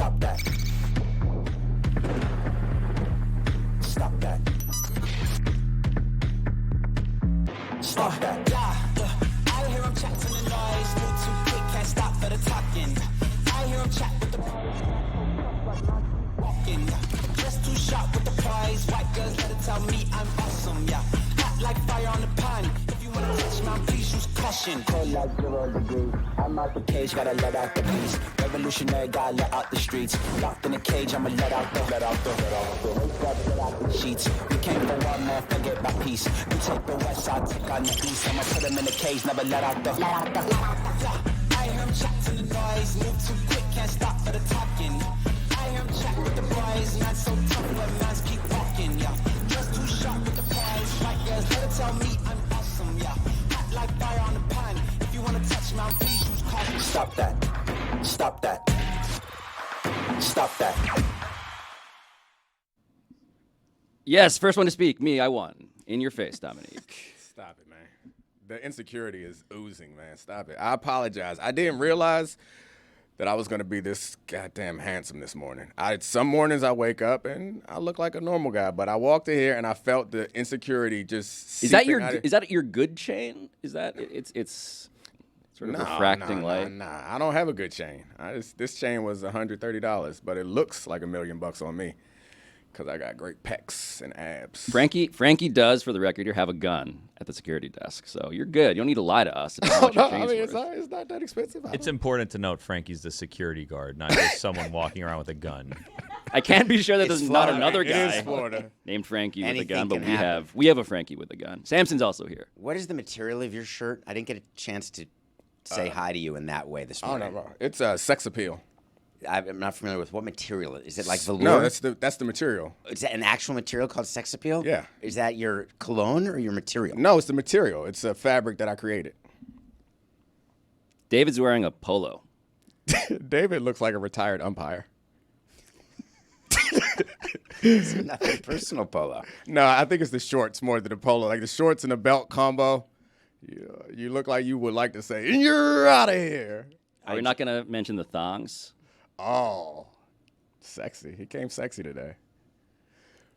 Stop that. Stop that. Stop that. I hear him chat to the noise. Move too quick, can't stop for the talking. I hear him chat with the walking. Just too sharp with the prize. White girls let it tell me I'm awesome, yeah. Hot like fire on the pan. If you wanna touch my please use caution. Cold like 0 degrees. I'm out the cage, gotta let out the beast. Revolutionary, gotta let out the streets. Locked in a cage, I'ma let out the sheets. We came for one man, forget my peace. We take the west side, take on the east. I'ma put him in the cage, never let out the. I hear him chat to the noise. Move too quick, can't stop for the talking. I hear him chat with the boys. Man so tough, but mans keep walking, yeah. Just too sharp with the prize. White girls, let it tell me I'm awesome, yeah. Hot like fire on the pan. If you wanna touch my please use caution. Stop that. Stop that. Stop that. Yes, first one to speak. Me, I won. In your face, Domonique. Stop it, man. The insecurity is oozing, man. Stop it. I apologize. I didn't realize that I was going to be this goddamn handsome this morning. Some mornings I wake up and I look like a normal guy, but I walked in here and I felt the insecurity just. Is that your good chain? Is that it's sort of refracting light? Nah, I don't have a good chain. This chain was $130, but it looks like $1 million on me. Because I got great pecs and abs. Frankie does, for the record, have a gun at the security desk. So you're good. You don't need to lie to us. It's not that expensive. It's important to note Frankie's the security guard, not just someone walking around with a gun. I can't be sure that there's not another It guy is Florida. named Frankie with a Anything gun, but can we have a Frankie with a gun. Samson's also here. What is the material of your shirt? I didn't get a chance to say hi to you in that way this morning. Oh, no. It's sex appeal. I'm not familiar with what material. Is it like velour? No, that's the material. Is that an actual material called sex appeal? Yeah. Is that your cologne or your material? No, it's the material. It's a fabric that I created. David's wearing a polo. David looks like a retired umpire. It's nothing personal, Polo. No, I think it's the shorts more than the polo. Like the shorts and the belt combo. You look like you would like to say, "You're out of here." Are we not going to mention the thongs? Oh, sexy. He came sexy today.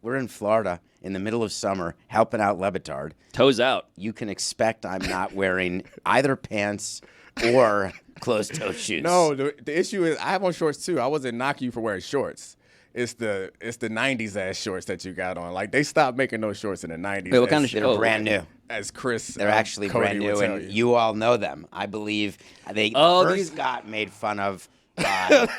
We're in Florida in the middle of summer helping out Le Batard. Toes out. You can expect I'm not wearing either pants or closed-toe shoes. No, the issue is I have on shorts too. I wasn't knocking you for wearing shorts. It's the 90s ass shorts that you got on. Like they stopped making those shorts in the 90s. Wait, what kind of shorts? They're brand new. As Chris, They're actually Cody brand new, and you all know them. I believe they first got made fun of by,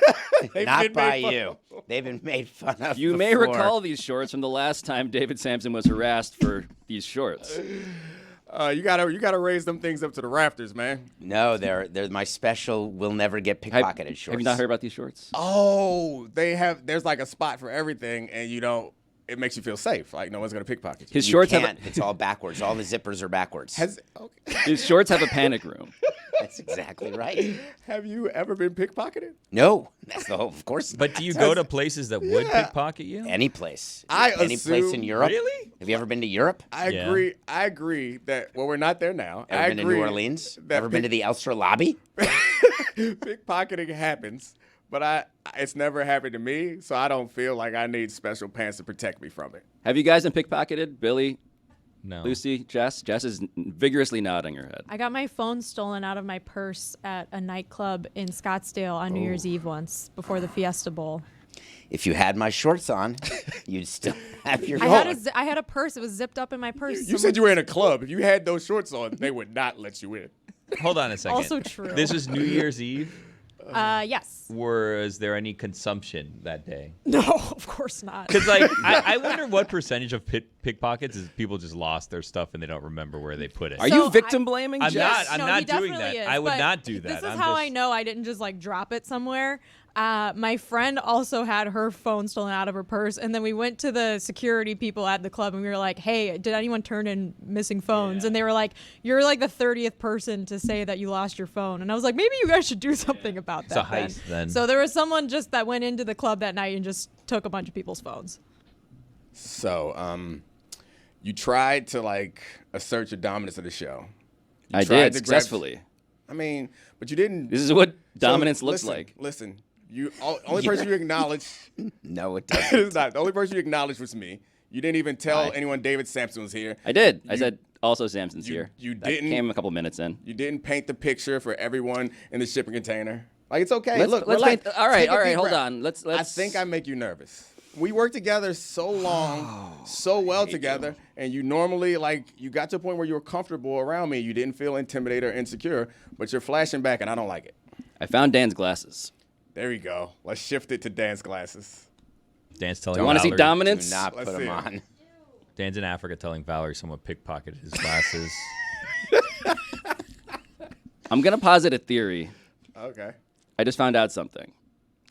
not by you. They've been made fun of. You before. may recall these shorts from the last time David Samson was harassed for these shorts. You gotta raise them things up to the rafters, man. No, they're my special. Will never get pickpocketed shorts. Have you not heard about these shorts? Oh, there's like a spot for everything, and you don't. It makes you feel safe. Like no one's gonna pickpocket you. His shorts It's all backwards. All the zippers are backwards. His shorts have a panic room. That's exactly right. Have you ever been pickpocketed? No, that's the whole. Of course. But do you go to places that would pickpocket you? Any place? Any place in Europe? Really? Have you ever been to Europe? I agree that we're not there now. Ever been to New Orleans? Ever been to the Ulster lobby? Pickpocketing happens, but it's never happened to me, so I don't feel like I need special pants to protect me from it. Have you guys been pickpocketed? Billy, No. Lucy, Jess? Jess is vigorously nodding her head. I got my phone stolen out of my purse at a nightclub in Scottsdale on New Year's Eve once before the Fiesta Bowl. If you had my shorts on, you'd still have your phone. I had a purse. It was zipped up in my purse. You said you were in a club. If you had those shorts on, they would not let you in. Hold on a second. Also true. This was New Year's Eve? Yes. Was there any consumption that day? No, of course not. Because I wonder what percentage of pickpockets is people just lost their stuff and they don't remember where they put it. Are you victim blaming, Jess? I'm No, not he doing definitely that. is, I would but not do that. This is how I know I didn't just drop it somewhere. My friend also had her phone stolen out of her purse, and then we went to the security people at the club, and we were like, "Hey, did anyone turn in missing phones?" Yeah. And they were like, "You're like the 30th person to say that you lost your phone." And I was like, "Maybe you guys should do something about that." It's a heist then. So there was someone just that went into the club that night and just took a bunch of people's phones. So, you tried to assert your dominance of the show. I did successfully. But you didn't. This is what dominance looks like. Listen, Only person you acknowledged. No, it doesn't. It's not. The only person you acknowledged was me. You didn't even tell anyone David Samson was here. I did. I said also Samson's here. You That didn't. came a couple minutes in. You didn't paint the picture for everyone in the shipping container. Like, it's okay. Let's relax. paint, all right, Take a deep hold breath. on. Let's. I think I make you nervous. We worked together so long, so well together, and you normally, you got to a point where you were comfortable around me. You didn't feel intimidated or insecure, but you're flashing back, and I don't like it. I found Dan's glasses. There we go. Let's shift it to Dan's glasses. Dan's telling Do you want to see Valerie- dominance? Do not Let's put see them it. on. Dan's in Africa telling Valerie someone pickpocketed his glasses. I'm going to posit a theory. Okay. I just found out something.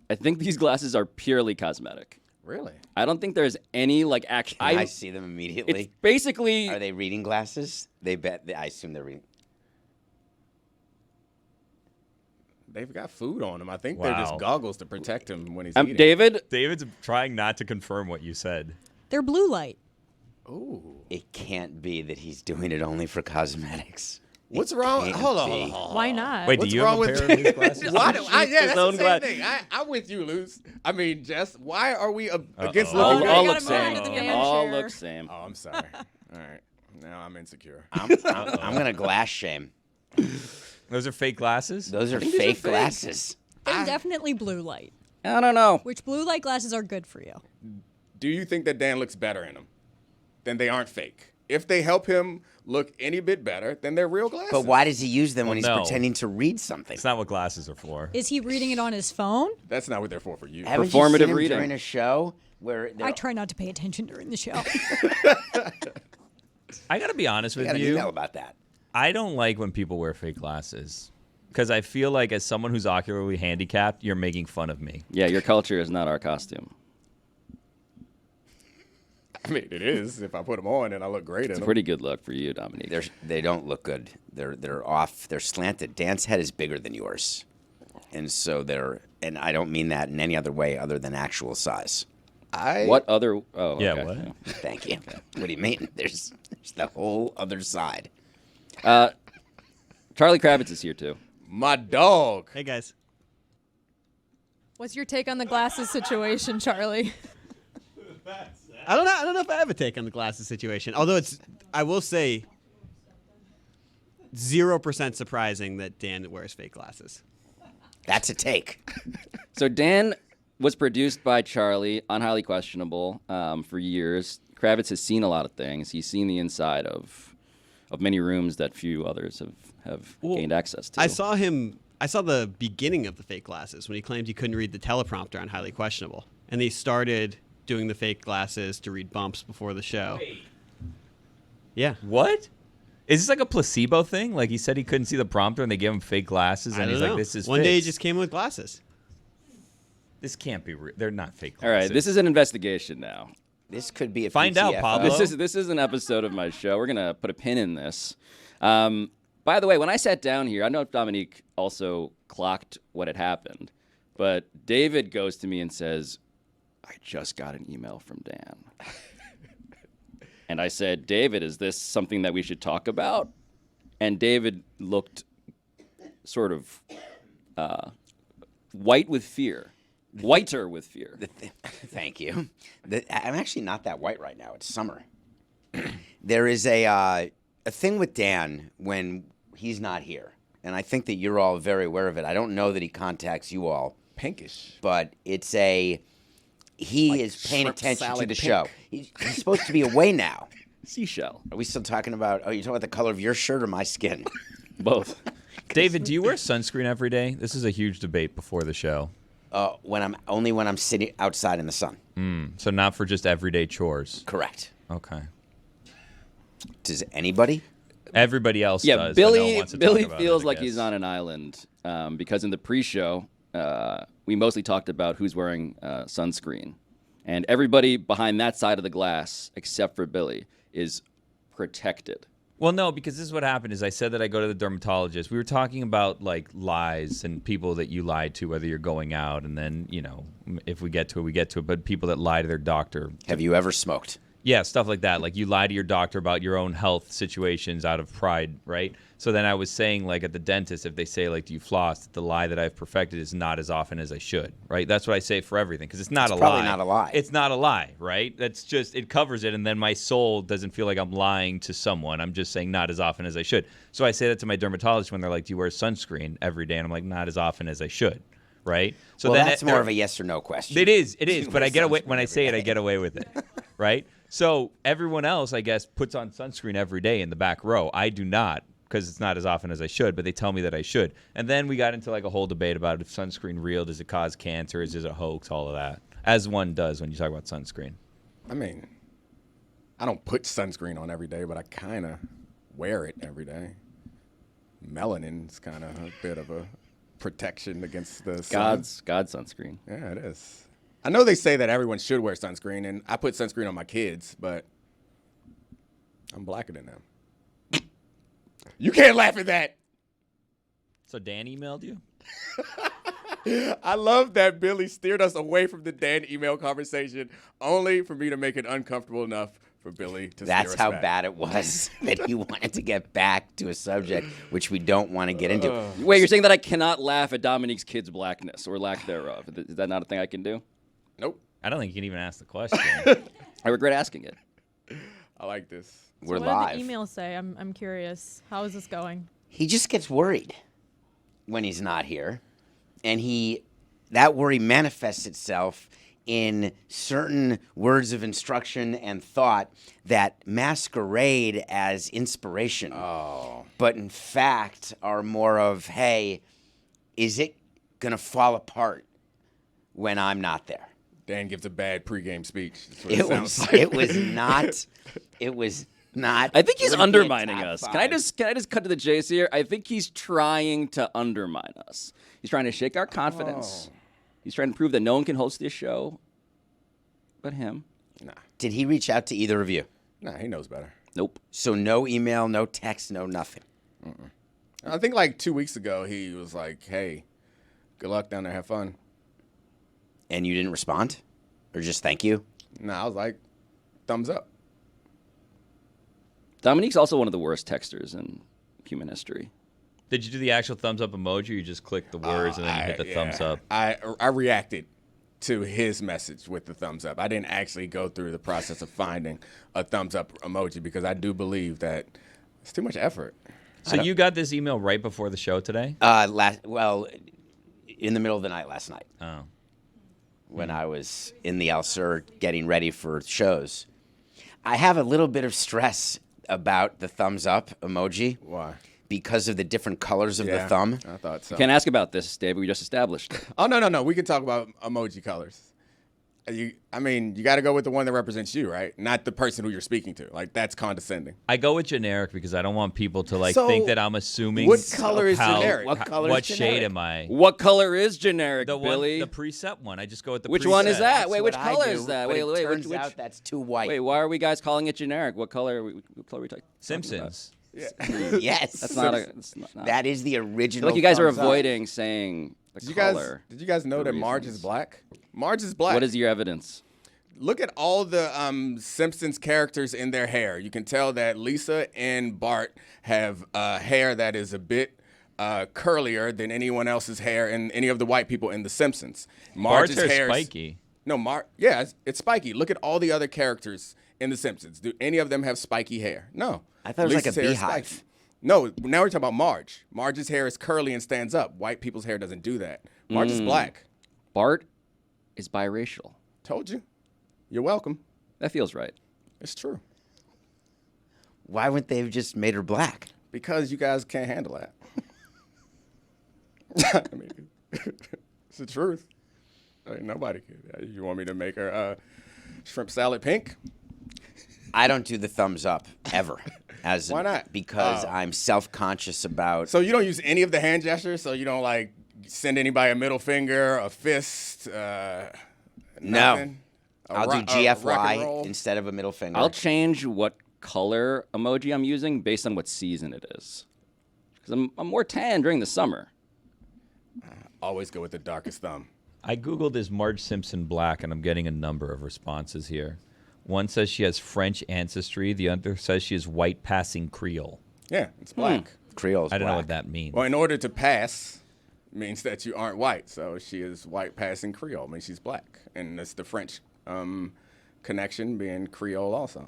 I think these glasses are purely cosmetic. Really? I don't think there's any action. I see them immediately. It's basically. Are they reading glasses? I assume they're reading. They've got food on them. I think they're just Wow. goggles to protect him when he's eating. David. David's trying not to confirm what you said. They're blue light. Ooh. It can't be that he's doing it only for cosmetics. What's It wrong? can't Hold be. on. Why not? Wait, What's do you wrong have a with pair of his glasses? Why do I? Yeah, His that's own the same glass. thing. I'm with you, Luz. I mean, Jess, why are we against Uh-oh. looking Oh, All you look gotta move same. into the damn All chair. look same. Oh, I'm sorry. All right. Now I'm insecure. I'm gonna glass shame. Those are fake glasses? Those are think these are fake fake. glasses. They're definitely blue light, I don't know. which blue light glasses are good for you. Do you think that Dan looks better in them? Then they aren't fake. If they help him look any bit better, then they're real glasses. But why does he use them when he's no. pretending to read something? It's not what glasses are for. Is he reading it on his phone? That's not what they're for you. Haven't Performative you seen him reading. during a show where I try not to pay attention during the show. I got to be honest I with got an you. email about that. I don't like when people wear fake glasses because I feel like as someone who's ocularly handicapped, you're making fun of me. Yeah, your culture is not our costume. I mean, it is. If I put them on and I look great in It's a them. pretty good look for you, Domonique. They don't look good. They're off. They're slanted. Dan's head is bigger than yours, and so they're. And I don't mean that in any other way other than actual size. What other? Oh, Yeah, okay. what? Thank you. What do you mean? There's the whole other side. Charlie Kravitz is here too. My dog. Hey guys. What's your take on the glasses situation, Charlie? I don't know if I have a take on the glasses situation. Although I will say, 0% surprising that Dan wears fake glasses. That's a take. So Dan was produced by Charlie on Highly Questionable for years. Kravitz has seen a lot of things. He's seen the inside of many rooms that few others have gained access to. I saw the beginning of the fake glasses when he claimed he couldn't read the teleprompter on Highly Questionable. And he started doing the fake glasses to read bumps before the show. Yeah. What? Is this like a placebo thing? Like he said he couldn't see the prompter and they gave him fake glasses I and don't he's know. like, this is One day he fixed. just came with glasses. This can't be real. They're not fake All glasses. right, this is an investigation now. This could be a Find out, PTFO. Pablo. This is an episode of my show. We're gonna put a pin in this. By the way, when I sat down here, I don't know if Domonique also clocked what had happened, but David goes to me and says, "I just got an email from Dan." And I said, "David, is this something that we should talk about?" And David looked sort of whiter with fear. Thank you. I'm actually not that white right now. It's summer. There is a thing with Dan when he's not here, and I think that you're all very aware of it. I don't know that he contacts you all, Pinkish. but he is paying shrimp attention to salad the pink. show. He's supposed to be away now. Seashell. Are we still talking about? Oh, you're talking about the color of your shirt or my skin? Both. David, do you wear sunscreen every day? This is a huge debate before the show. When I'm sitting outside in the sun. So not for just everyday chores. Correct. Okay. Does anybody? Everybody else Yeah, does. but no one Billy wants to Billy talk about feels it, I like he's guess. on an island because in the pre-show we mostly talked about who's wearing sunscreen, and everybody behind that side of the glass except for Billy is protected. Well, no, because this is what happened is I said that I go to the dermatologist. We were talking about like lies and people that you lied to, whether you're going out, and then, if we get to it, we get to it. But people that lie to their doctor. Have you ever smoked? Yeah, stuff like that. Like you lie to your doctor about your own health situations out of pride, right? So then I was saying, like at the dentist, if they say, like, do you floss, the lie that I've perfected is not as often as I should, right? That's what I say for everything because it's not a lie. Probably not a lie. It's not a lie, right? That's just, it covers it, and then my soul doesn't feel like I'm lying to someone. I'm just saying not as often as I should. So I say that to my dermatologist when they're like, do you wear sunscreen every day? And I'm like, not as often as I should. Right, so well, then that's more of a yes or no question. It is, but I get away when I say it. I get away with it, right? So everyone else, I guess, puts on sunscreen every day in the back row. I do not because it's not as often as I should, but they tell me that I should. And then we got into like a whole debate about if sunscreen real, does it cause cancer, is it a hoax, all of that, as one does when you talk about sunscreen. I mean, I don't put sunscreen on every day, but I kind of wear it every day. Melanin's kind of a bit of a protection against the sun. God's sunscreen. Yeah, it is. I know they say that everyone should wear sunscreen, and I put sunscreen on my kids, but I'm blacker than them. You can't laugh at that. So Dan emailed you? I love that Billy steered us away from the Dan email conversation only for me to make it uncomfortable enough for Billy to steer us That's how back. bad it was that he wanted to get back to a subject which we don't want to get into. Wait, you're saying that I cannot laugh at Domonique's kid's blackness or lack thereof? Is that not a thing I can do? Nope. I don't think you can even ask the question. I regret asking it. I like this. We're What live. did the email say? I'm curious. How is this going? He just gets worried when he's not here, and that worry manifests itself in certain words of instruction and thought that masquerade as inspiration, but in fact are more of, hey, is it gonna fall apart when I'm not there? Dan gives a bad pregame speech. That's what It sounds was. like. It was not. It was not. I think he's really undermining top us. five. Can I just cut to the chase here? I think he's trying to undermine us. He's trying to shake our confidence. He's trying to prove that no one can host this show but him. Nah, Did he reach out to either of you? he knows better. Nope. So no email, no text, no nothing. I think like 2 weeks ago he was like, "Hey, good luck down there, have fun." And you didn't respond, or just thank you? Nah, I was like, thumbs up. Domonique's also one of the worst texters in human history. Did you do the actual thumbs up emoji, or you just click the words and then hit the thumbs up? I reacted to his message with the thumbs up. I didn't actually go through the process of finding a thumbs up emoji because I do believe that it's too much effort. So you got this email right before the show today? In the middle of the night last night Oh. when I was in the El Sur getting ready for shows. I have a little bit of stress about the thumbs up emoji. Why? Because of the different colors of the thumb. I thought so. Can't ask about this, David. We just established it. Oh, no. We can talk about emoji colors. You got to go with the one that represents you, right? Not the person who you're speaking to. Like, that's condescending. I go with generic because I don't want people to So, think that I'm assuming. what color is how- generic? What color is What generic? shade am I? What color is generic, The Billy? the preset one. I just go with the Which preset. one is that? That's Wait, what which I color do, is that? but Wait, it which turns out that's too white. Wait, why are we guys calling it generic? What color are we talking Simpsons. Yes. That's not a. It's not, That is the I original. feel like you guys are thumbs up. avoiding saying the color. Did you guys know for that Marge reasons. is black? Marge is black. What is your evidence? Look at all the Simpsons characters in their hair. You can tell that Lisa and Bart have hair that is a bit curlier than anyone else's hair and any of the white people in The Simpsons. Bart's Marge's hair hair spiky. No, it's spiky. Look at all the other characters in The Simpsons. Do any of them have spiky hair? No. I thought it was like Lisa's a hair is beehive. spiky. No, now we're talking about Marge. Marge's hair is curly and stands up. White people's hair doesn't do that. Marge is black. Bart is biracial. Told you. You're welcome. That feels right. It's true. Why wouldn't they have just made her black? Because you guys can't handle that. I mean, it's the truth. Nobody can. You want me to make her shrimp salad pink? I don't do the thumbs up ever. Why not? Because I'm self-conscious about. So you don't use any of the hand gestures? So you don't, like, send anybody a middle finger, a fist, No. nothing? I'll do rock and GFY roll? instead of a middle finger. I'll change what color emoji I'm using based on what season it is. Because I'm more tan during the summer. Always go with the darkest thumb. I Googled is Marge Simpson black, and I'm getting a number of responses here. One says she has French ancestry. The other says she is white passing Creole. Yeah, it's black. Creole's I don't know black. what that means. Well, in order to pass means that you aren't white. So she is white passing Creole. I mean, she's black. And it's the French connection being Creole also.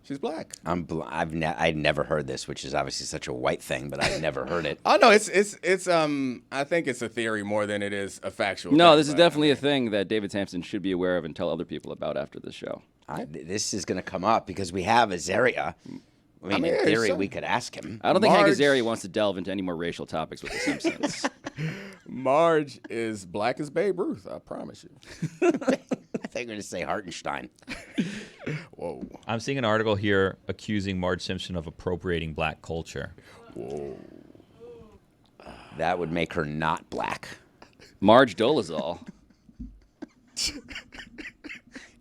She's black. I'd never heard this, which is obviously such a white thing, but I've never heard it. Oh no, it's I think it's a theory more than it is a factual. No, thing, this is but, definitely a thing that David Samson should be aware of and tell other people about after the show. This is going to come up because we have Azaria. I mean, in yeah, theory, sure. we could ask him. I don't think Hank Marge- Azaria wants to delve into any more racial topics with the Simpsons. Marge is black as Babe Ruth. I promise you. I think we're going to say Hartenstein. Whoa. I'm seeing an article here accusing Marge Simpson of appropriating black culture. Whoa. That would make her not black. Marge Dolezal.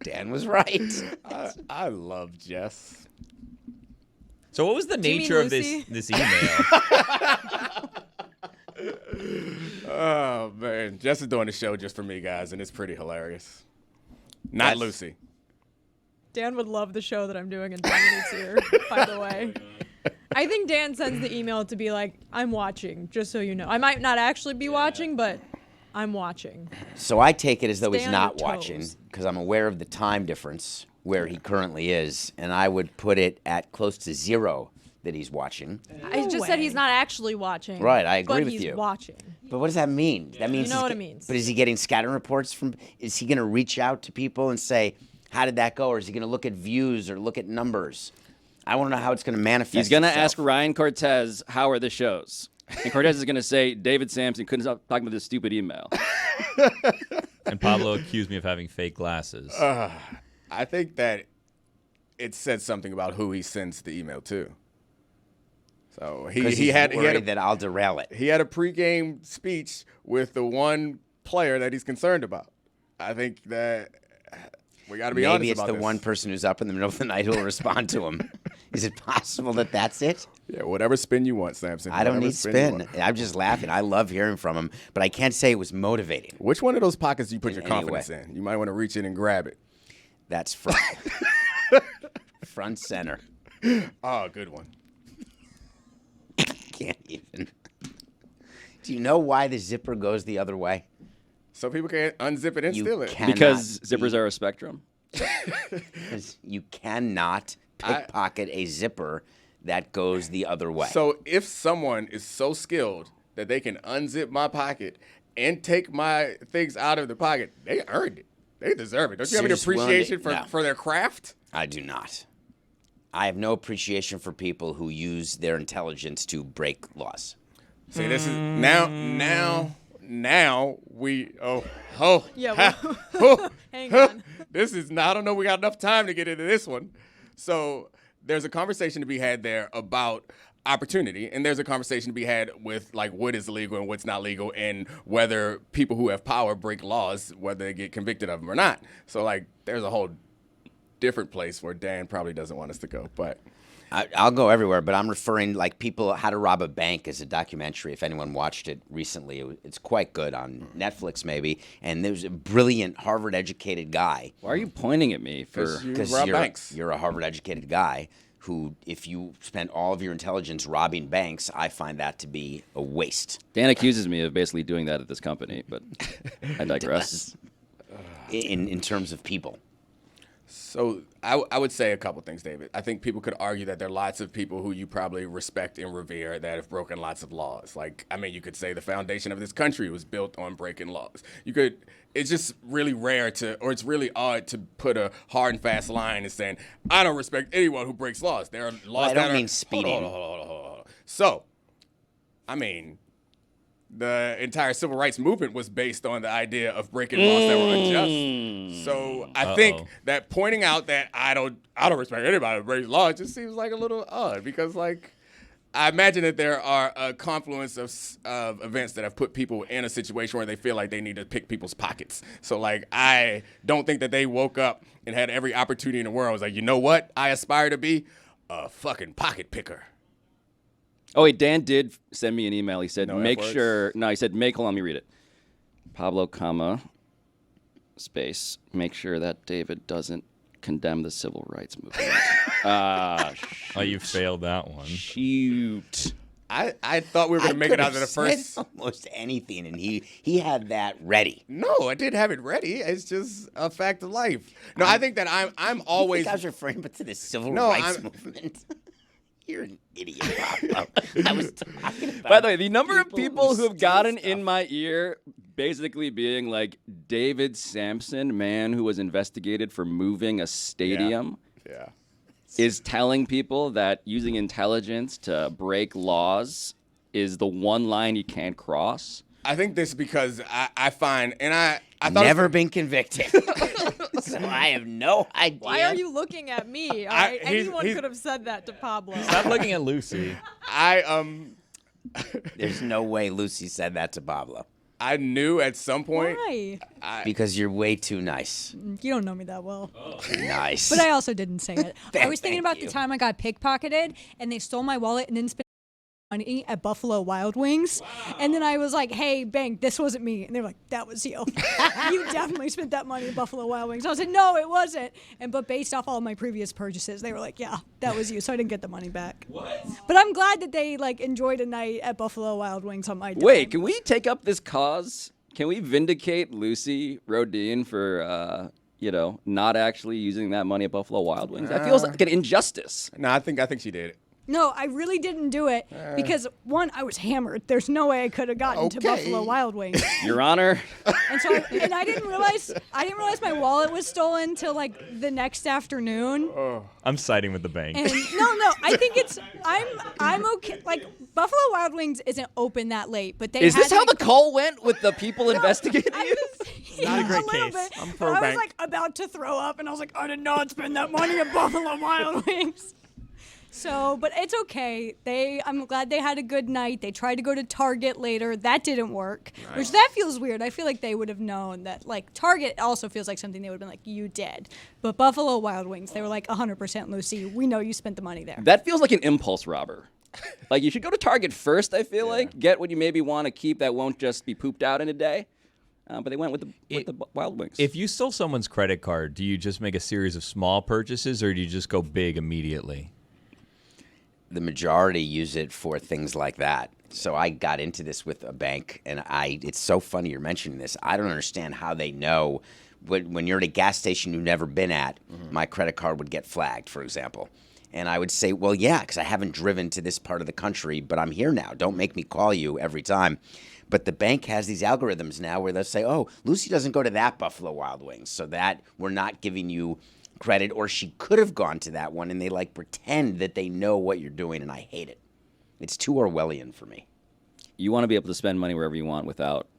Dan was right. I love Jess. So what was the Do you mean nature of Lucy? this email? Oh man, Jess is doing the show just for me, guys, and it's pretty hilarious. Not That's- Lucy. Dan would love the show that I'm doing in Domonique's here, by the way. I think Dan sends the email to be like, I'm watching, just so you know. I might not actually be watching, but I'm watching. So I take it as though he's Stay on not your watching toes. because I'm aware of the time difference where he currently is, and I would put it at close to 0 that he's watching. I just said he's not actually watching. Right, I agree but with he's you. watching. But what does that mean? That means You know he's what it means. But is he getting scattering reports from? Is he going to reach out to people and say, "How did that go?" Or is he going to look at views or look at numbers? I want to know how it's going to manifest. He's going to itself. ask Ryan Cortez, how are the shows? And Cortez is going to say, David Samson couldn't stop talking about this stupid email. And Pablo accused me of having fake glasses. I think that it said something about who he sends the email to. So 'Cause he he's had worried that I'll derail it. he had a pregame speech with the one player that he's concerned about. I think that we got to be honest Maybe it's about the this. one person who's up in the middle of the night who will respond to him. Is it possible that that's it? Yeah, whatever spin you want, Samson. I don't Whatever need you spin. want. I'm just laughing. I love hearing from him, but I can't say it was motivating. Which one of those pockets do you put In your any confidence way. in? You might want to reach in and grab it. That's front center. Oh, good one. Can't even. Do you know why the zipper goes the other way? So people can't unzip it and You steal it. cannot Because be- zippers are a spectrum. Because you cannot pickpocket a zipper that goes the other way. So if someone is so skilled that they can unzip my pocket and take my things out of the pocket, they earned it. They deserve it. Don't you have any Just willing to- appreciation no. for their craft? I do not. I have no appreciation for people who use their intelligence to break laws. See, this is now we Yeah, well, hang on. This is I don't know. We got enough time to get into this one. So there's a conversation to be had there about opportunity, and there's a conversation to be had with like what is legal and what's not legal, and whether people who have power break laws, whether they get convicted of them or not. So like, there's a whole different place where Dan probably doesn't want us to go, but. I'll go everywhere, but I'm referring like people How to Rob a Bank is a documentary. If anyone watched it recently, it's quite good on Netflix maybe. And there's a brilliant Harvard-educated guy. Why are you pointing at me for? 'Cause you Because rob banks. you're a Harvard-educated guy who, if you spend all of your intelligence robbing banks, I find that to be a waste. Dan accuses me of basically doing that at this company, but I digress. In terms of people. So I would say a couple things, David. I think people could argue that there are lots of people who you probably respect and revere that have broken lots of laws. Like, I mean, you could say the foundation of this country was built on breaking laws. It's just really rare it's really odd to put a hard and fast line and saying, I don't respect anyone who breaks laws. There are laws I that don't are... mean speeding. Hold on. So, I mean... The entire civil rights movement was based on the idea of breaking laws that were unjust. So I think that pointing out that I don't respect anybody who breaks laws just seems like a little odd because like I imagine that there are a confluence of events that have put people in a situation where they feel like they need to pick people's pockets. So like I don't think that they woke up and had every opportunity in the world. I was like, you know what? I aspire to be a fucking pocket picker. Oh wait, Dan did send me an email. He said, No make F-words? sure. No, he said, hold on, let me read it. Pablo, comma, space. Make sure that David doesn't condemn the civil rights movement. Oh, you failed that one. Shoot. I thought we were going to make it out of the first. Almost anything, and he had that ready. No, I didn't have it ready. It's just a fact of life. No, I think that I'm always. I was referring to the civil rights movement. You're an idiot, Pablo. I was talking about. By the way, the number of people who have gotten in my ear basically being like David Samson, man who was investigated for moving a stadium. Yeah. Is telling people that using intelligence to break laws is the one line you can't cross. I think this because I find, and I thought Never been convicted. So I have no idea. Why are you looking at me? All right? Anyone could have said that to Pablo. Stop looking at Lucy. There's no way Lucy said that to Pablo. I knew at some point. Why? Because you're way too nice. You don't know me that well. Nice. But I also didn't say it. I was thinking Thank about you. the time I got pickpocketed and they stole my wallet and then spent money at Buffalo Wild Wings. And then I was like, hey, bank, this wasn't me. And they were like, that was you. You definitely spent that money at Buffalo Wild Wings. I was like, no, it wasn't. But based off all of my previous purchases, they were like, yeah, that was you. So I didn't get the money back. What? But I'm glad that they enjoyed a night at Buffalo Wild Wings on my dime. Wait, can we take up this cause? Can we vindicate Lucy Rodin for, not actually using that money at Buffalo Wild Wings? That feels like an injustice. No, I think she did it. No, I really didn't do it because, one, I was hammered. There's no way I could have gotten to Buffalo Wild Wings. Your Honor. And so, I didn't realize my wallet was stolen till the next afternoon. I'm siding with the bank. And no, I think I'm okay. Buffalo Wild Wings isn't open that late, but they Is this had, how the call went with the people investigating you? Not a great little case. bit. I'm But pro I was bank. about to throw up, and I was like, I did not spend that money at Buffalo Wild Wings. So, but it's okay. I'm glad they had a good night. They tried to go to Target later. That didn't work, which that feels weird. I feel like they would have known that, Target also feels like something they would have been like, you did. But Buffalo Wild Wings, they were like 100% Lucy. We know you spent the money there. That feels like an impulse robber. You should go to Target first, I feel like. Get what you maybe want to keep that won't just be pooped out in a day. But they went with the Wild Wings. If you stole someone's credit card, do you just make a series of small purchases or do you just go big immediately? The majority use it for things like that. So I got into this with a bank, and it's so funny you're mentioning this. I don't understand how they know when you're at a gas station you've never been at, my credit card would get flagged, for example. And I would say, well, yeah, because I haven't driven to this part of the country, but I'm here now. Don't make me call you every time. But the bank has these algorithms now where they'll say, oh, Lucy doesn't go to that Buffalo Wild Wings, so that we're not giving you credit, or she could have gone to that one, and they pretend that they know what you're doing, and I hate it. It's too Orwellian for me. You want to be able to spend money wherever you want without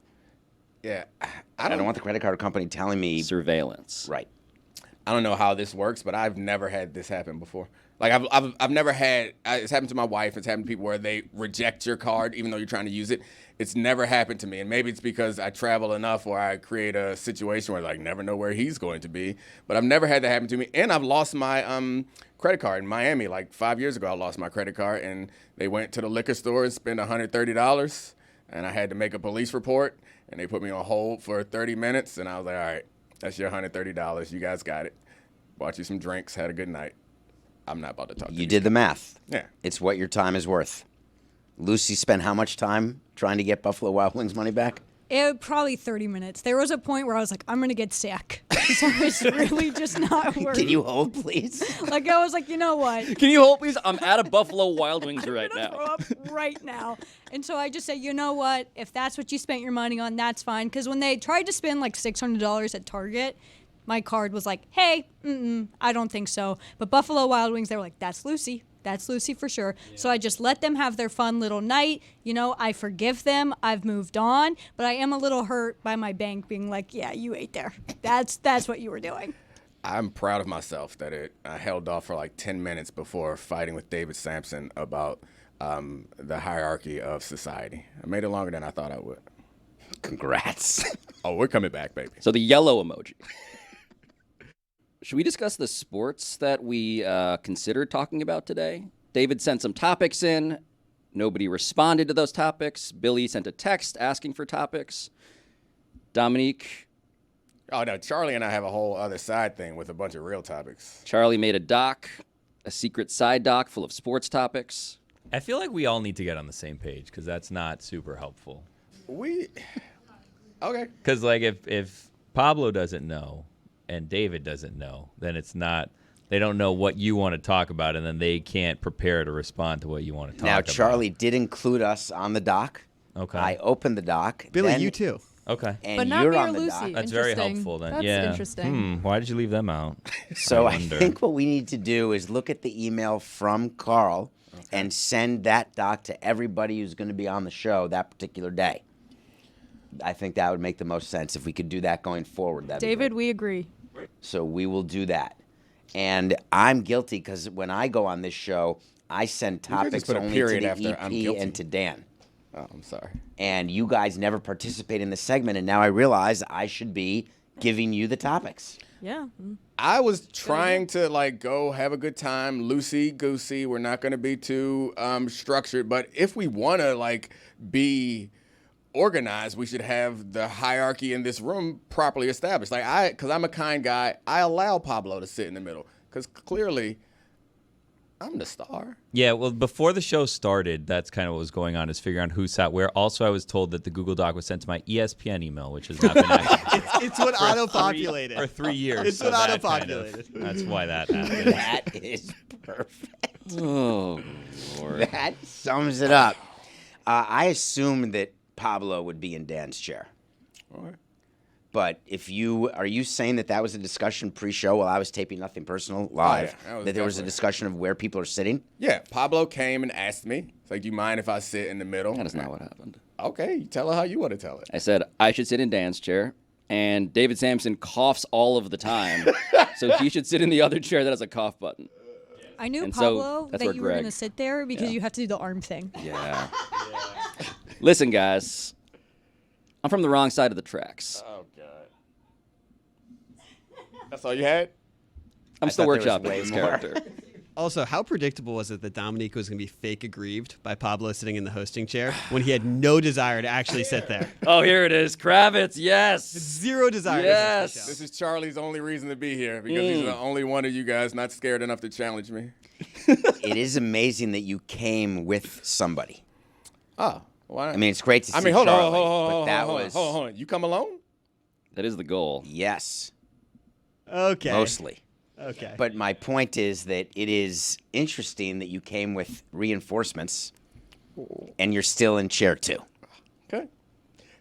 Yeah. I don't want the credit card company telling me. surveillance. Right. I don't know how this works, but I've never had this happen before. I've never had. It's happened to my wife. It's happened to people where they reject your card even though you're trying to use it. It's never happened to me, and maybe it's because I travel enough or I create a situation where I never know where he's going to be. But I've never had that happen to me, and I've lost my credit card in Miami. 5 years ago, I lost my credit card, and they went to the liquor store and spent $130, and I had to make a police report, and they put me on hold for 30 minutes, and I was like, all right, that's your $130. You guys got it. Bought you some drinks. Had a good night. I'm not about to talk to you. You did the math. Yeah. It's what your time is worth. Lucy spent how much time trying to get Buffalo Wild Wings money back? Probably 30 minutes. There was a point where I was like, I'm going to get sick. So it's really just not working. Can you hold, please? I was like, you know what? Can you hold, please? I'm at a Buffalo Wild Wings right I'm gonna now. throw up right now. And so I just say, you know what? If that's what you spent your money on, that's fine. Because when they tried to spend $600 at Target, my card was like, hey, I don't think so. But Buffalo Wild Wings, they were like, that's Lucy. That's Lucy for sure. Yeah. So I just let them have their fun little night. I forgive them. I've moved on. But I am a little hurt by my bank being like, yeah, you ate there. That's what you were doing. I'm proud of myself that I held off for 10 minutes before fighting with David Samson about the hierarchy of society. I made it longer than I thought I would. Congrats. Oh, we're coming back, baby. So the yellow emoji. Should we discuss the sports that we considered talking about today? David sent some topics in. Nobody responded to those topics. Billy sent a text asking for topics. Domonique, Oh, no, Charlie and I have a whole other side thing with a bunch of real topics. Charlie made a doc, a secret side doc full of sports topics. I feel like we all need to get on the same page because that's not super helpful. Okay. Because like if Pablo doesn't know and David doesn't know, then it's not. They don't know what you want to talk about, and then they can't prepare to respond to what you want to talk about. Now, Charlie did include us on the doc. Okay. I opened the doc. Billy, then- you too. Okay. And But not you're me or on the Lucy. doc. That's very Interesting. helpful then. That's yeah. interesting. Why did you leave them out? So I wonder. think what we need to do is look at the email from Carl and send that doc to everybody who's going to be on the show that particular day. I think that would make the most sense if we could do that going forward. That'd be David, great. we agree. So we will do that. And I'm guilty because when I go on this show, I send could just topics put a only to period the after I'm EP guilty. and to Dan. Oh, I'm sorry. And you guys never participate in the segment, and now I realize I should be giving you the topics. Yeah. I was trying to like go have a good time, loosey goosey. We're not going to be too structured, but if we want to like be organized, we should have the hierarchy in this room properly established. Like because I'm a kind guy, I allow Pablo to sit in the middle because clearly I'm the star. Yeah, well, before the show started, that's kind of what was going on, is figuring out who sat where. Also, I was told that the Google Doc was sent to my ESPN email, which has not been active It's what auto-populated. for 3 years. It's so what that kind auto-populated. that's why that happened. That is perfect. Oh, Lord. That sums it up. I assumed that Pablo would be in Dan's chair. All right. But are you saying that was a discussion pre-show while I was taping Nothing Personal live? yeah, that was that there was a definitely- discussion of where people are sitting? Yeah, Pablo came and asked me. It's like, do you mind if I sit in the middle? That is not what happened. Okay, you tell her how you want to tell it. I said I should sit in Dan's chair, and David Samson coughs all of the time, so he should sit in the other chair that has a cough button. I knew, And so Pablo, that's that where you were Greg- going to sit there because Yeah. you have to do the arm thing. Yeah. Listen, guys, I'm from the wrong side of the tracks. Oh, God. That's all you had? I'm still thought there was workshopping way this more. character. Also, how predictable was it that Domonique was going to be fake aggrieved by Pablo sitting in the hosting chair when he had no desire to actually sit there? Oh, here it is. Kravitz, yes. Zero desire. Yes. To sit This is Charlie's only reason to be here because he's the only one of you guys not scared enough to challenge me. It is amazing that you came with somebody. Oh, why? I mean, it's great to see I mean, hold on, Charlie, hold on, but hold on, that hold on, was hold on. You come alone? That is the goal. yes, Okay. mostly. Okay. But my point is that it is interesting that you came with reinforcements, and you're still in chair 2. Okay.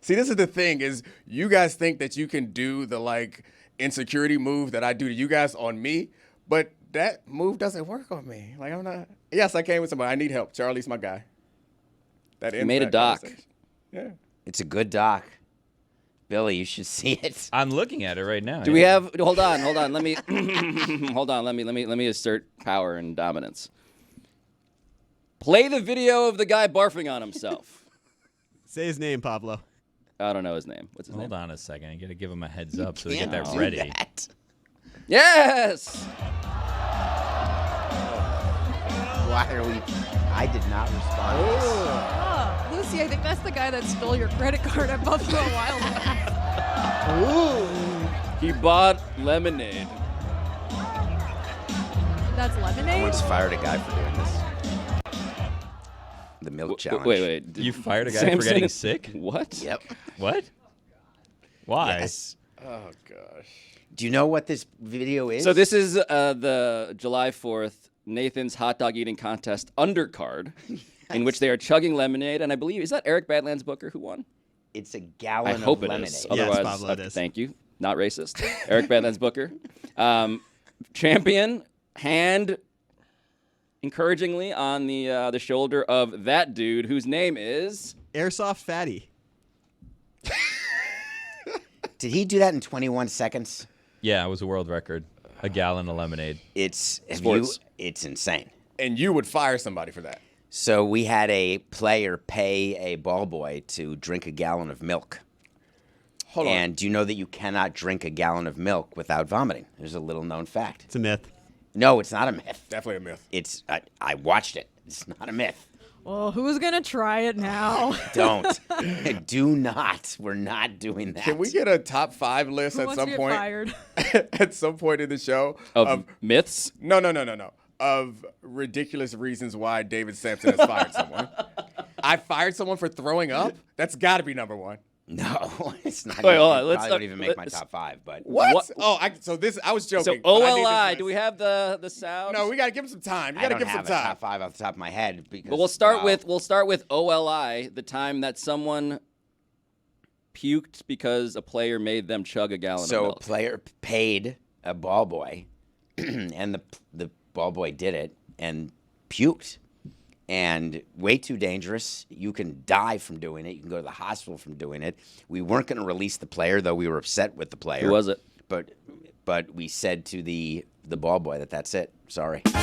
See, this is the thing is you guys think that you can do the like insecurity move that I do to you guys on me, but that move doesn't work on me. Like I'm not. Yes, I came with somebody. I need help. Charlie's my guy. That ends made a that doc. conversation. Yeah. It's a good doc. Billy, you should see it. I'm looking at it right now. Do we have? Hold on. Let me. Hold on. Let me assert power and dominance. Play the video of the guy barfing on himself. Say his name, Pablo. I don't know his name. What's his Hold name? on a second. I got to give him a heads up so they get Can't that do ready. that. Yes. Why are we? I did not respond. to this. Oh, Lucy, I think that's the guy that stole your credit card at Buffalo Wild Wings. He bought lemonade. That's I lemonade? once fired a guy for doing this. The milk challenge. Wait. You fired a guy for Samson- getting sick? What? Yep. What? Why? Yes. Oh gosh. Do you know what this video is? So this is the July 4th Nathan's hot dog eating contest undercard, in which they are chugging lemonade, and I believe is that Eric Badlands Booker who won? It's a I gallon hope of it lemonade. is. Yes, Otherwise, Pablo, it is. Thank you. Not racist. Eric Badlands Booker, champion, hand encouragingly on the shoulder of that dude whose name is. Airsoft Fatty. Did he do that in 21 seconds? Yeah, it was a world record. A gallon of lemonade. It's Sports. it's insane. And you would fire somebody for that. So we had a player pay a ball boy to drink a gallon of milk. Hold on. And do you know that you cannot drink a gallon of milk without vomiting? There's a little known fact. It's a myth. No, it's not a myth. Definitely a myth. It's I watched it. It's not a myth. Well, who's gonna try it now? Don't. Do not. We're not doing that. Can we get a top 5 list Who at wants some to get point? fired? At some point in the show Of myths? No. Of ridiculous reasons why David Samson has fired someone. I fired someone for throwing up? That's got to be number 1. No, it's not. Wait, hold on. Probably won't even make my top 5. But What? Oh, I was joking. So but I need OLI, this do we list. have the sound? No, we got to give him some time. You I got to don't give him have some a time. top 5 off the top of my head because. But we'll start with OLI, the time that someone puked because a player made them chug a gallon of So a milk. player paid a ball boy, and the ball boy did it and puked. And way too dangerous. You can die from doing it. You can go to the hospital from doing it. We weren't going to release the player, though we were upset with the player. Who was it? But we said to the ball boy that's it. Sorry. You're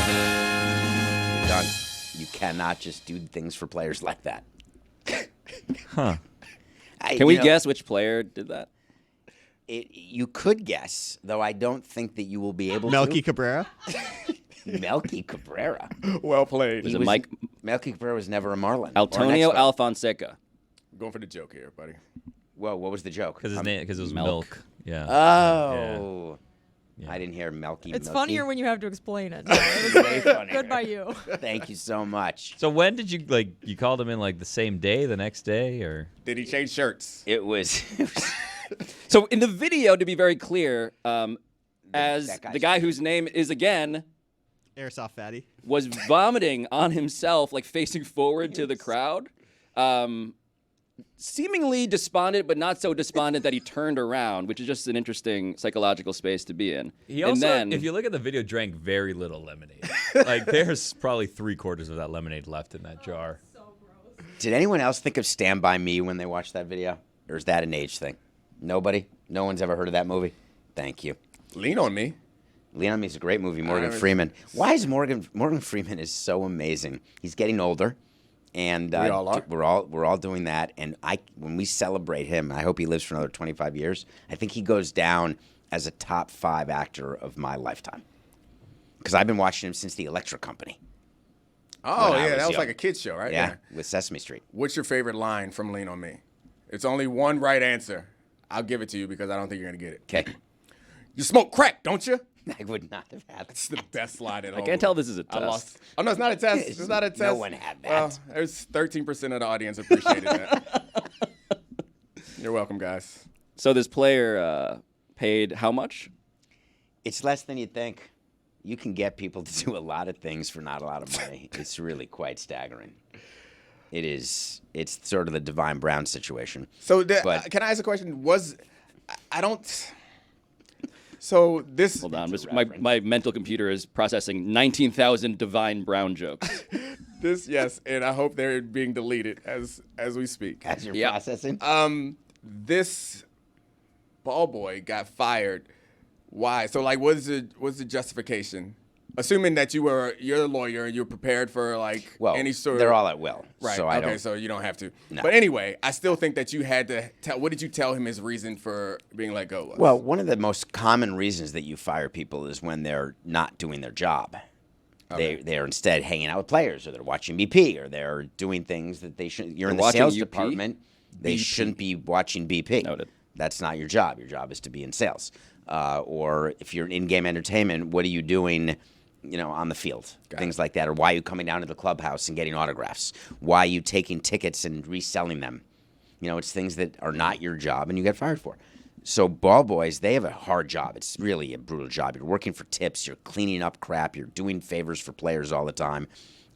done. You cannot just do things for players like that. Huh. Can we guess which player did that? You could guess, though I don't think that you will be able Melky to. Cabrera. Melky Cabrera. Well played. Was it Mike Melky Cabrera was never a Marlin. Antonio Or an Expo. Alfonseca? Going for the joke here, buddy. Whoa, what was the joke? Because it was Milk. milk. Yeah. Oh. Yeah. I didn't hear Melky. It's Milky. funnier when you have to explain it. No, it was Way funnier. good by you. Thank you so much. So when did you you called him in the same day, the next day, or? Did he change shirts? It was So in the video, to be very clear, as that guy's- the guy whose name is again Airsoft fatty. was vomiting on himself, facing forward to the crowd, seemingly despondent, but not so despondent that he turned around, which is just an interesting psychological space to be in. He and also, then, if you look at the video, drank very little lemonade. There's probably 3/4 of that lemonade left in that jar. Did anyone else think of Stand By Me when they watched that video? Or is that an age thing? Nobody? No one's ever heard of that movie? Thank you. Lean on me. Lean on Me is a great movie. Morgan was- Freeman. Why is Morgan Freeman is so amazing? He's getting older, and We all are. We're all doing that. And when we celebrate him, I hope he lives for another 25 years. I think he goes down as a top 5 actor of my lifetime. Because I've been watching him since The Electric Company. Oh, When I yeah, was that was young. like a kid's show, right? Yeah, with Sesame Street. What's your favorite line from Lean on Me? It's only one right answer. I'll give it to you because I don't think you're going to get it. Okay. You smoke crack, don't you? I would not have had It's the best line at all. I can't tell this is a I test. lost. Oh, no, it's not a test. It's not a test. No one had that. Well, there's 13% of the audience appreciated that. You're welcome, guys. So this player paid how much? It's less than you'd think. You can get people to do a lot of things for not a lot of money. It's really quite staggering. It is. It's sort of the Divine Brown situation. So But- can I ask a question? I don't. So this. Hold on, That's a my reference. mental computer is processing 19,000 Divine Brown jokes. This yes, and I hope they're being deleted as we speak. As you're Yep. processing. This ball boy got fired. Why? So what's the justification? Assuming that you're a lawyer and you're prepared for Well, any sort of they're all at will. right. So I okay, don't. so you don't have to. No. But anyway, I still think that you had to tell. What did you tell him his reason for being let go was? Well, one of the most common reasons that you fire people is when they're not doing their job. They're instead hanging out with players, or they're watching BP, or they're doing things that they shouldn't. You're in the watching sales UP? department. They shouldn't be watching BP. Noted. That's not your job. Your job is to be in sales. Or if you're in in-game entertainment, what are you doing? On the field, things like that, or why are you coming down to the clubhouse and getting autographs? Why are you taking tickets and reselling them? It's things that are not your job and you get fired for. So ball boys, they have a hard job. It's really a brutal job. You're working for tips. You're cleaning up crap. You're doing favors for players all the time.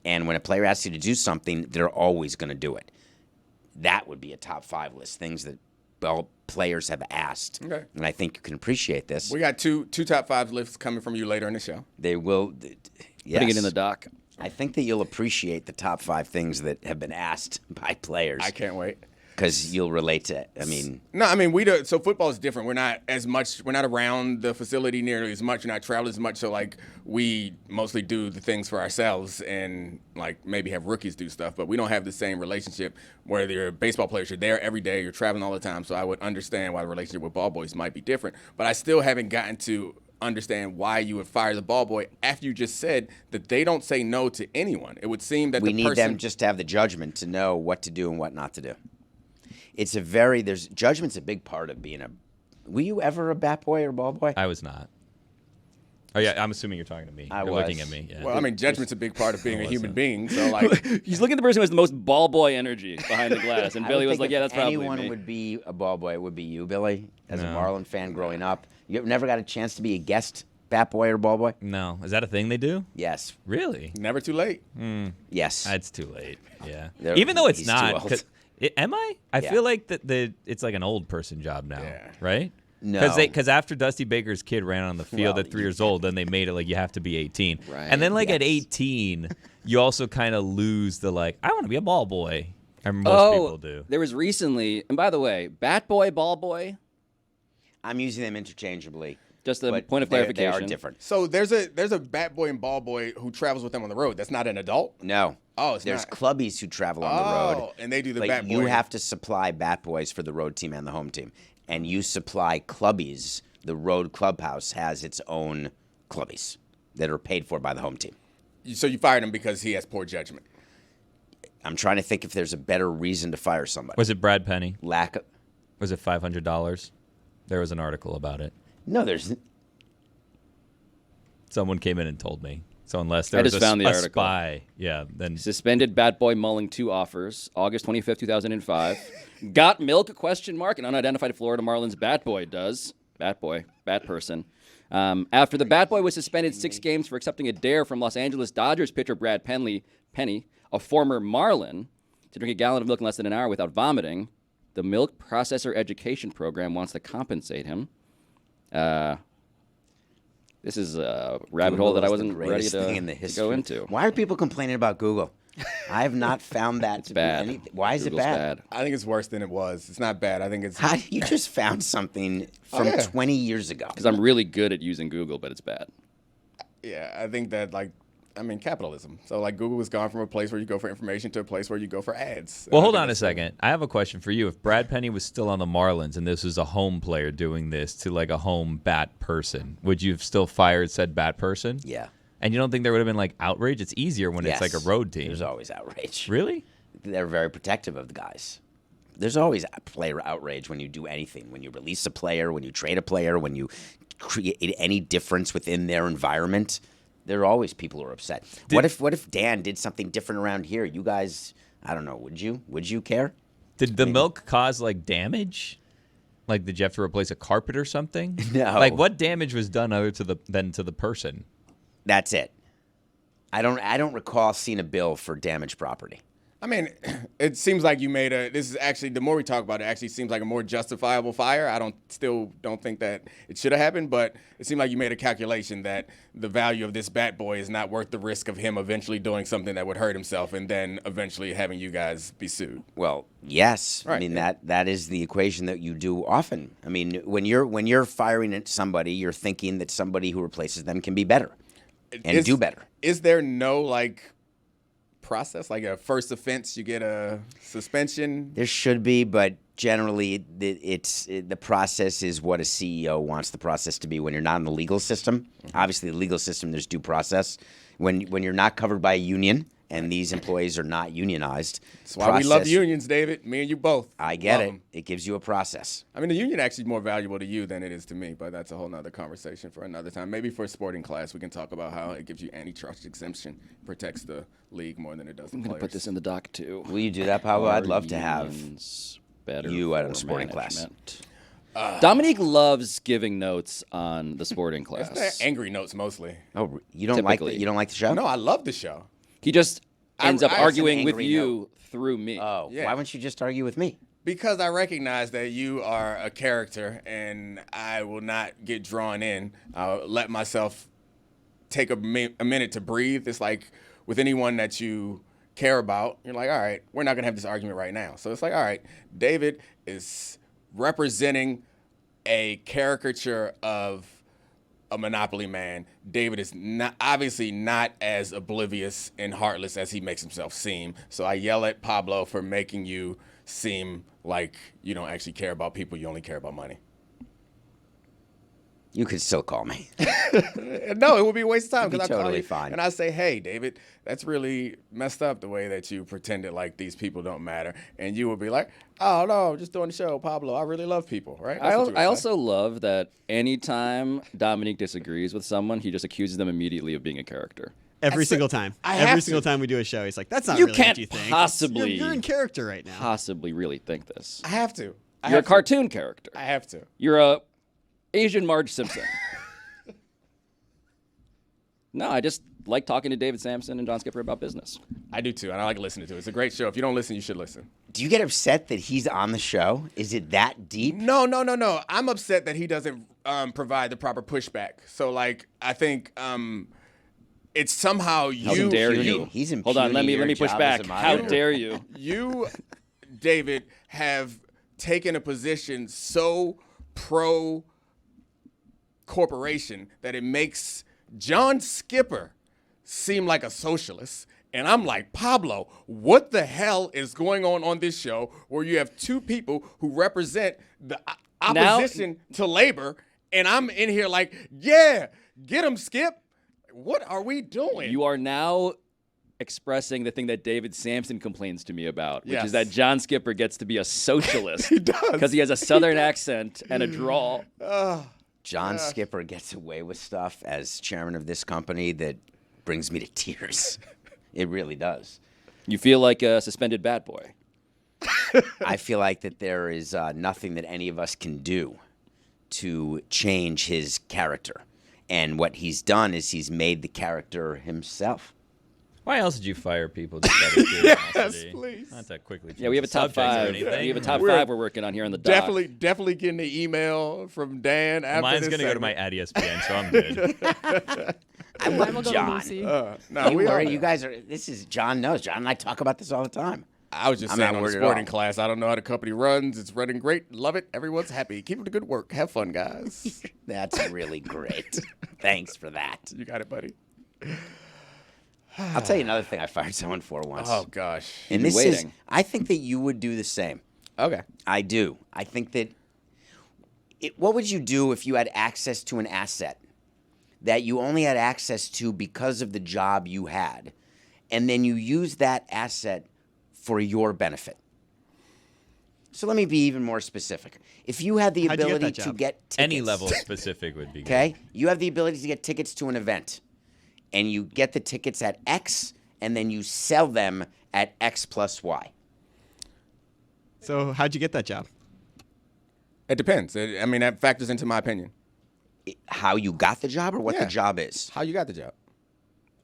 And when a player asks you to do something, they're always going to do it. That would be a top 5 list, things that players have asked. Okay. And I think you can appreciate this. we got two top 5 lists coming from you later in the show. They will. Yes. Putting it in the doc. I think that you'll appreciate the top 5 things that have been asked by players. I can't wait. Because you'll relate to it. I mean, No, I mean we do. So football is different. We're not as much. We're not around the facility nearly as much. We're not traveling as much. So we mostly do the things for ourselves and maybe have rookies do stuff. But we don't have the same relationship. Where you're baseball players, you're there every day. You're traveling all the time. So I would understand why the relationship with ball boys might be different. But I still haven't gotten to understand why you would fire the ball boy after you just said that they don't say no to anyone. It would seem that we the need person them just to have the judgment to know what to do and what not to do. Judgment's a big part of being a. Were you ever a bat boy or ball boy? I was not. Oh yeah, I'm assuming you're talking to me. You're looking at me. Yeah. Well, I mean, judgment's a big part of being a human being. So, like, He's looking at the person who has the most ball boy energy behind the glass, and I Billy would was think like, if "Yeah, that's probably anyone me." would be a ball boy, it would be you, Billy, as a No. Marlin fan growing up. You never got a chance to be a guest bat boy or ball boy? No, is that a thing they do? Yes. Really? never too late. Yes. It's too late. Yeah. There- Even though it's he's too not. old. 'Cause am I? I Yeah. feel like it's like an old person job now, Yeah. right? No. Because after Dusty Baker's kid ran on the field Well, at 3 years old, then they made it like you have to be 18. Right. And then like at Yes. 18, you also kind of lose the like, I want to be a ball boy. And most people do. There was recently, and by the way, bat boy, ball boy, I'm using them interchangeably. just a but point of they clarification. are different. So there's a bat boy and ball boy who travels with them on the road. That's not an adult. No. Oh, it's There's not. clubbies who travel on the road. And they do the But bat boy. you have to supply bat boys for the road team and the home team. And you supply clubbies. The road clubhouse has its own clubbies that are paid for by the home team. So you fired him because he has poor judgment. I'm trying to think if there's a better reason to fire somebody. Was it Brad Penny? Lack of. Was it $500? There was an article about it. No, there's. Someone came in and told me. So unless there I was just found the a article. spy, yeah, then Suspended bat boy mulling 2 offers, August 25th, 2005. Got milk, ? An unidentified Florida Marlins bat boy does. Bat boy, bat person. After the bat boy was suspended 6 games for accepting a dare from Los Angeles Dodgers pitcher Brad Penny, a former Marlin, to drink a gallon of milk in less than an hour without vomiting, the milk processor education program wants to compensate him. This is a rabbit hole that I Google is the wasn't ready greatest to, thing in the to history. go into. Why are people complaining about Google? I have not found that to Bad. be anything. Why is Google's it bad? I think it's worse than it was. It's not bad. I think it's. How you just found something from yeah. 20 years ago? Because I'm really good at using Google, but it's bad. Yeah, I think that capitalism. So like Google has gone from a place where you go for information to a place where you go for ads. Well, And I hold think on a that's- second. I have a question for you. If Brad Penny was still on the Marlins and this was a home player doing this to like a home bat person, would you have still fired said bat person? Yeah. And you don't think there would have been like outrage? It's easier when it's like a Yes. road team. There's always outrage. Really? They're very protective of the guys. There's always player outrage when you do anything. When you release a player, when you trade a player, when you create any difference within their environment. There are always people who are upset. What if Dan did something different around here? You guys, I don't know. Would you? Would you care? Did the milk cause like damage? Like did you have to replace a carpet or something? No. Like what damage was done other than to the person? That's it. I don't recall seeing a bill for damaged property. I mean, it seems like you made this is actually, the more we talk about it, actually seems like a more justifiable fire. I still don't think that it should have happened, but it seemed like you made a calculation that the value of this bat boy is not worth the risk of him eventually doing something that would hurt himself and then eventually having you guys be sued. Well, yes. I Right, mean yeah. that is the equation that you do often. I mean, when you're firing at somebody, you're thinking that somebody who replaces them can be better and do better. Is there no process, like a first offense, you get a suspension? There should be, but generally, the process is what a CEO wants the process to be. When you're not in the legal system, obviously the legal system, there's due process. When you're not covered by a union and these employees are not unionized, That's why we love unions, David. Me and you both. I get Love it. 'em. It gives you a process. I mean, the union actually is more valuable to you than it is to me, but that's a whole nother conversation for another time. Maybe for a sporting class, we can talk about how it gives you antitrust exemption, protects the league more than it does the I'm players. going to put this in the doc, too. Will you do that, Pablo? I'd love to have Unions better you at a for sporting class. management. Domonique loves giving notes on the sporting They're class. angry notes mostly. Oh, you don't like Typically. you don't like the show? No, I love the show. He just ends up I have some arguing with angry you through me. Oh, Yeah. why wouldn't you just argue with me? Because I recognize that you are a character and I will not get drawn in. I'll let myself take a minute to breathe. It's like with anyone that you care about, you're like, all right, we're not going to have this argument right now. So it's like, all right, David is representing a caricature of a Monopoly man. David is obviously not as oblivious and heartless as he makes himself seem. So I yell at Pablo for making you seem like you don't actually care about people. You only care about money. You could still call me. No, it would be a waste of time. It'd be 'cause I call totally you fine. And I say, hey, David, that's really messed up the way that you pretended like these people don't matter. And you would be like, oh, no, I'm just doing the show, Pablo. I really love people, right? That's what you would I say. also love that anytime Domonique disagrees with someone, he just accuses them immediately of being a character. Every single time. I have Every to. single time we do a show, he's like, that's not You really can't what you think. possibly- You're in character right now. Possibly really think this. I have to. You're a cartoon character. I have to. You're a Asian Marge Simpson. No, I just like talking to David Samson and John Skipper about business. I do too, and I like listening to it. It's a great show. If you don't listen, you should listen. Do you get upset that he's on the show? Is it that deep? No. I'm upset that he doesn't provide the proper pushback. So, like, I think it's somehow How dare you? He's Hold on, let impugning me your push job back. as a How moderator. dare you? You, David, have taken a position so pro corporation that it makes John Skipper seem like a socialist. And I'm like, Pablo, what the hell is going on this show where you have two people who represent the opposition to labor, and I'm in here like, yeah, get him, Skip. What are we doing? You are now expressing the thing that David Samson complains to me about, which Yes. is that John Skipper gets to be a socialist. He does. Because he has a southern accent and a drawl. John Skipper gets away with stuff as chairman of this company that brings me to tears. It really does. You feel like a suspended batboy. I feel like that there is nothing that any of us can do to change his character. And what he's done is he's made the character himself. Why else did you fire people? Just out of curiosity? please. Not that quickly. Yeah, we have a top Subjects or five. anything. We have a top We're five we're working on here on the dock. Definitely getting the email from Dan after Mine's this gonna go to my segment. at ESPN, so I'm good. I Mine will love go to John. Lucy. No, Don't we are. worry, you guys are. This is John knows. John and I talk about this all the time. I was just I'm saying not on the worried at sporting all. class, I don't know how the company runs. It's running great. Love it. Everyone's happy. Keep up the good work. Have fun, guys. That's really great. Thanks for that. You got it, buddy. I'll tell you another thing I fired someone for once. Oh, gosh. and you're this is. waiting. I think that you would do the same. Okay. I do. I think that. What would you do if you had access to an asset that you only had access to because of the job you had, and then you use that asset for your benefit? So let me be even more specific. If you had the How'd you get ability that to job? get tickets, Any level of specific would be good. okay, you have the ability to get tickets to an event, and you get the tickets at X, and then you sell them at X plus Y. So how'd you get that job? It depends. I mean, that factors into my opinion. How you got the job or what the Yeah. job is? How you got the job?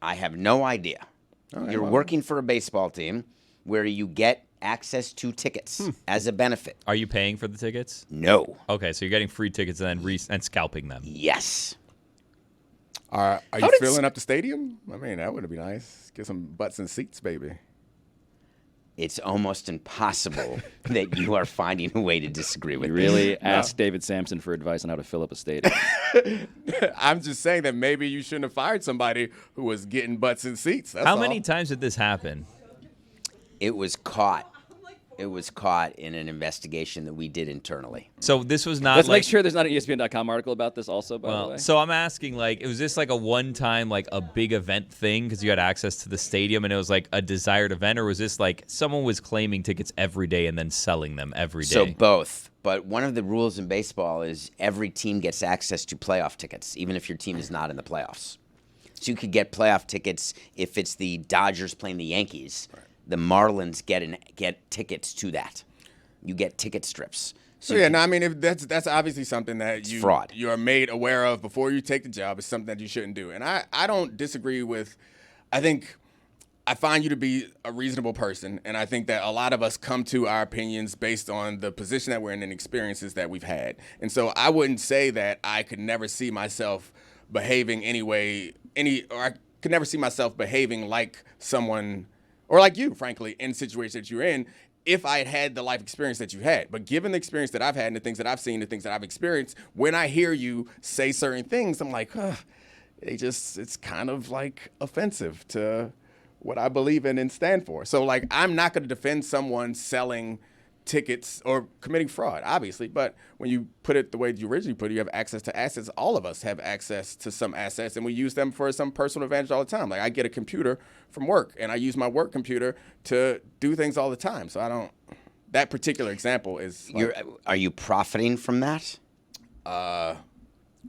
I have no idea. All right, You're well. working for a baseball team where you get access to tickets as a benefit. Are you paying for the tickets? No. Okay, so you're getting free tickets and then and scalping them. Yes. Are you did filling up the stadium? I mean, that would be nice. Get some butts and seats, baby. It's almost impossible that you are finding a way to disagree with We this. really asked David Samson for advice on how to fill up a stadium. I'm just saying that maybe you shouldn't have fired somebody who was getting butts and seats. That's How all. many times did this happen? It was caught. It was caught in an investigation that we did internally. So this was not Let's like make sure there's not an ESPN.com article about this also, by the way. well, so I'm asking, like, was this like a one-time, like a big event thing because you had access to the stadium and it was like a desired event, or was this like someone was claiming tickets every day and then selling them every day? So both. But one of the rules in baseball is every team gets access to playoff tickets, even if your team is not in the playoffs. So you could get playoff tickets if it's the Dodgers playing the Yankees. Right. The Marlins get tickets to that. You get ticket strips. So yeah, no, I mean, if that's obviously something that fraud. You are made aware of before you take the job. It's something that you shouldn't do. And I don't disagree with. I think I find you to be a reasonable person, and I think that a lot of us come to our opinions based on the position that we're in and experiences that we've had. And so I wouldn't say that I could never see myself behaving or I could never see myself behaving like someone. Or like you, frankly, in situations that you're in, if I had had the life experience that you had. But given the experience that I've had and the things that I've seen, the things that I've experienced, when I hear you say certain things, I'm like, it's kind of like offensive to what I believe in and stand for. So like, I'm not going to defend someone selling tickets or committing fraud, obviously. But when you put it the way you originally put it, you have access to assets. All of us have access to some assets, and we use them for some personal advantage all the time. Like I get a computer from work, and I use my work computer to do things all the time. So I don't. That particular example is. Are you profiting from that?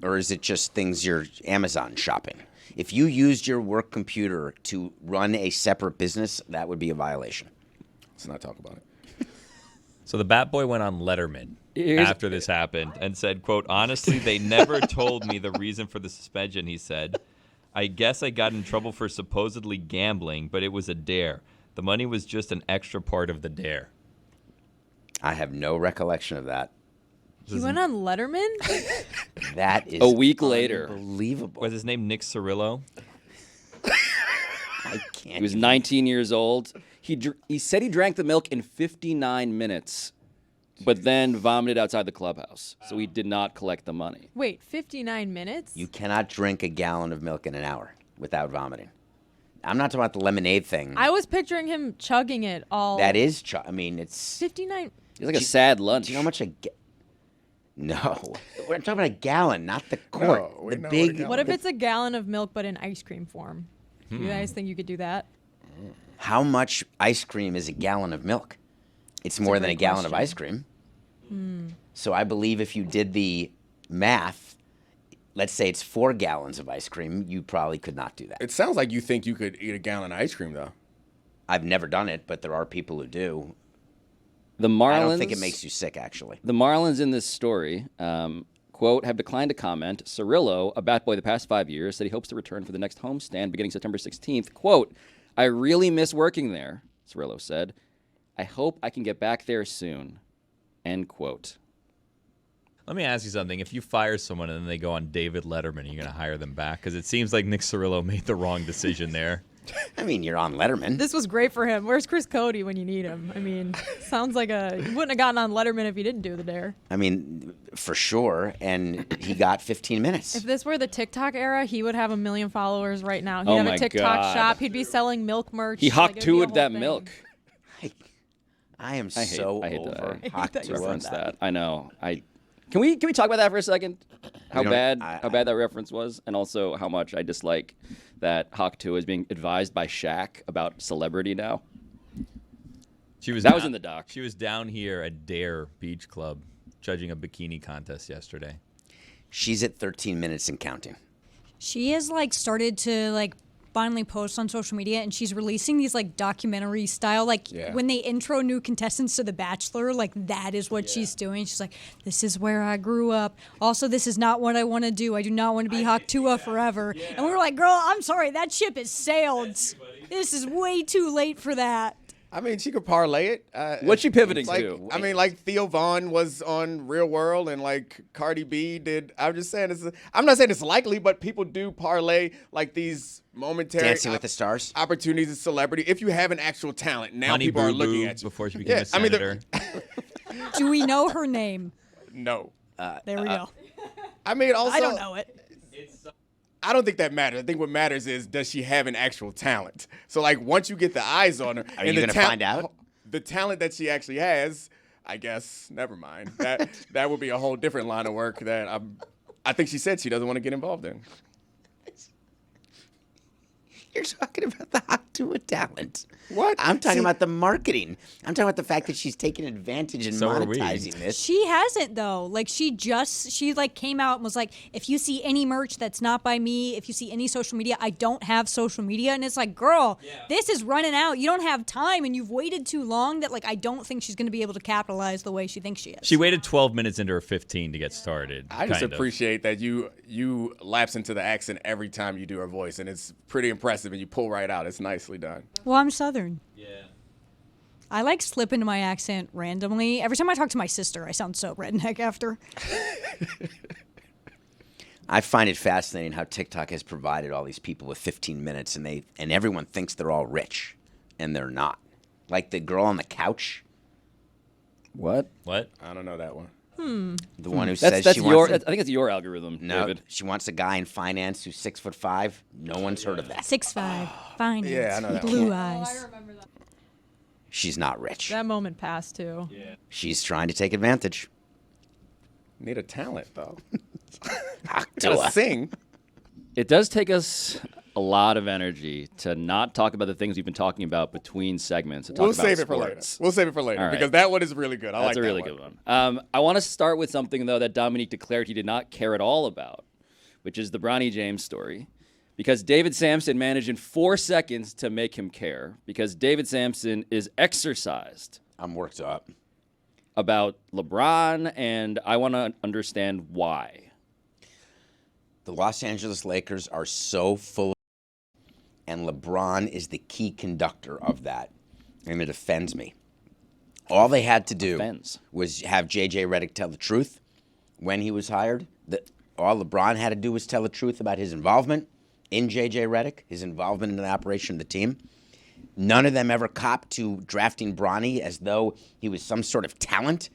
Or is it just things you're Amazon shopping? If you used your work computer to run a separate business, that would be a violation. Let's not talk about it. So the Bat Boy went on Letterman after this happened and said, quote, honestly, they never told me the reason for the suspension, he said. I guess I got in trouble for supposedly gambling, but it was a dare. The money was just an extra part of the dare. I have no recollection of that. He went on Letterman? That is A week later. unbelievable. Was his name Nick Cirillo? I can't. He was 19 years old. He said he drank the milk in 59 minutes, but then vomited outside the clubhouse. So he did not collect the money. Wait, 59 minutes? You cannot drink a gallon of milk in an hour without vomiting. I'm not talking about the lemonade thing. I was picturing him chugging it all. That is, I mean, it's. 59. It's like a sad lunch. Do you know how much No, we're talking about a gallon, not the quart. No, we the know what a big. gallon What if it's a gallon of milk but in ice cream form? Do you guys think you could do that? How much ice cream is a gallon of milk? It's more than a great gallon of question. ice cream. So I believe if you did the math, let's say it's 4 gallons of ice cream, you probably could not do that. It sounds like you think you could eat a gallon of ice cream, though. I've never done it, but there are people who do. The Marlins. I don't think it makes you sick, actually. The Marlins in this story, quote, have declined to comment. Cirillo, a bat boy the past 5 years, said he hopes to return for the next homestand beginning September 16th. Quote, I really miss working there, Cirillo said. I hope I can get back there soon. End quote. Let me ask you something. If you fire someone and then they go on David Letterman, are you going to hire them back? Because it seems like Nick Cirillo made the wrong decision there. I mean, you're on Letterman. This was great for him. Where's Chris Cody when you need him? I mean, sounds like he wouldn't have gotten on Letterman if he didn't do the dare. I mean, for sure. And he got 15 minutes. If this were the TikTok era, he would have 1 million followers right now. He'd Oh have my a TikTok God. shop. He'd be selling milk merch. He Like, it'd be a Hawk-2'd whole that thing. milk. I am I hate so that over I Hawk that you to reference said that. I know. Can we talk about that for a second? How don't- bad I- how bad that reference was, and also how much I dislike that Hawk-2 is being advised by Shaq about celebrity now. She was That was in the doc. She was down here at Dare Beach Club judging a bikini contest yesterday. She's at 13 minutes and counting. She has like started to like finally post on social media, and she's releasing these like documentary style, like Yeah. when they intro new contestants to The Bachelor, like that is what she's doing. She's like, this is where I grew up. Also, this is not what I want to do. I do not want to be Hawk-2 forever. And we were like, girl, I'm sorry, that ship has sailed. This is way too late for that. I mean, she could parlay it. What's she pivoting it's like, to? I mean, like Theo Vaughn was on Real World, and like Cardi B did. I'm just saying, I'm not saying it's likely, but people do parlay like these momentary Dancing with the Stars. opportunities as celebrity. If you have an actual talent, now Honey people Boo are looking Boo at you. before she became a I mean, senator. Do we know her name? No. There we go. I mean, also, I don't know it. I don't think that matters. I think what matters is, does she have an actual talent? So, like, once you get the eyes on her, Are you gonna find out? The talent that she actually has, I guess, never mind. That would be a whole different line of work that I think she said she doesn't want to get involved in. You're talking about the Hawk-2 talent. What? I'm talking See- about the marketing. I'm talking about the fact that she's taking advantage and So are we. monetizing this. She hasn't though. Like she like came out and was like, if you see any merch that's not by me, if you see any social media, I don't have social media. And it's like, girl, this is running out. You don't have time, and you've waited too long. That like I don't think she's going to be able to capitalize the way she thinks she is. She waited 12 minutes into her 15 to get started. I just kind of. appreciate that you lapse into the accent every time you do her voice, and it's pretty impressive, and you pull right out. It's nicely done. Well, I'm Southern. Yeah. I like slip into my accent randomly. Every time I talk to my sister, I sound so redneck after. I find it fascinating how TikTok has provided all these people with 15 minutes, and everyone thinks they're all rich, and they're not. Like the girl on the couch, What? What? I don't know that one. the one who That's says she your. wants. I think it's your algorithm, No, David. she wants a guy in finance who's 6'5". No one's heard of that. 6'5", finance, Yeah, I know that blue one. eyes. she's not rich. That moment passed too. She's trying to take advantage. Need a talent though. Ah, Gotta sing. It does take us a lot of energy to not talk about the things we've been talking about between segments. To talk We'll about save it for later. sports. We'll save it for later All right. because that one is really good. I That's like a really that good one. I want to start with something, though, that Domonique declared he did not care at all about, which is the Bronny James story. Because David Samson managed in 4 seconds to make him care. Because David Samson is exercised I'm worked up. about LeBron, and I want to understand why. The Los Angeles Lakers are so full of and LeBron is the key conductor of that. And it offends me. All they had to do was have J.J. Redick tell the truth when he was hired. All LeBron had to do was tell the truth about his involvement in J.J. Redick, his involvement in the operation of the team. None of them ever copped to drafting Bronny as though he was some sort of talent.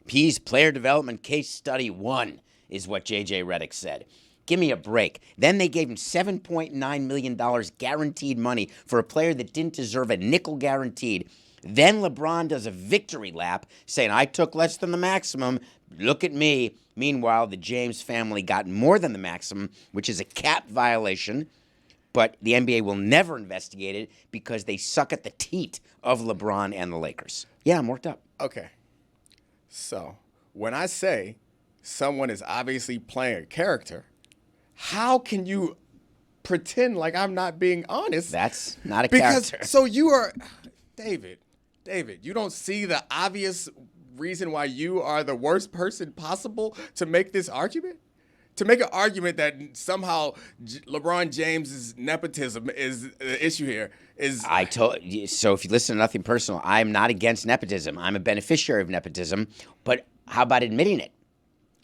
P's player development case study 1 is what J.J. Redick said. Give me a break. Then they gave him $7.9 million guaranteed money for a player that didn't deserve a nickel guaranteed. Then LeBron does a victory lap saying, I took less than the maximum. Look at me. Meanwhile, the James family got more than the maximum, which is a cap violation. But the NBA will never investigate it because they suck at the teat of LeBron and the Lakers. Yeah, I'm worked up. Okay. So when I say someone is obviously playing a character, how can you pretend like I'm not being honest? That's not a because, character. So you are, David, you don't see the obvious reason why you are the worst person possible to make this argument? To make an argument that somehow LeBron James's nepotism is the issue here is... So if you listen to Nothing Personal, I'm not against nepotism. I'm a beneficiary of nepotism. But how about admitting it?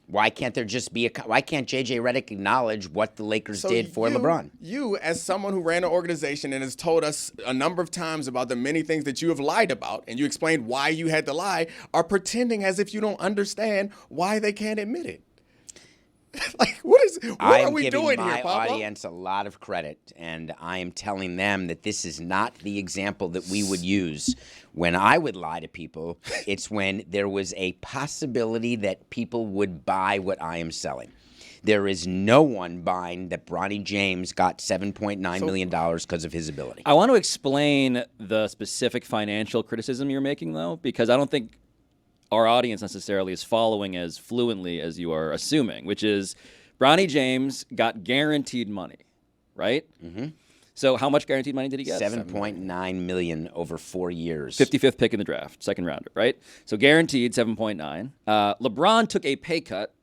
Why can't there just be why can't J.J. Redick acknowledge what the Lakers did for LeBron? You, as someone who ran an organization and has told us a number of times about the many things that you have lied about, and you explained why you had to lie, are pretending as if you don't understand why they can't admit it. Like, what are we doing here, Pablo? I am giving my audience a lot of credit, and I am telling them that this is not the example that we would use when I would lie to people. It's when there was a possibility that people would buy what I am selling. There is no one buying that Bronny James got $7.9 million because of his ability. I want to explain the specific financial criticism you're making, though, because I don't think our audience necessarily is following as fluently as you are assuming, which is Bronny James got guaranteed money, right? Mm-hmm. So how much guaranteed money did he get? $7.9 million over 4 years. 55th pick in the draft, second rounder, right? So guaranteed 7.9. LeBron took a pay cut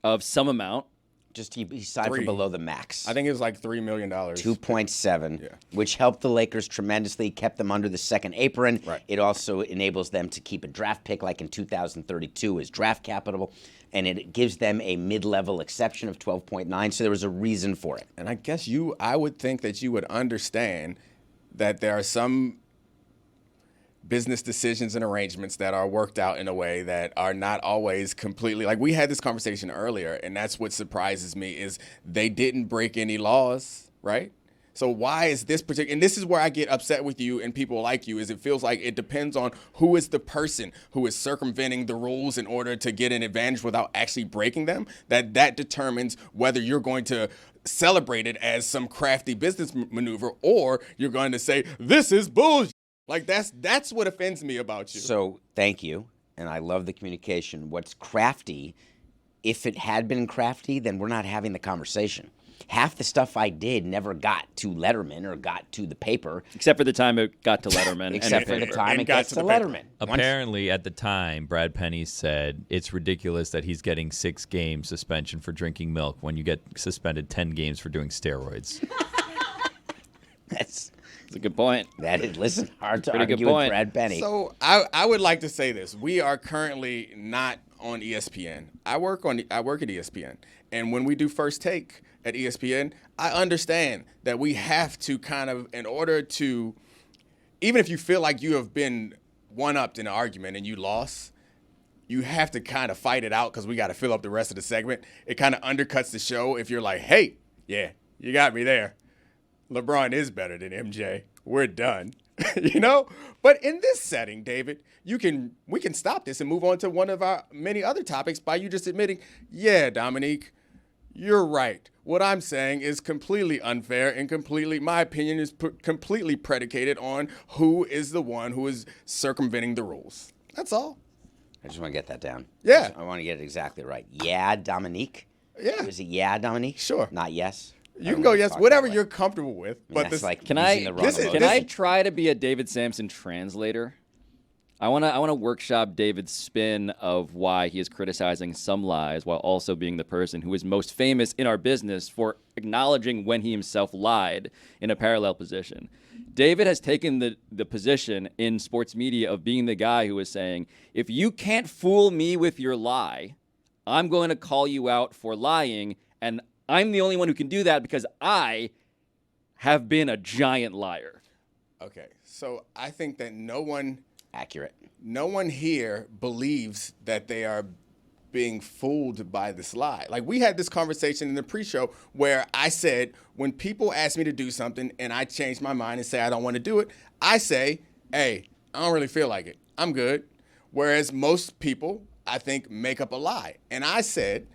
of some amount. Just he signed for below the max. I think it was like $3 million. 2.7, which helped the Lakers tremendously, kept them under the second apron. Right. It also enables them to keep a draft pick like in 2032 as draft capital, and it gives them a mid-level exception of 12.9, so there was a reason for it. And I guess I would think that you would understand that there are some business decisions and arrangements that are worked out in a way that are not always completely, like we had this conversation earlier, and that's what surprises me is they didn't break any laws, right? So why is this particular, and this is where I get upset with you and people like you, is it feels like it depends on who is the person who is circumventing the rules in order to get an advantage without actually breaking them, that determines whether you're going to celebrate it as some crafty business maneuver or you're going to say, this is bullshit. Like, that's what offends me about you. So, thank you, and I love the communication. What's crafty, if it had been crafty, then we're not having the conversation. Half the stuff I did never got to Letterman or got to the paper. Except for the time it got to Letterman. Except for the time it gets to Letterman. Apparently, at the time, Brad Penny said it's ridiculous that he's getting 6-game suspension for drinking milk when you get suspended 10 games for doing steroids. That's a good point. That is, listen, hard to Pretty argue good with point. Brad Penny. So I would like to say this. We are currently not on ESPN. I work at ESPN. And when we do First Take at ESPN, I understand that we have to kind of, in order to, even if you feel like you have been one-upped in an argument and you lost, you have to kind of fight it out because we got to fill up the rest of the segment. It kind of undercuts the show if you're like, hey, yeah, you got me there. LeBron is better than MJ. We're done. you know? But in this setting, David, we can stop this and move on to one of our many other topics by you just admitting, yeah, Domonique, you're right. What I'm saying is completely unfair and my opinion is completely predicated on who is the one who is circumventing the rules. That's all. I just want to get that down. Yeah. I want to get it exactly right. Yeah, Domonique? Yeah. Is it yeah, Domonique? Sure. Not yes? You can go yes, whatever you're comfortable with. But That's like Can using the wrong can emoji. I try to be a David Samson translator? I wanna workshop David's spin of why he is criticizing some lies while also being the person who is most famous in our business for acknowledging when he himself lied in a parallel position. David has taken the position in sports media of being the guy who is saying, if you can't fool me with your lie, I'm going to call you out for lying, and I'm the only one who can do that because I have been a giant liar. Okay, so I think that no one here believes that they are being fooled by this lie. Like, we had this conversation in the pre-show where I said, when people ask me to do something and I change my mind and say I don't want to do it, I say, hey, I don't really feel like it. I'm good. Whereas most people, I think, make up a lie. And I said,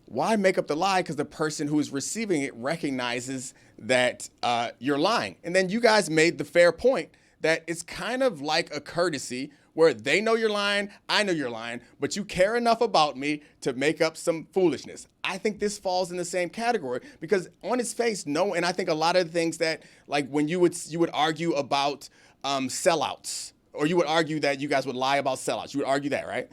why make up the lie? Because the person who is receiving it recognizes that you're lying. And then you guys made the fair point that it's kind of like a courtesy where they know you're lying, I know you're lying, but you care enough about me to make up some foolishness. I think this falls in the same category because on its face, no, and I think a lot of the things that, like when you would argue about sellouts, or you would argue that you guys would lie about sellouts, you would argue that, right?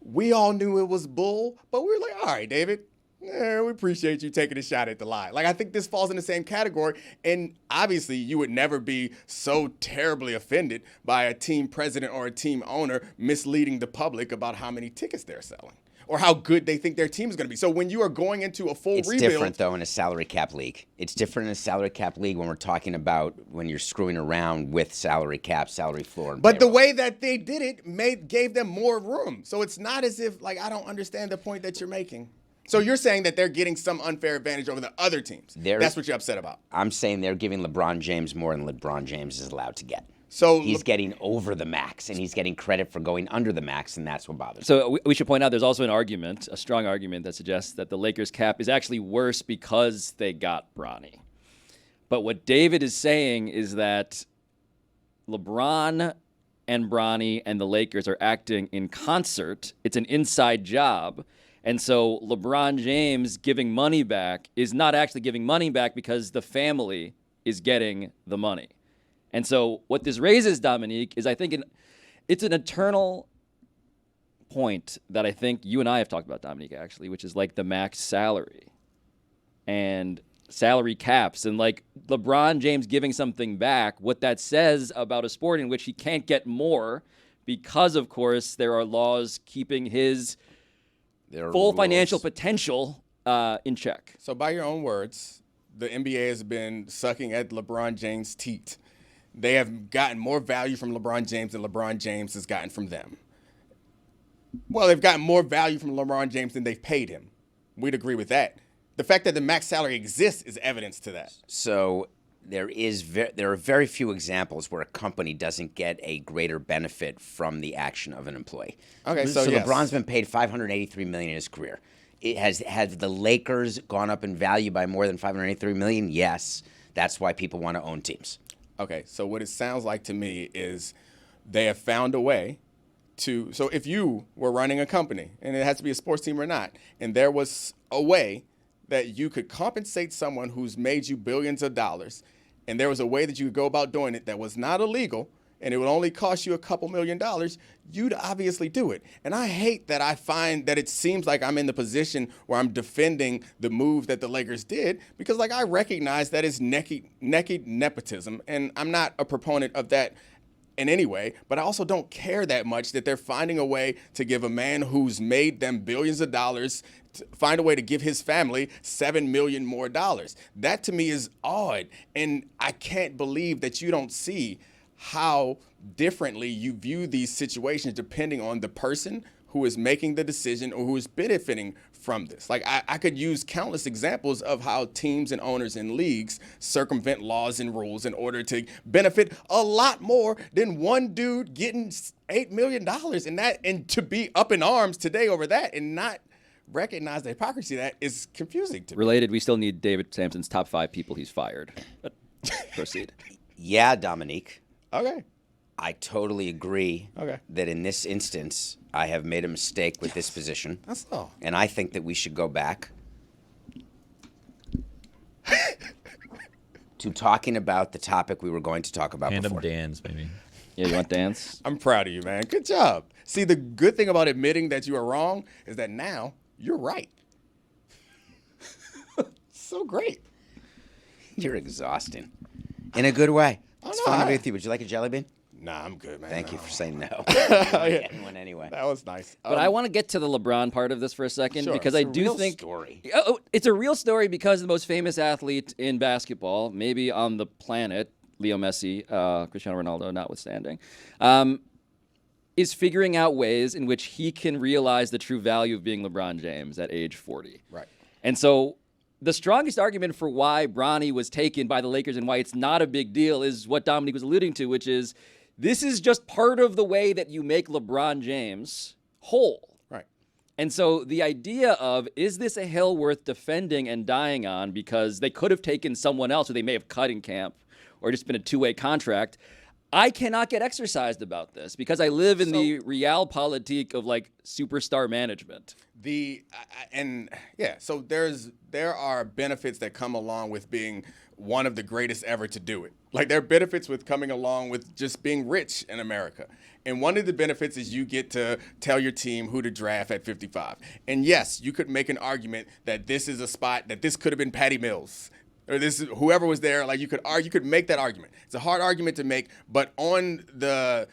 We all knew it was bull, but we were like, all right, David, we appreciate you taking a shot at the lie. Like, I think this falls in the same category. And obviously, you would never be so terribly offended by a team president or a team owner misleading the public about how many tickets they're selling or how good they think their team is going to be. So when you are going into a full rebuild. It's different, though, in a salary cap league. It's different in a salary cap league when we're talking about when you're screwing around with salary cap, salary floor. And but the payroll. way that they did it gave them more room. So it's not as if, like, I don't understand the point that you're making. So you're saying that they're getting some unfair advantage over the other teams. That's what you're upset about. I'm saying they're giving LeBron James more than LeBron James is allowed to get. So he's getting over the max, and he's getting credit for going under the max, and that's what bothers me. So we should point out there's also an argument, a strong argument that suggests that the Lakers cap is actually worse because they got Bronny. But what David is saying is that LeBron and Bronny and the Lakers are acting in concert. It's an inside job. And so LeBron James giving money back is not actually giving money back because the family is getting the money. And so what this raises, Domonique, is I think it's an eternal point that I think you and I have talked about, Domonique, actually, which is like the max salary and salary caps and like LeBron James giving something back, what that says about a sport in which he can't get more because, of course, there are laws keeping his full financial potential in check. So by your own words, the NBA has been sucking at LeBron James' teat. They have gotten more value from LeBron James than LeBron James has gotten from them. Well, they've gotten more value from LeBron James than they've paid him. We'd agree with that. The fact that the max salary exists is evidence to that. So there are very few examples where a company doesn't get a greater benefit from the action of an employee. Okay, so yes. LeBron's been paid $583 million in his career. Has the Lakers gone up in value by more than $583 million? Yes. That's why people want to own teams. Okay, so what it sounds like to me is they have found a way to. So if you were running a company, and it has to be a sports team or not, and there was a way that you could compensate someone who's made you billions of dollars, and there was a way that you could go about doing it that was not illegal, and it would only cost you a couple $1 million, you'd obviously do it. And I hate that I find that it seems like I'm in the position where I'm defending the move that the Lakers did, because like I recognize that it's naked nepotism, and I'm not a proponent of that in any way, but I also don't care that much that they're finding a way to give a man who's made them billions of dollars, find a way to give his family $7 million more dollars. That to me is odd, and I can't believe that you don't see how differently you view these situations depending on the person who is making the decision or who is benefiting from this. Like, I could use countless examples of how teams and owners in leagues circumvent laws and rules in order to benefit a lot more than one dude getting $8 million and to be up in arms today over that and not recognize the hypocrisy that is confusing to me. Related, we still need David Samson's top 5 people he's fired. But proceed. Yeah, Domonique. Okay. I totally agree Okay. that in this instance, I have made a mistake with this position. That's all. And I think that we should go back to talking about the topic we were going to talk about Hand before. him Dan's, maybe. Yeah, you want dance? I'm proud of you, man. Good job. See, the good thing about admitting that you are wrong is that now you're right. So great. You're exhausting. In a good way. It's no, fun to be I- with you. Would you like a jelly bean? Nah, I'm good, man. Thank you for saying no. Yeah. Anyone anyway. That was nice. But I want to get to the LeBron part of this for a second Sure. because It's I a do real think story. Oh, it's a real story because the most famous athlete in basketball, maybe on the planet, Leo Messi, Cristiano Ronaldo notwithstanding, is figuring out ways in which he can realize the true value of being LeBron James at age 40. Right. And so the strongest argument for why Bronny was taken by the Lakers and why it's not a big deal is what Domonique was alluding to, which is this is just part of the way that you make LeBron James whole. Right. And so the idea of, is this a hill worth defending and dying on because they could have taken someone else who they may have cut in camp or just been a two-way contract, I cannot get exercised about this because I live in the realpolitik of like superstar management. So there are benefits that come along with being one of the greatest ever to do it. Like there are benefits with coming along with just being rich in America. And one of the benefits is you get to tell your team who to draft at 55. And yes, you could make an argument that this is a spot that this could have been Patty Mills. Or this is whoever was there, like you could make that argument. It's a hard argument to make, but on the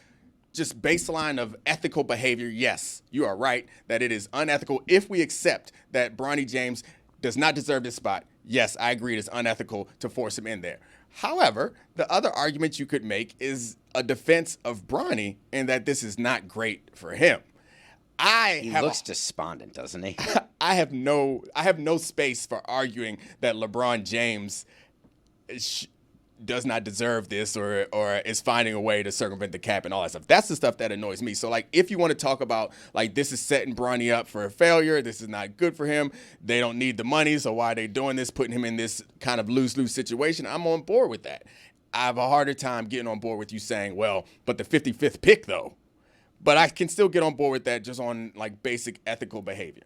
just baseline of ethical behavior, yes, you are right that it is unethical if we accept that Bronny James does not deserve this spot. Yes, I agree it is unethical to force him in there. However, the other argument you could make is a defense of Bronny in that this is not great for him. He looks despondent, doesn't he? I have no space for arguing that LeBron James does not deserve this or is finding a way to circumvent the cap and all that stuff. That's the stuff that annoys me. So, like, if you want to talk about, like, this is setting Bronny up for a failure, this is not good for him, they don't need the money, so why are they doing this, putting him in this kind of lose-lose situation, I'm on board with that. I have a harder time getting on board with you saying, well, but the 55th pick, though. But I can still get on board with that just on, like, basic ethical behavior.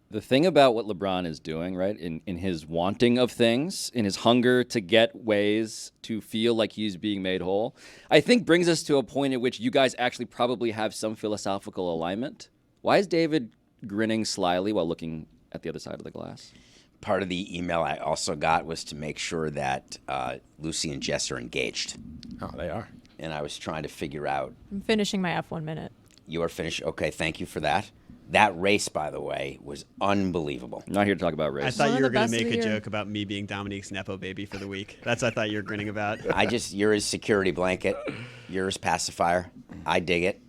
The thing about what LeBron is doing, right, in his wanting of things, in his hunger to get ways to feel like he's being made whole, I think brings us to a point at which you guys actually probably have some philosophical alignment. Why is David grinning slyly while looking at the other side of the glass? Part of the email I also got was to make sure that Lucy and Jess are engaged. Oh, they are. And I was trying to figure out. I'm finishing my F1 minute. You are finished? Okay, thank you for that. That race, by the way, was unbelievable. I'm not here to talk about I race. thought One you of were the going to best of make the a year. joke about me being Dominique's Nepo baby for the week. That's what I thought you were grinning about. You're his security blanket. You're his pacifier. I dig it.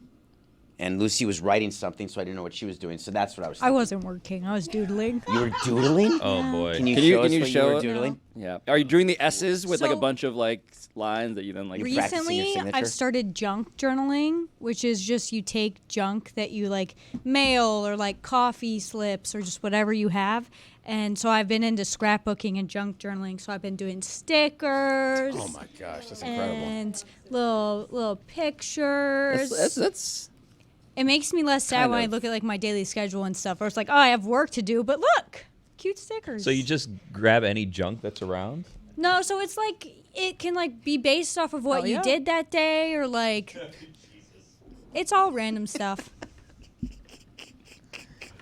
And Lucy was writing something, so I didn't know what she was doing. So that's what I was I thinking. wasn't working. I was doodling. You were doodling? Oh, boy. Can you Can you- show can us you what show you were it? doodling? Yeah. Are you doing the S's with like a So- bunch of like lines that you then like? practicing your Recently, signature? I've started junk journaling, which is just you take junk that you like mail or like coffee slips or just whatever you have. And so I've been into scrapbooking and junk journaling. So I've been doing stickers. Oh, my gosh. That's incredible. And little pictures. That's It makes me less sad kind when I of- look at like my daily schedule and stuff. Where it's like, oh, I have work to do, but look, cute stickers. So you just grab any junk that's around? No, so it's like it can like be based off of what Oh, you yeah. did that day, or like it's all random stuff.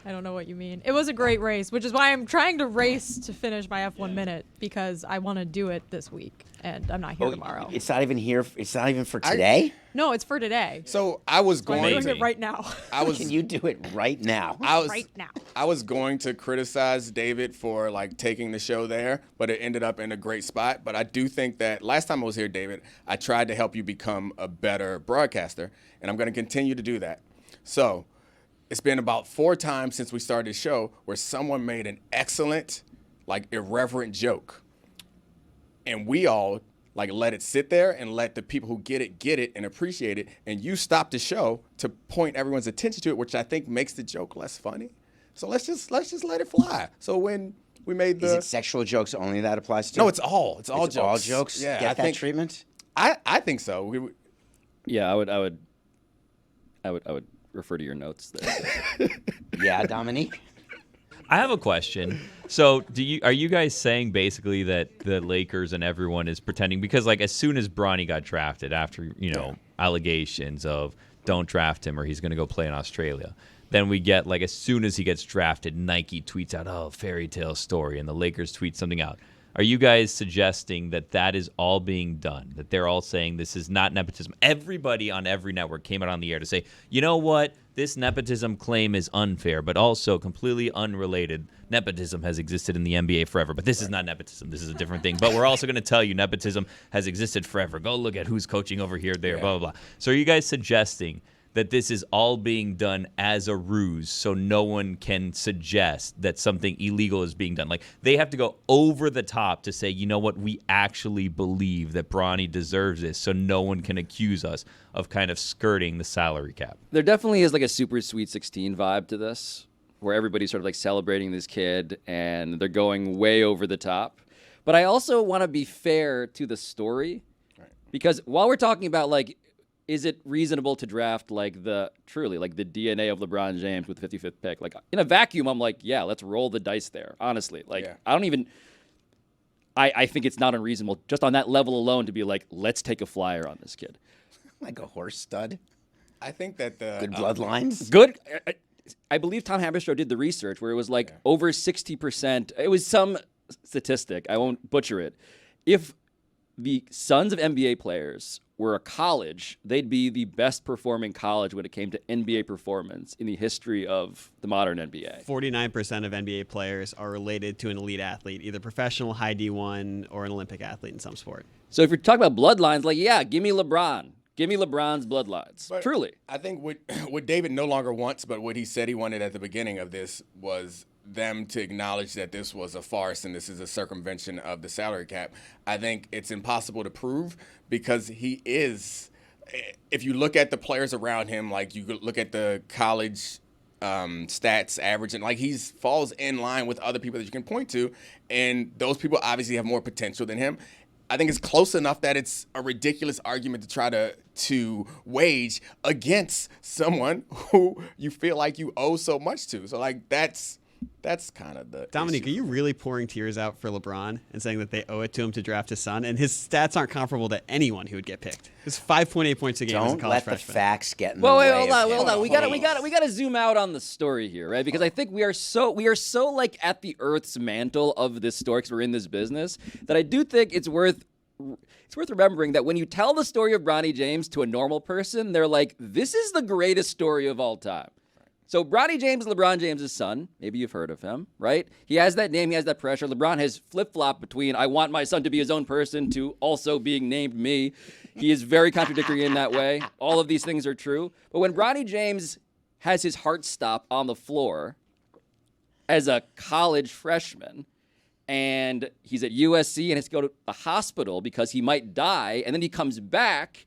I don't know what you mean. It was a great race, which is why I'm trying to race to finish my F1 minute because I want to do it this week, and I'm not here tomorrow. It's not even here. It's not even for today. No, it's for today. So I was I'm going doing Amazing. it right now. Can you do it right now? right now. I was going to criticize David for like taking the show there, but it ended up in a great spot. But I do think that last time I was here, David, I tried to help you become a better broadcaster, and I'm going to continue to do that. So it's been about 4 times since we started the show where someone made an excellent, like, irreverent joke. And we all, like, let it sit there and let the people who get it and appreciate it. And you stop the show to point everyone's attention to it, which I think makes the joke less funny. So let's just let it fly. So when we made the... Is it sexual jokes only that applies to? No, it's all jokes. All jokes Yeah, get that treatment? I think so. Yeah, I would refer to your notes there. Yeah, Domonique? I have a question. So, are you guys saying basically that the Lakers and everyone is pretending, because like as soon as Bronny got drafted, after allegations of don't draft him or he's going to go play in Australia, then we get, like, as soon as he gets drafted, Nike tweets out, "Oh, fairy tale story," and the Lakers tweet something out. Are you guys suggesting that is all being done? That they're all saying this is not nepotism? Everybody on every network came out on the air to say, you know what? This nepotism claim is unfair, but also completely unrelated. Nepotism has existed in the NBA forever, but this is not nepotism. This is a different thing. But we're also going to tell you nepotism has existed forever. Go look at who's coaching over here, there, blah, blah, blah. So are you guys suggesting that this is all being done as a ruse so no one can suggest that something illegal is being done? Like, they have to go over the top to say, you know what, we actually believe that Bronny deserves this, so no one can accuse us of kind of skirting the salary cap. There definitely is like a super Sweet 16 vibe to this, where everybody's sort of like celebrating this kid and they're going way over the top. But I also want to be fair to the story, because while we're talking about, like, is it reasonable to draft like the DNA of LeBron James with the 55th pick? Like, in a vacuum, I'm like, yeah, let's roll the dice there. Honestly, like, I think it's not unreasonable just on that level alone to be like, let's take a flyer on this kid. Like a horse stud? I think that the Good bloodlines? Good. I believe Tom Haberstroh did the research where it was like over 60%. It was some statistic. I won't butcher it. If the sons of NBA players were a college, they'd be the best performing college when it came to NBA performance in the history of the modern NBA. 49% of NBA players are related to an elite athlete, either professional, high D1, or an Olympic athlete in some sport. So if you're talking about bloodlines, like, yeah, give me LeBron. Give me LeBron's bloodlines. But truly. I think what David no longer wants, but what he said he wanted at the beginning of this was them to acknowledge that this was a farce and this is a circumvention of the salary cap. I think it's impossible to prove because he is, if you look at the players around him, like you look at the college stats average, and like he falls in line with other people that you can point to, and those people obviously have more potential than him. I think it's close enough that it's a ridiculous argument to try to wage against someone who you feel like you owe so much to. So like that's kind of the Domonique, issue. are you really pouring tears out for LeBron and saying that they owe it to him to draft his son? And his stats aren't comparable to anyone who would get picked. It's 5.8 points a game as a Don't college let freshman. the facts get in the Well, way. wait, hold on. We got Please. to zoom out on the story here, right? Because I think we are so like at the Earth's mantle of this story because we're in this business that I do think it's worth remembering that when you tell the story of Bronny James to a normal person, they're like, this is the greatest story of all time. So Bronny James is LeBron James' son. Maybe you've heard of him, right? He has that name. He has that pressure. LeBron has flip-flopped between I want my son to be his own person to also being named me. He is very contradictory in that way. All of these things are true. But when Bronny James has his heart stop on the floor as a college freshman, and he's at USC and has to go to a hospital because he might die, and then he comes back,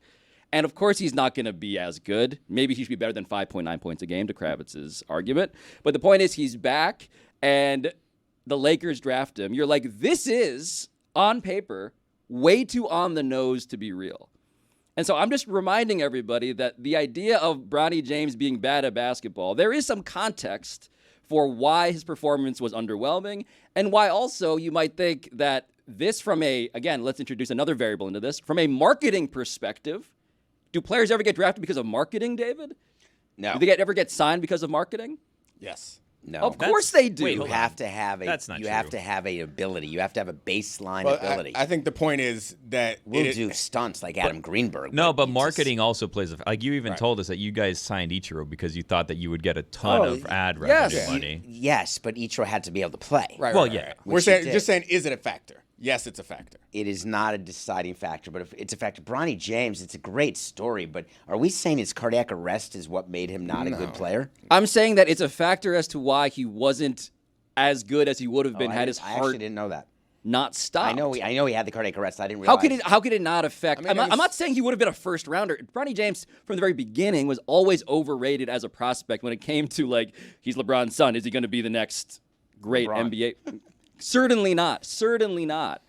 and of course he's not going to be as good. Maybe he should be better than 5.9 points a game, to Kravitz's argument. But the point is he's back, and the Lakers draft him. You're like, this is, on paper, way too on the nose to be real. And so I'm just reminding everybody that the idea of Bronny James being bad at basketball, there is some context for why his performance was underwhelming, and why also you might think that this again, let's introduce another variable into this, from a marketing perspective, do players ever get drafted because of marketing, David? No. Do they ever get signed because of marketing? Yes. No. Of course they do. Wait, You hold on. have to have That's not you true. have to have a ability. You have to have a baseline Well, ability. I think the point is that We'll do stunts like Adam Greenberg. No, but you marketing also plays like you even told us that you guys signed Ichiro because you thought that you would get a ton Oh, of ad yes. revenue money. Yes, but Ichiro had to be able to play. Right. Well, right, yeah. right. Which We're he saying did. just saying, is it a factor? yes, it's a factor. It is not a deciding factor, but if it's a factor. Bronny James, it's a great story, but are we saying his cardiac arrest is what made him not a good player? I'm saying that it's a factor as to why he wasn't as good as he would have been had his I actually heart didn't know that. not stopped. I know he had the cardiac arrest. I didn't realize. How could it not affect? I'm not saying he would have been a first rounder. Bronny James from the very beginning was always overrated as a prospect when it came to like he's LeBron's son. Is he going to be the next great NBA? Certainly not. Certainly not.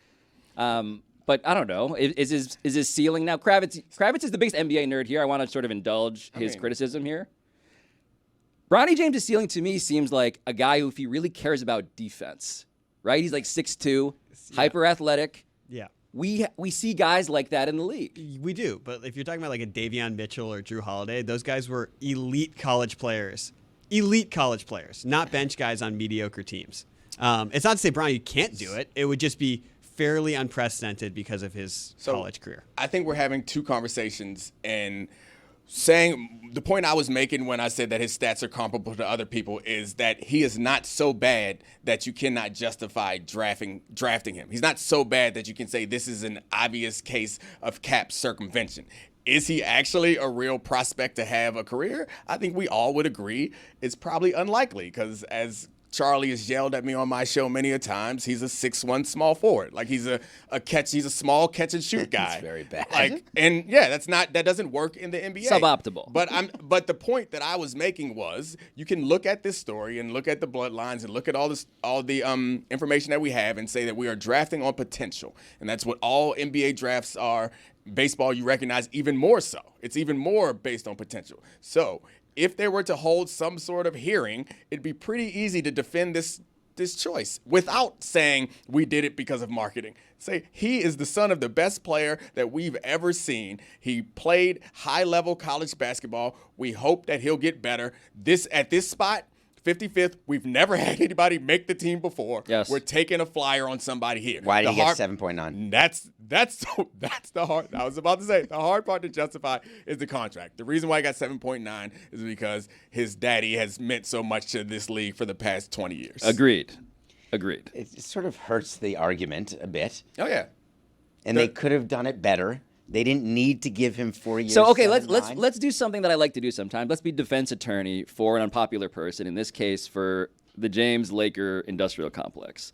But I don't know. Is his ceiling now? Kravitz is the biggest NBA nerd here. I want to sort of indulge his criticism here. Bronny James' ceiling to me seems like a guy who, if he really cares about defense, right? He's like 6'2", hyper athletic. Yeah. We see guys like that in the league. We do, but if you're talking about like a Davion Mitchell or Drew Holiday, those guys were elite college players. Elite college players, not bench guys on mediocre teams. It's not to say Bronny can't do it. It would just be fairly unprecedented because of his college career. I think we're having two conversations, and saying the point I was making when I said that his stats are comparable to other people is that he is not so bad that you cannot justify drafting him. He's not so bad that you can say this is an obvious case of cap circumvention. Is he actually a real prospect to have a career? I think we all would agree it's probably unlikely because, as Charlie has yelled at me on my show many a times, he's a 6'1" small forward. Like he's a small catch and shoot guy. It's very bad. That doesn't work in the NBA. Suboptimal. But the point that I was making was you can look at this story and look at the bloodlines and look at all the information that we have and say that we are drafting on potential. And that's what all NBA drafts are. Baseball, you recognize even more so. It's even more based on potential. So if they were to hold some sort of hearing, it'd be pretty easy to defend this choice without saying we did it because of marketing. Say he is the son of the best player that we've ever seen. He played high-level college basketball. We hope that he'll get better. At this spot, 55th, we've never had anybody make the team before. Yes. We're taking a flyer on somebody here. Why did he get 7.9? That's the hard. I was about to say the hard part to justify is the contract. The reason why he got 7.9 is because his daddy has meant so much to this league for the past 20 years. Agreed. It sort of hurts the argument a bit. Oh yeah. And they could have done it better. They didn't need to give him 4 years. So okay, 7.9. let's do something that I like to do sometimes. Let's be defense attorney for an unpopular person. In this case, for the James Laker Industrial Complex.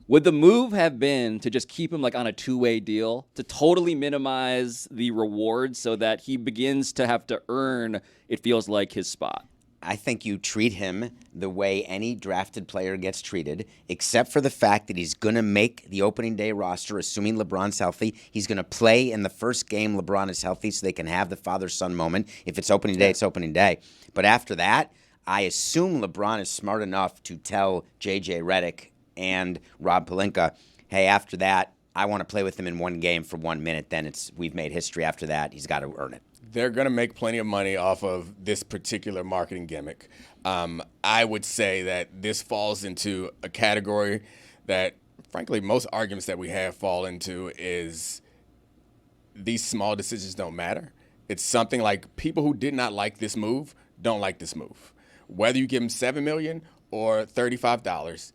Would the move have been to just keep him like on a two-way deal to totally minimize the reward so that he begins to have to earn, it feels like, his spot? I think you treat him the way any drafted player gets treated, except for the fact that he's going to make the opening day roster, assuming LeBron's healthy. He's going to play in the first game LeBron is healthy so they can have the father-son moment. If it's opening day, it's opening day. But after that, I assume LeBron is smart enough to tell J.J. Redick and Rob Pelinka, hey, after that, I want to play with him in one game for 1 minute. Then we've made history after that. He's got to earn it. They're going to make plenty of money off of this particular marketing gimmick. I would say that this falls into a category that, frankly, most arguments that we have fall into is these small decisions don't matter. It's something like people who did not like this move don't like this move. Whether you give them $7 million or $35,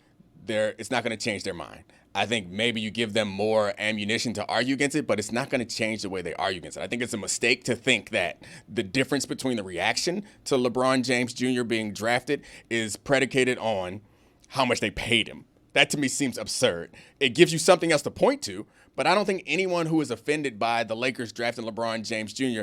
it's not going to change their mind. I think maybe you give them more ammunition to argue against it, but it's not going to change the way they argue against it. I think it's a mistake to think that the difference between the reaction to LeBron James Jr. being drafted is predicated on how much they paid him. That to me seems absurd. It gives you something else to point to, but I don't think anyone who is offended by the Lakers drafting LeBron James Jr.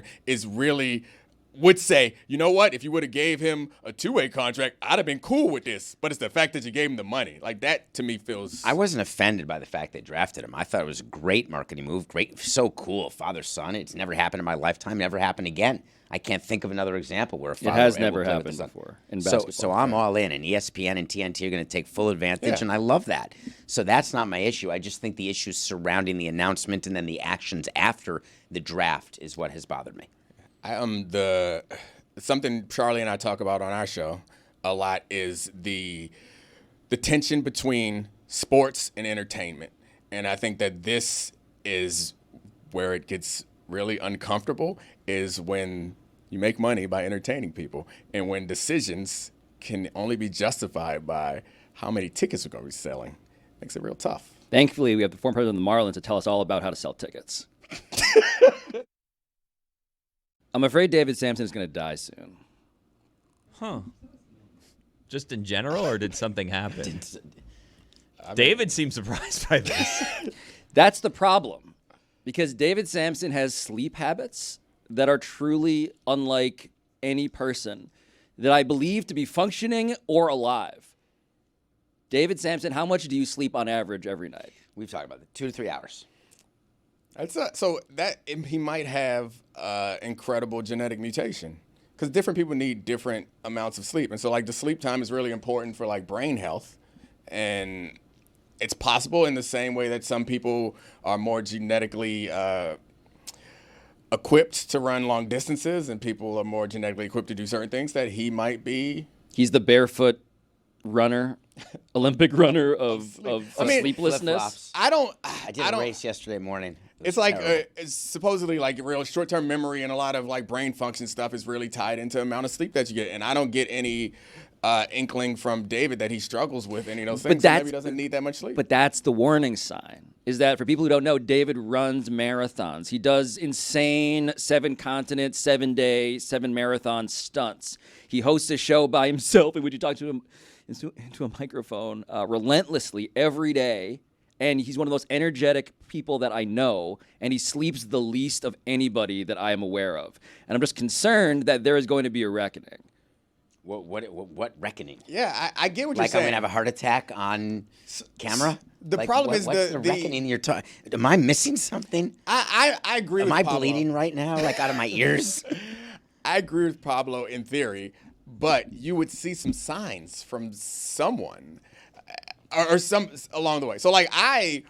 would say, you know what, if you would have gave him a two-way contract, I'd have been cool with this. But it's the fact that you gave him the money. Like, that, to me, feels... I wasn't offended by the fact they drafted him. I thought it was a great marketing move. Great, so cool. Father-son. It's never happened in my lifetime. Never happened again. I can't think of another example where a father... It has never happened before in basketball. So I'm all in, and ESPN and TNT are going to take full advantage, and I love that. So that's not my issue. I just think the issues surrounding the announcement and then the actions after the draft is what has bothered me. Something Charlie and I talk about on our show a lot is the tension between sports and entertainment. And I think that this is where it gets really uncomfortable, is when you make money by entertaining people and when decisions can only be justified by how many tickets we're going to be selling. Makes it real tough. Thankfully, we have the former president of the Marlins to tell us all about how to sell tickets. I'm afraid David Samson is going to die soon. Huh. Just in general, or did something happen? David seems surprised by this. That's the problem. Because David Samson has sleep habits that are truly unlike any person that I believe to be functioning or alive. David Samson, how much do you sleep on average every night? We've talked about it. 2 to 3 hours. So that he might have incredible genetic mutation, because different people need different amounts of sleep, and so like the sleep time is really important for like brain health, and it's possible in the same way that some people are more genetically equipped to run long distances, and people are more genetically equipped to do certain things, that he might be. He's the barefoot runner, Olympic runner of sleeplessness. I did a race yesterday morning. It's like it's supposedly like real short-term memory, and a lot of like brain function stuff is really tied into the amount of sleep that you get. And I don't get any inkling from David that he struggles with any of those things. So maybe he doesn't need that much sleep. But that's the warning sign, is that for people who don't know, David runs marathons. He does insane 7-continent, 7-day, 7-marathon stunts. He hosts a show by himself in which he talks to him into a microphone relentlessly every day. And he's one of the most energetic people that I know, and he sleeps the least of anybody that I am aware of. And I'm just concerned that there is going to be a reckoning. What reckoning? Yeah, I get what you're Like saying. I'm gonna have a heart attack on camera. The problem is what's the reckoning you're talking. Am I missing something? I agree Am with I Pablo. bleeding right now, like out of my ears? I agree with Pablo in theory, but you would see some signs from someone or some along the way. So like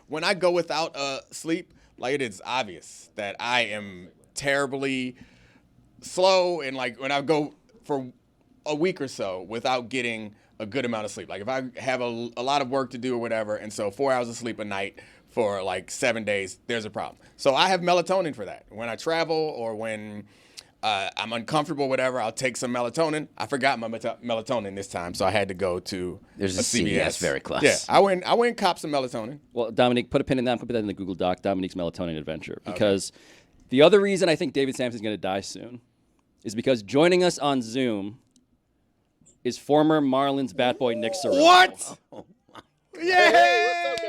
when I go without sleep, like it is obvious that I am terribly slow, and like when I go for a week or so without getting a good amount of sleep. Like if I have a lot of work to do or whatever, and so 4 hours of sleep a night for like 7 days, there's a problem. So I have melatonin for that. When I travel or when I'm uncomfortable, whatever, I'll take some melatonin. I forgot my melatonin this time, so I had to go to There's a CVS very close. Yeah, I went and copped some melatonin. Well, Domonique, put a pin in that. I'm going to put that in the Google Doc, Domonique's melatonin adventure. Because the other reason I think David Samson is going to die soon is because joining us on Zoom is former Marlins batboy Nick Cirillo. What? Yeah! Hey, what's up,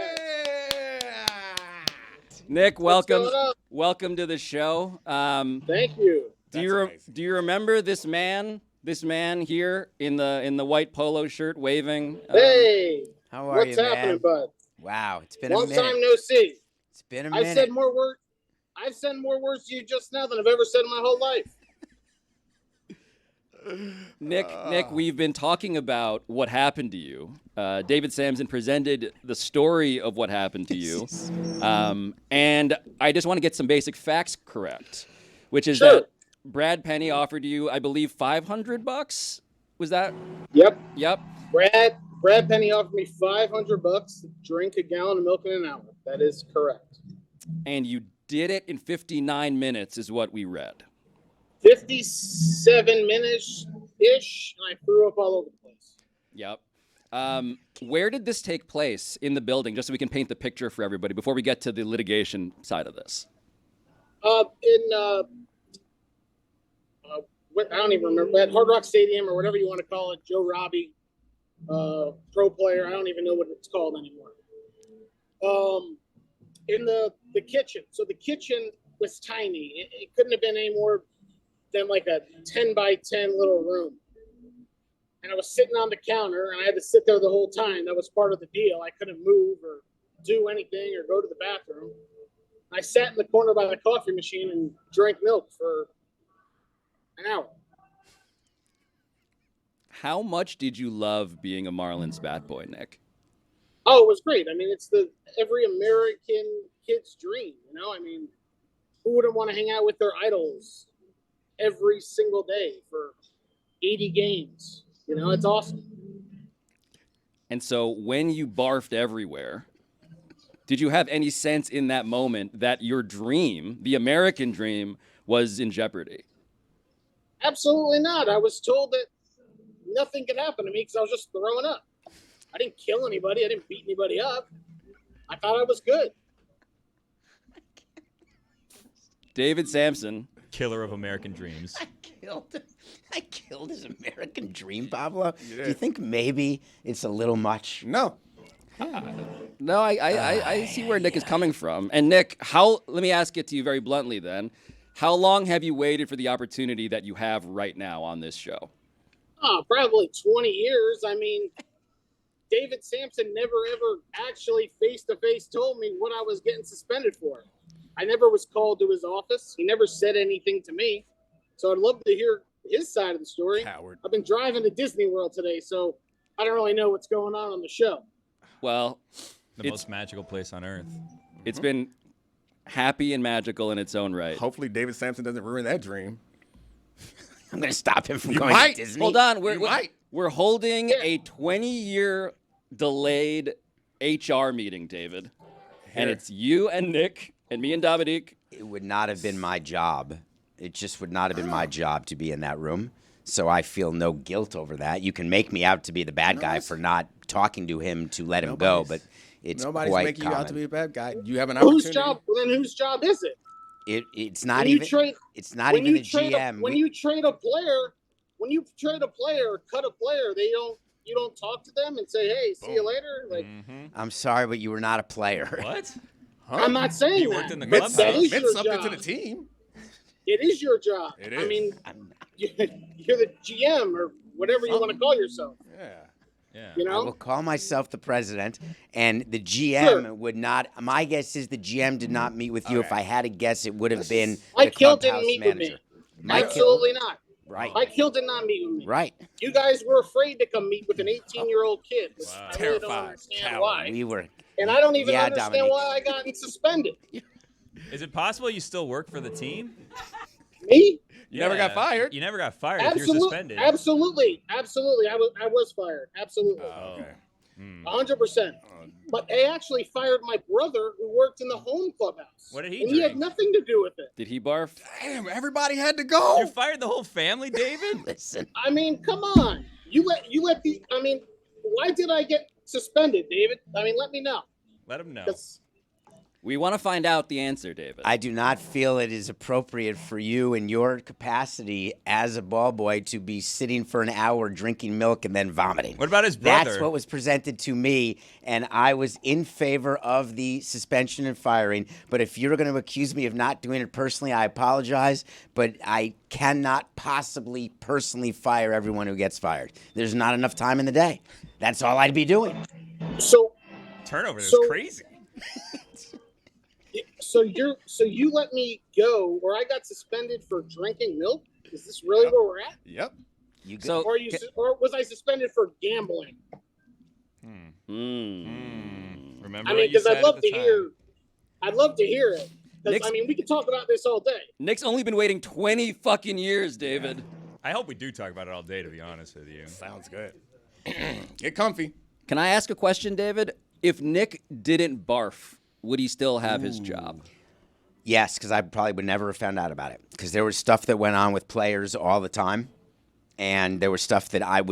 guys? Nick, welcome. going on? Welcome to the show. Thank you. Do you remember this man? This man here in the white polo shirt waving. Hey, How are what's you, happening, man? bud? Wow, it's been a Long minute. time no see. It's been a minute. I've said more words to you just now than I've ever said in my whole life. Nick, we've been talking about what happened to you. David Samson presented the story of what happened to you. And I just want to get some basic facts correct, which is that Brad Penny offered you, I believe, $500. Was that? Yep. Yep. Brad Penny offered me $500 to drink a gallon of milk in an hour. That is correct. And you did it in 59 minutes, is what we read. 57 minutes-ish, and I threw up all over the place. Yep. Where did this take place in the building, just so we can paint the picture for everybody before we get to the litigation side of this? I don't even remember, at Hard Rock Stadium or whatever you want to call it, Joe Robbie, pro player. I don't even know what it's called anymore. In the kitchen. So the kitchen was tiny. It couldn't have been any more than like a 10 by 10 little room. And I was sitting on the counter, and I had to sit there the whole time. That was part of the deal. I couldn't move or do anything or go to the bathroom. I sat in the corner by the coffee machine and drank milk for an hour. How much did you love being a Marlins bat boy, Nick? Oh, it was great. I mean, it's every American kid's dream, you know? I mean, who wouldn't want to hang out with their idols every single day for 80 games? You know, it's awesome. And so when you barfed everywhere, did you have any sense in that moment that your dream, the American dream, was in jeopardy? Absolutely not. I was told that nothing could happen to me because I was just throwing up. I didn't kill anybody. I didn't beat anybody up. I thought I was good. David Samson. Killer of American dreams. I killed his American dream, Pablo. Do you think maybe it's a little much? No. No, I see where Nick is coming from. And Nick, let me ask it to you very bluntly then. How long have you waited for the opportunity that you have right now on this show? Oh, probably 20 years. I mean, David Samson never ever actually face-to-face told me what I was getting suspended for. I never was called to his office. He never said anything to me. So I'd love to hear his side of the story. Coward. I've been driving to Disney World today, so I don't really know what's going on the show. Well, The most magical place on earth. it's been happy and magical in its own right. Hopefully David Samson doesn't ruin that dream. I'm going to stop him from You going might. to Disney. Hold on, might. we're holding a 20-year delayed HR meeting, David. And it's you and Nick and me and Domonique. It would not have been my job. It just would not have been my job to be in that room. So I feel no guilt over that. You can make me out to be the bad guy for not talking to him to let him go, but it's Nobody's quite making common. you out to be a bad guy. You have an opportunity. Whose job is it? It's not When you even. trade- It's not even a GM. When you trade a player, or cut a player, you don't talk to them and say, "Hey, see you later." Like, I'm sorry, but you were not a player. What? I'm not saying You that. worked in the But clubhouse. that is Meant your something job. to the team. It is your job. It I is. mean, you're the GM or whatever you want to call yourself. Yeah. Yeah. You I will know, call myself the president, and the GM Sure. would not. My guess is the GM did not meet with you. If I had to guess, it would have been Mike the Hill clubhouse didn't meet with manager. me. Mike Absolutely Hill. not. Right. Mike Hill did not meet with me. Right. You guys were afraid to come meet with an 18-year-old kid. Which I really don't Terrified. understand Coward. why. We were. And I don't even Yeah, understand Domonique. why I got suspended. Is it possible you still work for the team? Me? You never got fired. You never got fired if you're suspended. Absolutely. I was fired. Absolutely. Oh, okay. 100%. But they actually fired my brother who worked in the home clubhouse. What did he And he had drink? nothing to do with it. Did he barf? Damn, everybody had to go. You fired the whole family, David? Listen. I mean, come on. Why did I get suspended, David? I mean, let me know. Let him know. 'Cause We want to find out the answer, David. I do not feel it is appropriate for you in your capacity as a ball boy to be sitting for an hour drinking milk and then vomiting. What about his brother? That's what was presented to me, and I was in favor of the suspension and firing. But if you're going to accuse me of not doing it personally, I apologize, but I cannot possibly personally fire everyone who gets fired. There's not enough time in the day. That's all I'd be doing. So Turnover is So- crazy. you let me go where I got suspended for drinking milk? Is this really where we're at? Yep. You go. So, Or was I suspended for gambling? Remember I what mean, you because said I'd love at the to time. hear. I'd love to hear it. 'Cause, Nick's- I mean, we could talk about this all day. Nick's only been waiting 20 fucking years, David. I hope we do talk about it all day, to be honest with you. Sounds good. Get comfy. Can I ask a question, David? If Nick didn't barf, would he still have his job? Yes, because I probably would never have found out about it. Because there was stuff that went on with players all the time, and there was stuff that it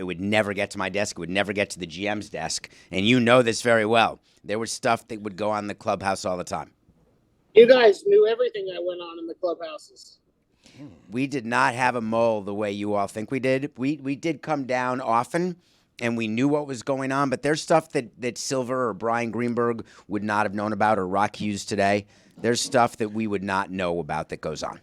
would never get to my desk. It would never get to the GM's desk, and you know this very well. There was stuff that would go on in the clubhouse all the time. You guys knew everything that went on in the clubhouses. We did not have a mole the way you all think we did. We did come down often, and we knew what was going on. But there's stuff that Silver or Brian Greenberg would not have known about, or Rock Hughes today. There's stuff that we would not know about that goes on.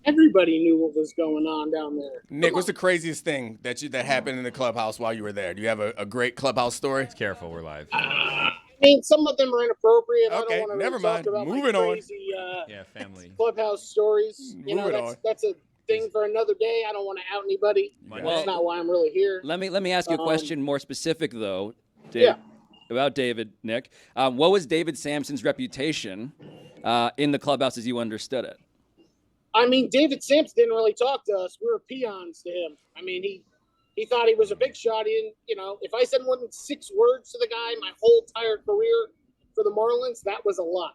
Everybody knew what was going on down there. Nick, what's the craziest thing that happened in the clubhouse while you were there? Do you have a great clubhouse story? Careful, we're live. I mean, some of them are inappropriate. I Okay, don't want to never talk mind. about Moving my on. crazy Yeah, family. clubhouse stories. You know, Moving on. that's a thing for another day. I don't want to out anybody. Well, That's not why I'm really here. Let me ask you a question more specific, though, Yeah. about David, Nick. What was David Samson's reputation in the clubhouse as you understood it? I mean, David Samson didn't really talk to us. We were peons to him. I mean, he thought he was a big shot. He didn't, if I said more than 6 words to the guy my whole entire career for the Marlins, that was a lot.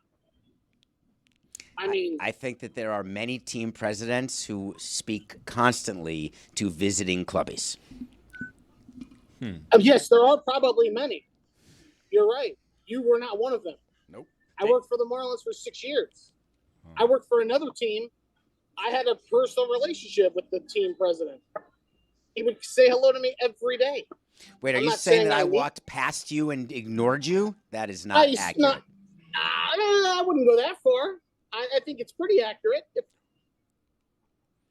I mean, I think that there are many team presidents who speak constantly to visiting clubbies. yes, there are probably many. You're right. You were not one of them. Nope. I worked for the Marlins for 6 years. I worked for another team. I had a personal relationship with the team president. He would say hello to me every day. Wait, are I'm you not saying that saying I I need- walked past you and ignored you? That is not accurate. I wouldn't go that far. I think it's pretty accurate.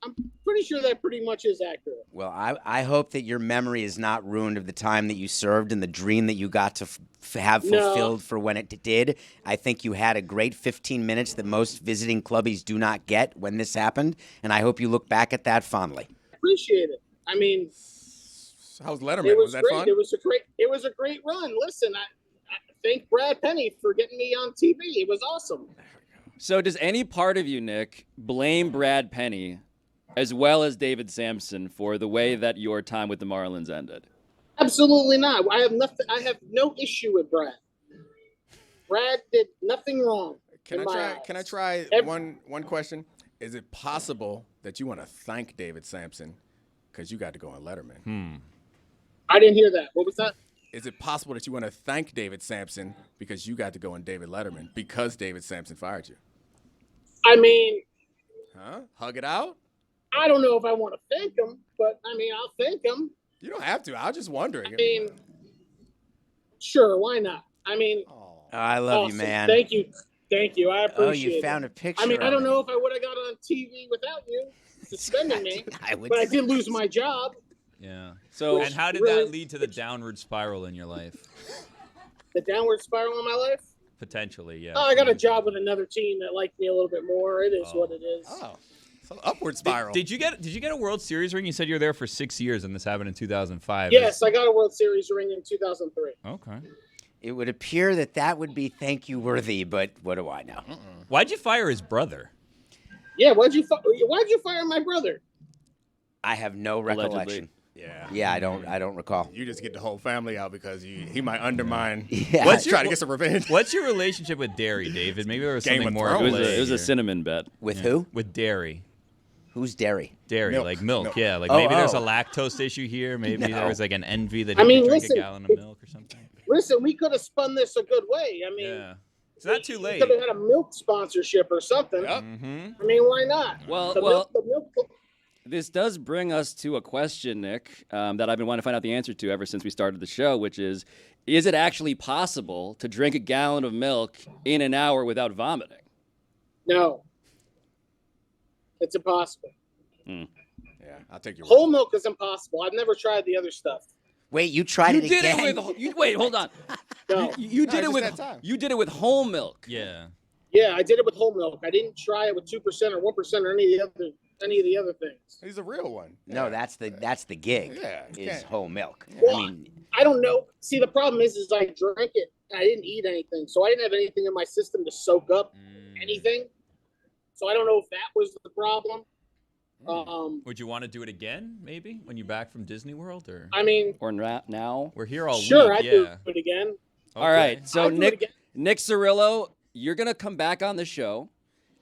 I'm pretty sure that pretty much is accurate. Well, I hope that your memory is not ruined of the time that you served and the dream that you got to have fulfilled for when it did. I think you had a great 15 minutes that most visiting clubbies do not get when this happened, and I hope you look back at that fondly. Appreciate it. I mean, how's Letterman? it was that great. fun? It was a great run. Listen, I thank Brad Penny for getting me on TV. It was awesome. So does any part of you, Nick, blame Brad Penny as well as David Samson for the way that your time with the Marlins ended? Absolutely not. I have nothing. I have no issue with Brad. Brad did nothing wrong. Can I try one question? Is it possible that you want to thank David Samson because you got to go on Letterman? I didn't hear that. What was that? Is it possible that you want to thank David Samson because you got to go on David Letterman because David Samson fired you? I mean, Hug it out? I don't know if I want to thank him, but I mean, I'll thank him. You don't have to. I was just wondering. I mean, sure, why not? I mean, I love you, awesome. man. Thank you. I appreciate it. Oh, you found a picture. I mean, I of don't it. know if I would have got on TV without you suspending me, I would but I say did lose my job. Yeah. So And how did really- that lead to the downward spiral in your life? The downward spiral in my life. Potentially, yeah. Oh, I got a job with another team that liked me a little bit more. It is what it is. Oh, so upward spiral. Did you get a World Series ring? You said you were there for 6 years, and this happened in 2005. Yes, I got a World Series ring in 2003. Okay. It would appear that would be thank you worthy, but what do I know? Why'd you fire his brother? Yeah, why'd you fire my brother? I have no recollection. Allegedly. Yeah, I don't recall. You just get the whole family out because he might undermine. Yeah. Let's try to get some revenge. What's your relationship with dairy, David? Maybe there was Game something of more. Thrones. at it was play a here. cinnamon bet. With who? With dairy. Who's Derry? Dairy, Milk. like milk. Milk. Yeah, like Oh, maybe there's a oh. lactose issue here. Maybe No. there was like an envy that I he mean, could drink listen, a gallon of milk or something. Listen, we could have spun this a good way. I mean, Yeah. It's not too we late. could have had a milk sponsorship or something. Yep. Mm-hmm. I mean, why not? Well, the milk. This does bring us to a question, Nick, that I've been wanting to find out the answer to ever since we started the show, which is it actually possible to drink a gallon of milk in an hour without vomiting? No, it's impossible. Yeah, I'll take your Whole milk is impossible. I've never tried the other stuff. Wait, you tried it again? Wait, hold on. No. You did No, it just with that time. you did it with whole milk. Yeah. Yeah, I did it with whole milk. I didn't try it with 2% or 1% or any of the other things. He's a real one. No, that's the gig. Yeah, you is can't- whole milk. Well, I mean, I don't know. See, the problem is I drank it and I didn't eat anything, so I didn't have anything in my system to soak up anything. So I don't know if that was the problem. Would you want to do it again, maybe, when you're back from Disney World? Or I mean, Or now? we're here all sure, week. I'd Yeah. do it again. All right. So I'd do it again. Nick Cirillo, you're gonna come back on the show,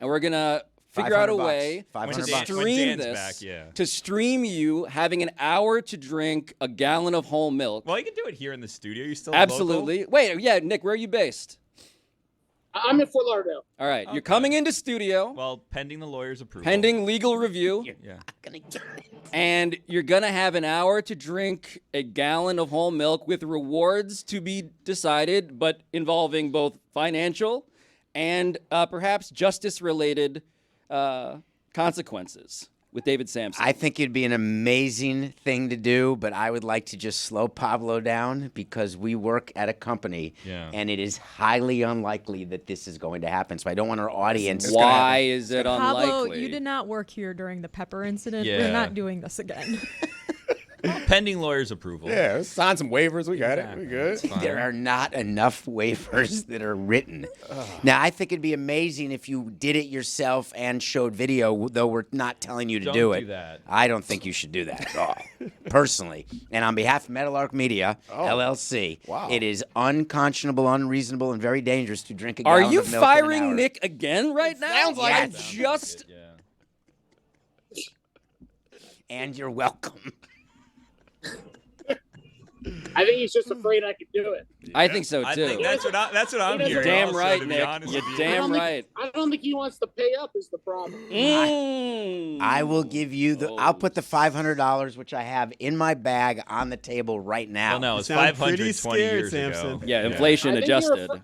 and we're gonna figure out a $500. way to $500. When stream Dan's this. back, yeah. To stream you having an hour to drink a gallon of whole milk. Well, you can do it here in the studio. You still Absolutely. Wait, yeah, Nick, where are you based? I'm in Fort Lauderdale. All right, you're Okay. coming into studio, local? Well, pending the lawyer's approval. pending legal review, Yeah. and you're gonna have an hour to drink a gallon of whole milk with rewards to be decided, but involving both financial and perhaps justice-related consequences with David Samson. I think it'd be an amazing thing to do, but I would like to just slow Pablo down because we work at a company, and it is highly unlikely that this is going to happen. So I don't want our audience. Why is it Pablo, unlikely? you did not work here during the pepper incident. Yeah. We're not doing this again. Pending lawyer's approval. Yeah, let's sign some waivers. We got it. We good. There are not enough waivers that are written. Now, I think it'd be amazing if you did it yourself and showed video, though we're not telling you to Don't do do it. that. I don't think you should do that at all, personally. And on behalf of Meadowlark Media, LLC, Wow. it is unconscionable, unreasonable, and very dangerous to drink a Are gallon you of milk in an hour. firing Nick again right now? sounds like I it. just Yeah. And you're welcome. I think he's just afraid I could do it. I think so I too. think that's what I'm You're hearing. damn also, right, to be Nick. honest You're with you. damn right. I don't think he wants to pay up is the problem. I will give you I'll put the $500 which I have in my bag on the table right now. Well, no, it's Sound 500 pretty 20 scared, years Samson. ago. Yeah, inflation I think you're adjusted.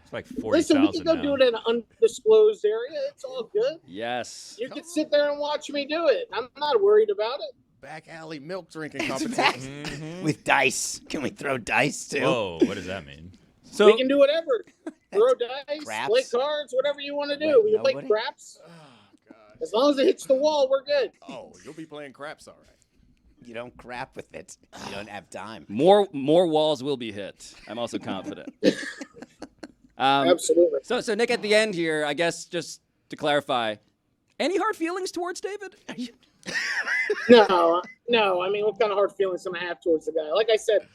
It's like Listen, we 40,000 can go now. do it in an undisclosed area. It's all good. Yes. You can sit there and watch me do it. I'm not worried about it. Back alley milk drinking It's competition. back with dice. Can we throw dice too? Whoa, what does that mean? So We can do whatever. Throw dice, Craps? play cards, whatever you want to do. Wait, We can play nobody? craps. Oh, God. As long as it hits the wall, we're good. Oh, you'll be playing craps, all right. You don't crap with it. You don't have time. more walls will be hit. I'm also confident. Absolutely. So Nick, at the end here, I guess just to clarify, any hard feelings towards David? No. I mean, what kind of hard feelings am I have towards the guy? Like I said,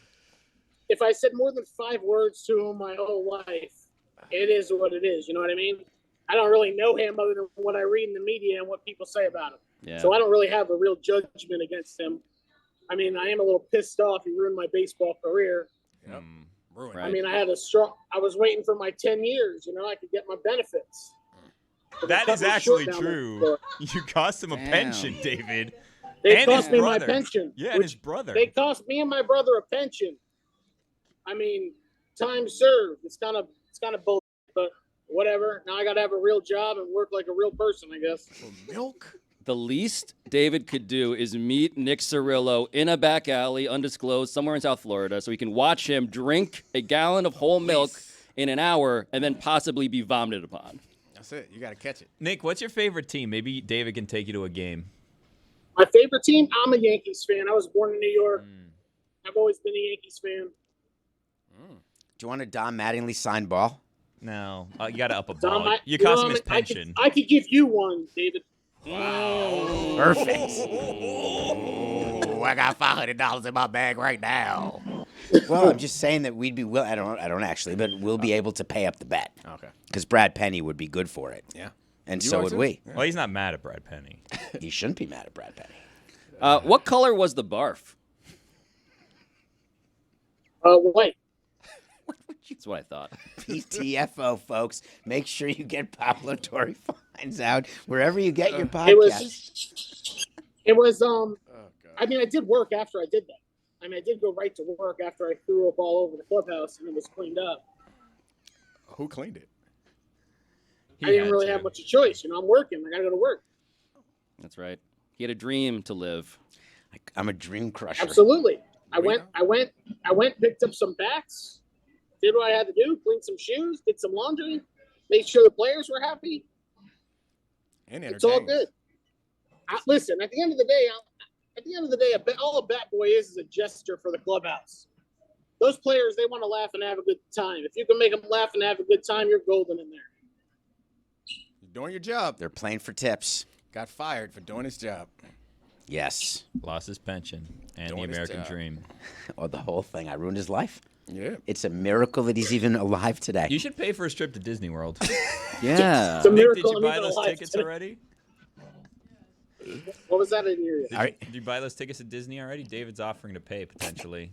if I said more than 5 words to him my whole life, it is what it is. You know what I mean? I don't really know him other than what I read in the media and what people say about him. Yeah. So I don't really have a real judgment against him. I mean, I am a little pissed off. He ruined my baseball career. Yep. Ruined. Right. I mean, I was waiting for my 10 years. You know, I could get my benefits. But they That cut is me actually short down true. there. You cost him a Damn. pension, David. They And his cost me brother. my pension. Yeah, and his brother. They cost me and my brother a pension. I mean, time served. It's kind of bullshit, but whatever. Now I got to have a real job and work like a real person, I guess. Milk? The least David could do is meet Nick Cirillo in a back alley, undisclosed, somewhere in South Florida, so he can watch him drink a gallon of whole milk in an hour and then possibly be vomited upon. That's it. You got to catch it. Nick, what's your favorite team? Maybe David can take you to a game. My favorite team, I'm a Yankees fan. I was born in New York. I've always been a Yankees fan. Do you want a Don Mattingly signed ball? No, you got to up a Dom, ball. I- You cost know, him his I pension. I could give you one, David. Perfect. Oh, I got $500 in my bag right now. Well, I'm just saying that we'd be I don't actually, but we'll be able to pay up the bet Okay. because Brad Penny would be good for it, Yeah. and You so are would too? we. Well, he's not mad at Brad Penny. He shouldn't be mad at Brad Penny. What color was the barf? White. That's what I thought. PTFO, folks. Make sure you get Pablo Torre finds out wherever you get your It podcast. was, Oh, God. I mean, I did work after I did that. I mean, I did go right to work after I threw up all over the clubhouse and it was cleaned up. Who cleaned it? He I didn't had really to. have much of a choice. You know, I'm working. I got to go to work. That's right. He had a dream to live. I'm a dream crusher. Absolutely. I There you went, picked up some bats, did what I had to do, cleaned some shoes, did some laundry, made sure the players were happy. And It's all entertained. good. Listen, at the end of the day, all a bat boy is a gesture for the clubhouse. Those players, they want to laugh and have a good time. If you can make them laugh and have a good time, you're golden in there. You're doing your job. They're playing for tips. Got fired for doing his job. Yes. Lost his pension and Doing the his American job. dream. Or the whole thing. I ruined his life. Yeah. It's a miracle that he's even alive today. You should pay for his trip to Disney World. Yeah. It's a Nick, did miracle. you I'm buy even those alive tickets today. already? What was that in your ear? Did you buy those tickets to Disney already? David's offering to pay potentially.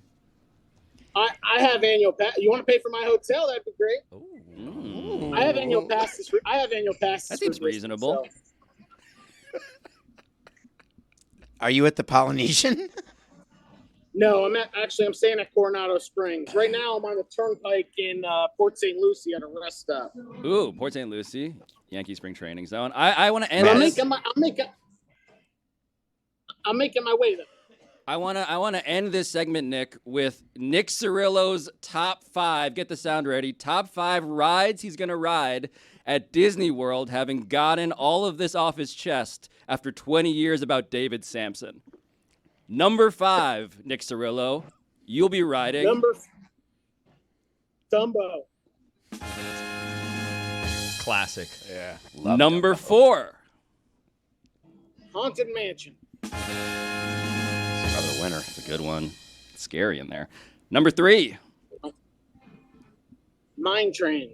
I have annual pass. You want to pay for my hotel? That'd be great. Ooh. I have annual passes. That seems for Disney, reasonable. so- Are you at the Polynesian? No, I'm staying at Coronado Springs. Right now, I'm on the turnpike in Port St. Lucie at a rest stop. Ooh, Port St. Lucie, Yankee Spring Training Zone. I want to end But this. I'm making my way there. I want to end this segment, Nick, with Nick Cirillo's top 5. Get the sound ready. Top 5 rides he's gonna ride at Disney World, having gotten all of this off his chest after 20 years about David Samson. Number 5, Nick Cirillo, you'll be riding. Dumbo. Classic. Yeah. Number 4. Haunted Mansion. Another winner. It's a good one. It's scary in there. Number 3. Mine Train.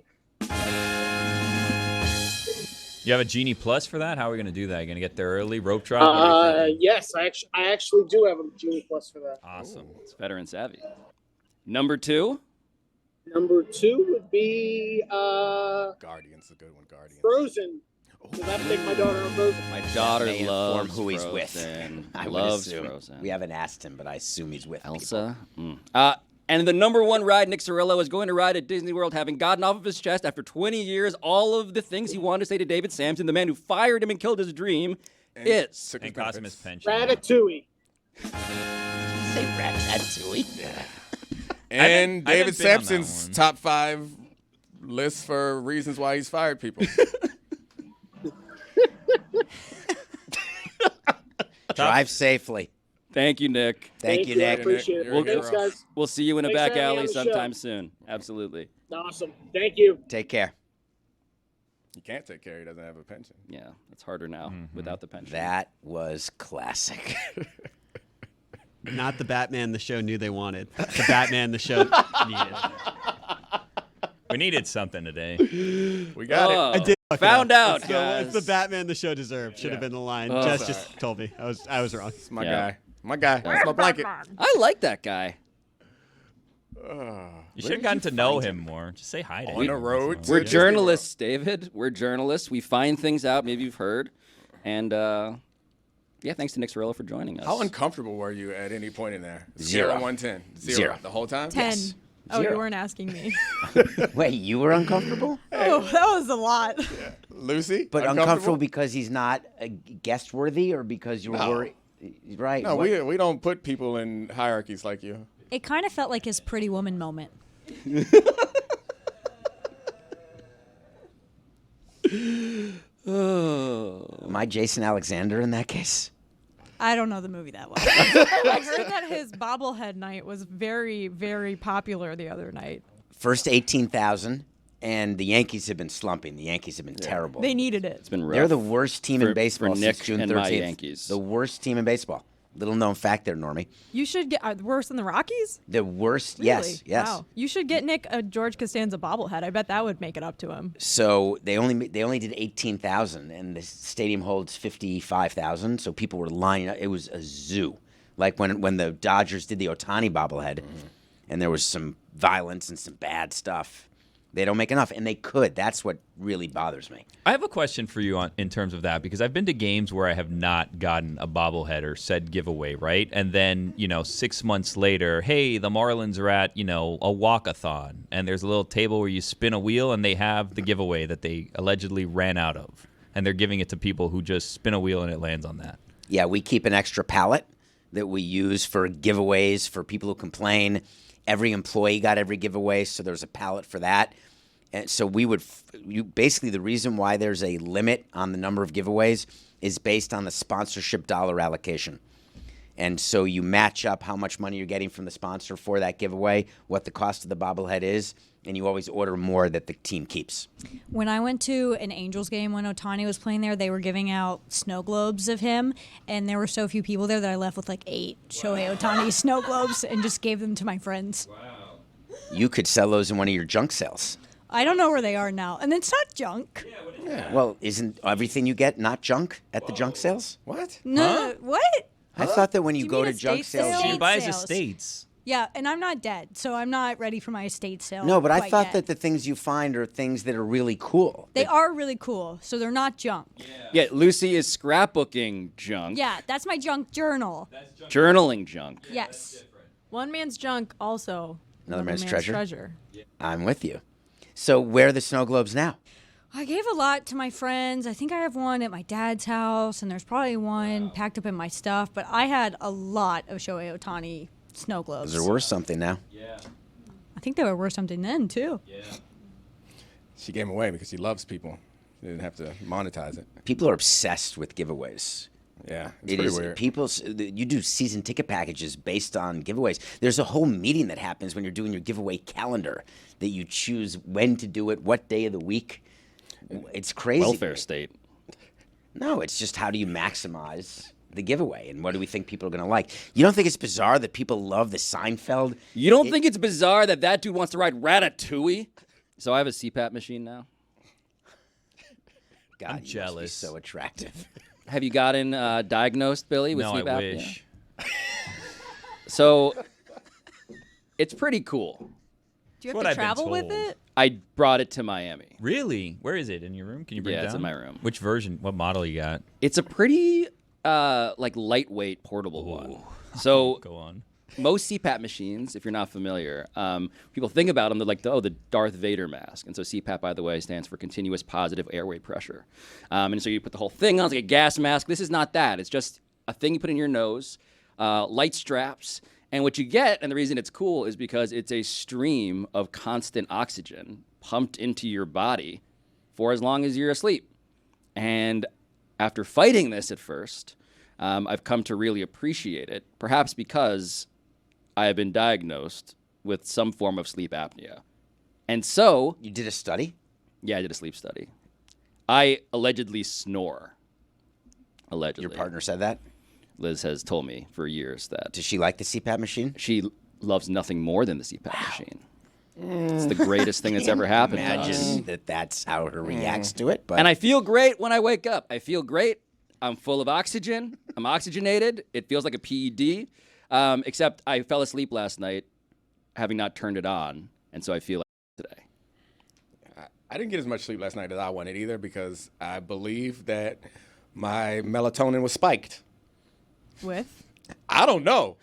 You have a Genie Plus for that? How are we going to do that? You going to get there early? Rope drop? What are you thinking? Yes, I actually do have a Genie Plus for that. Awesome. It's veteran savvy. Number 2. Number 2 would be Guardian's a good one. Guardian. Frozen. Does that make my daughter on Frozen? My daughter May inform loves who he's Frozen. with. I would Loves assume. Frozen. We haven't asked him, but I assume he's with Elsa. And the number 1 ride Nick Cirillo is going to ride at Disney World, having gotten off of his chest after 20 years all of the things he wanted to say to David Samson, the man who fired him and killed his dream, is... And cost him his pension. Ratatouille. Say Ratatouille. And I David haven't been on that Sampson's one. top 5 list for reasons why he's fired people. Drive safely. Thank you, Nick. Thank you, I Nick. appreciate You're a it. Thanks, hero. guys. We'll see you in a Thanks back for having me alley on the sometime show. soon. Absolutely. Awesome. Thank you. Take care. He can't take care. He doesn't have a pension. Yeah, it's harder now without the pension. That was classic. Not the Batman the show knew they wanted. The Batman the show needed. We needed something today. We got it. Oh, I did fuck it found up. out, It's guys. the Batman the show deserved. Should have been the line. Oh, Jess sorry. just told me. I was wrong. It's my Yeah. guy. My guy. That's my blanket. I like that guy. You should have gotten to know him more. Just say hi to him. On the road to We're Disney journalists, David. We're journalists. We find things out. Maybe you've heard. And yeah, thanks to Nick Cirillo for joining us. How uncomfortable were you at any point in there? Zero. 0 to 110. Zero. The whole time? 10. Yes. Oh, Zero. you weren't asking me. Wait, you were uncomfortable? Oh, that was a lot. Lucy? But uncomfortable because he's not guest worthy or because you were No. worried? Right. No, what- we don't put people in hierarchies like you. It kind of felt like his Pretty Woman moment. Am I Jason Alexander in that case? I don't know the movie that well. I heard that his bobblehead night was very, very popular the other night. First 18,000, and the Yankees have been slumping. The Yankees have been terrible. They needed it. It's been rough. They're the worst team for- in baseball for Nick since June and 13th. my Yankees. The worst team in baseball. Little known fact there, Normie. You should get worse than the Rockies? The worst. Really? Yes. Wow. You should get Nick a George Costanza bobblehead. I bet that would make it up to him. So they only did 18,000, and the stadium holds 55,000. So people were lining up. It was a zoo, like when the Dodgers did the Ohtani bobblehead, and there was some violence and some bad stuff. They don't make enough, and they could. That's what really bothers me. I have a question for you in terms of that, because I've been to games where I have not gotten a bobblehead or said giveaway, right? And then, 6 months later, hey, the Marlins are at, a walk-a-thon, and there's a little table where you spin a wheel, and they have the giveaway that they allegedly ran out of, and they're giving it to people who just spin a wheel and it lands on that. Yeah, we keep an extra pallet that we use for giveaways for people who complain. Every employee got every giveaway, so there's a pallet for that. And so basically the reason why there's a limit on the number of giveaways is based on the sponsorship dollar allocation. And so you match up how much money you're getting from the sponsor for that giveaway, what the cost of the bobblehead is, and you always order more that the team keeps. When I went to an Angels game when Ohtani was playing there, they were giving out snow globes of him, and there were so few people there that I left with like 8 Shohei Ohtani snow globes and just gave them to my friends. You could sell those in one of your junk sales. I don't know where they are now, and it's not junk. Well, isn't everything you get not junk at the junk sales? What? No, what? I thought that when you You go mean to a junk state sales, sale? She buys sales. estates. Yeah, and I'm not dead, so I'm not ready for my estate sale. No, but I quite thought yet. that the things you find are things that are really cool. They are really cool, so they're not junk. Yeah, Lucy is scrapbooking junk. Yeah, that's my junk journal. Journaling junk. Yes. One man's junk, also Another man's treasure? treasure. I'm with you. So where are the snow globes now? I gave a lot to my friends. I think I have one at my dad's house, and there's probably one packed up in my stuff, but I had a lot of Shohei Ohtani snow globes. They're worth something now. I think they were worth something then, too. She gave them away because she loves people. She didn't have to monetize it. People are obsessed with giveaways. Yeah, it's It pretty is weird. you do season ticket packages based on giveaways. There's a whole meeting that happens when you're doing your giveaway calendar that you choose when to do it, what day of the week. It's crazy. Welfare state. No, it's just how do you maximize the giveaway and what do we think people are going to like? You don't think it's bizarre that people love the Seinfeld? You don't think it's bizarre that dude wants to ride Ratatouille? So I have a CPAP machine now. God, I'm you must be jealous. so attractive. Have you gotten diagnosed, Billy, with No, sleep I apnea? wish. So it's pretty cool. Do you What have I've to been travel with told. it? I brought it to Miami. Really? Where is it? In your room? Can you bring it Yeah, down? it's in my room. Which version? What model you got? It's a pretty like lightweight portable one. So Go on. most CPAP machines, if you're not familiar, people think about them, they're like, oh, the Darth Vader mask. And so CPAP, by the way, stands for continuous positive airway pressure. And so you put the whole thing on, it's like a gas mask. This is not that. It's just a thing you put in your nose, light straps. And what you get, and the reason it's cool, is because it's a stream of constant oxygen pumped into your body for as long as you're asleep. And after fighting this at first, I've come to really appreciate it, perhaps because I have been diagnosed with some form of sleep apnea. And so, You did a study? yeah, I did a sleep study. I allegedly snore. Allegedly. Your partner said that? Liz has told me for years that Does she like the CPAP machine? she loves nothing more than the CPAP machine. It's the greatest thing that's ever happened to us. Imagine that that's how her reacts to it. But And I feel great when I wake up. I feel great. I'm full of oxygen. I'm oxygenated. It feels like a PED. Except I fell asleep last night having not turned it on. And so I feel like today. I didn't get as much sleep last night as I wanted either because I believe that my melatonin was spiked. With? I don't know.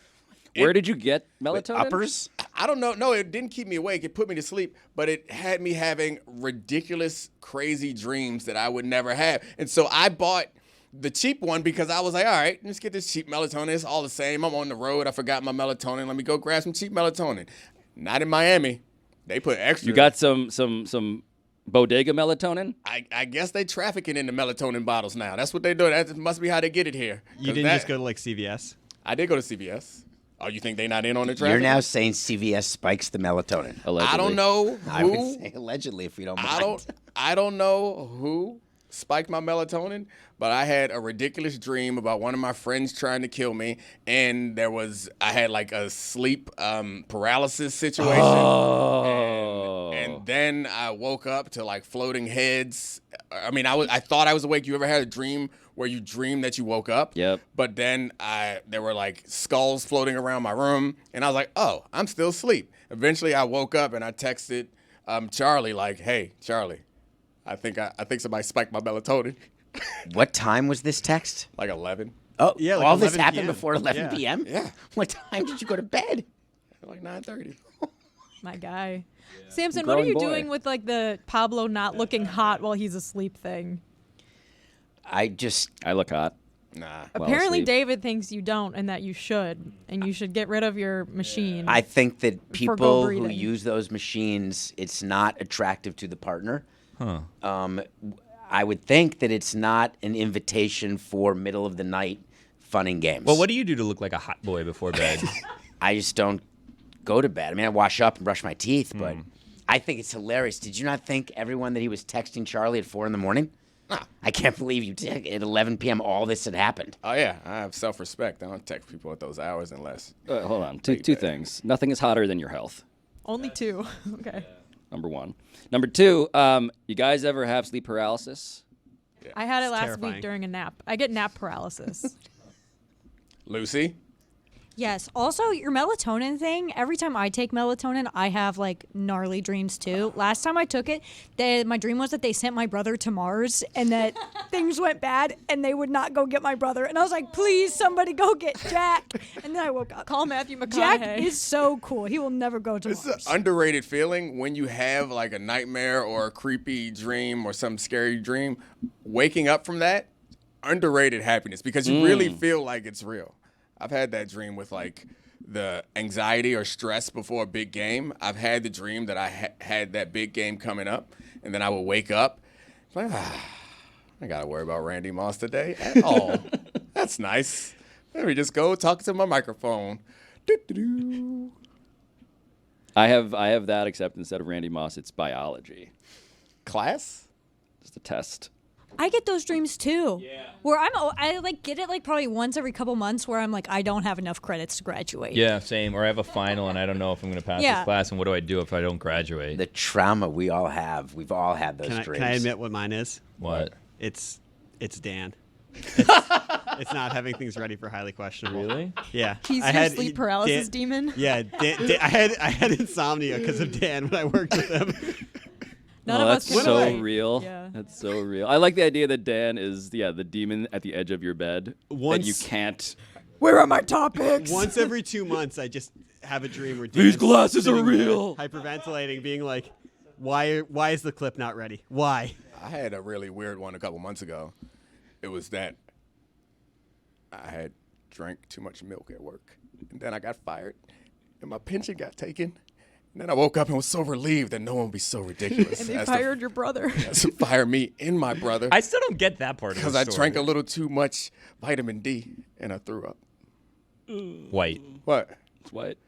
Where did you get melatonin? uppers? I don't know. No, it didn't keep me awake. It put me to sleep, but it had me having ridiculous, crazy dreams that I would never have. And so I bought the cheap one because I was like, all right, let's get this cheap melatonin. It's all the same. I'm on the road. I forgot my melatonin. Let me go grab some cheap melatonin. Not in Miami. They put extra. You got some bodega melatonin? I guess they trafficking in the melatonin bottles now. That's what they do. That must be how they get it here. You didn't just go to like CVS? I did go to CVS. Oh, you think they not in on the traffic? You're now saying CVS spikes the melatonin. Allegedly. I don't know who. I would say allegedly, if you don't mind. I don't know who spiked my melatonin, but I had a ridiculous dream about one of my friends trying to kill me, and I had like a sleep paralysis situation. Oh. And then I woke up to like floating heads. I mean, I thought I was awake. You ever had a dream where you dream that you woke up? Yep. But then there were like skulls floating around my room, and I was like, oh, I'm still asleep. Eventually, I woke up and I texted Charlie like, hey, Charlie, I think somebody spiked my melatonin. What time was this text? Like 11. Oh, Yeah, like all this 11 happened PM. before 11 Yeah. p.m.? Yeah. What time did you go to bed? Like 9:30. My guy. Samson, what are Growing you boy. doing with like the Pablo not looking hot while he's asleep thing? I just, I look hot. Nah. Well Apparently asleep. David thinks you don't and that you should. And you should get rid of your machine. I think that go people who breeding. use those machines, it's not attractive to the partner. Huh. I would think that it's not an invitation for middle of the night fun and games. Well, what do you do to look like a hot boy before bed? I just don't go to bed. I mean, I wash up and brush my teeth, but I think it's hilarious. Did you not think everyone that he was texting Charlie at 4 a.m? I can't believe you at 11 p.m. all this had happened. Oh yeah, I have self-respect. I don't text people at those hours unless. Hold on. Two things. Nothing is hotter than your health. Only two. Okay. Number one. Number two, you guys ever have sleep paralysis? I had it last terrifying. week during a nap. I get nap paralysis. Lucy. Yes. Also, your melatonin thing, every time I take melatonin, I have like gnarly dreams too. Last time I took it, my dream was that they sent my brother to Mars and that things went bad and they would not go get my brother. And I was like, please, somebody go get Jack. And then I woke up. Call Matthew McConaughey. Jack is so cool. He will never go to It's Mars. an underrated feeling when you have like a nightmare or a creepy dream or some scary dream. Waking up from that, underrated happiness because you really feel like it's real. I've had that dream with like the anxiety or stress before a big game. I've had the dream that I had that big game coming up, and then I would wake up like, I got to worry about Randy Moss today at all. That's nice. Let me just go talk to my microphone. Doo-doo-doo. I have that, except instead of Randy Moss, it's biology. Class? Just a test. I get those dreams too. Yeah. Where I like get it like probably once every couple months where I'm like, I don't have enough credits to graduate. Yeah, same. Or I have a final and I don't know if I'm going to pass Yeah. this class, and what do I do if I don't graduate? The trauma we all have. We've all had those dreams. Can I admit what mine is? What? It's Dan. It's not having things ready for highly questionable. Really? Yeah. He's I your had- sleep paralysis Dan- demon. Yeah, I had insomnia because of Dan when I worked with him. None Oh, of us that's can so relate. real. Yeah. That's so real. I like the idea that Dan is the demon at the edge of your bed that you Once- can't. Where are my topics? Once every 2 months, I just have a dream where These Dan's glasses are sitting there real. hyperventilating, being like, "Why is the clip not ready? Why?" I had a really weird one a couple months ago. It was that I had drank too much milk at work, and then I got fired, and my pension got taken. And then I woke up and was so relieved that no one would be so ridiculous And they as fired your brother. to fire me and my brother I still don't get that part of the because I story. drank a little too much vitamin D and I threw up. White. What? It's white.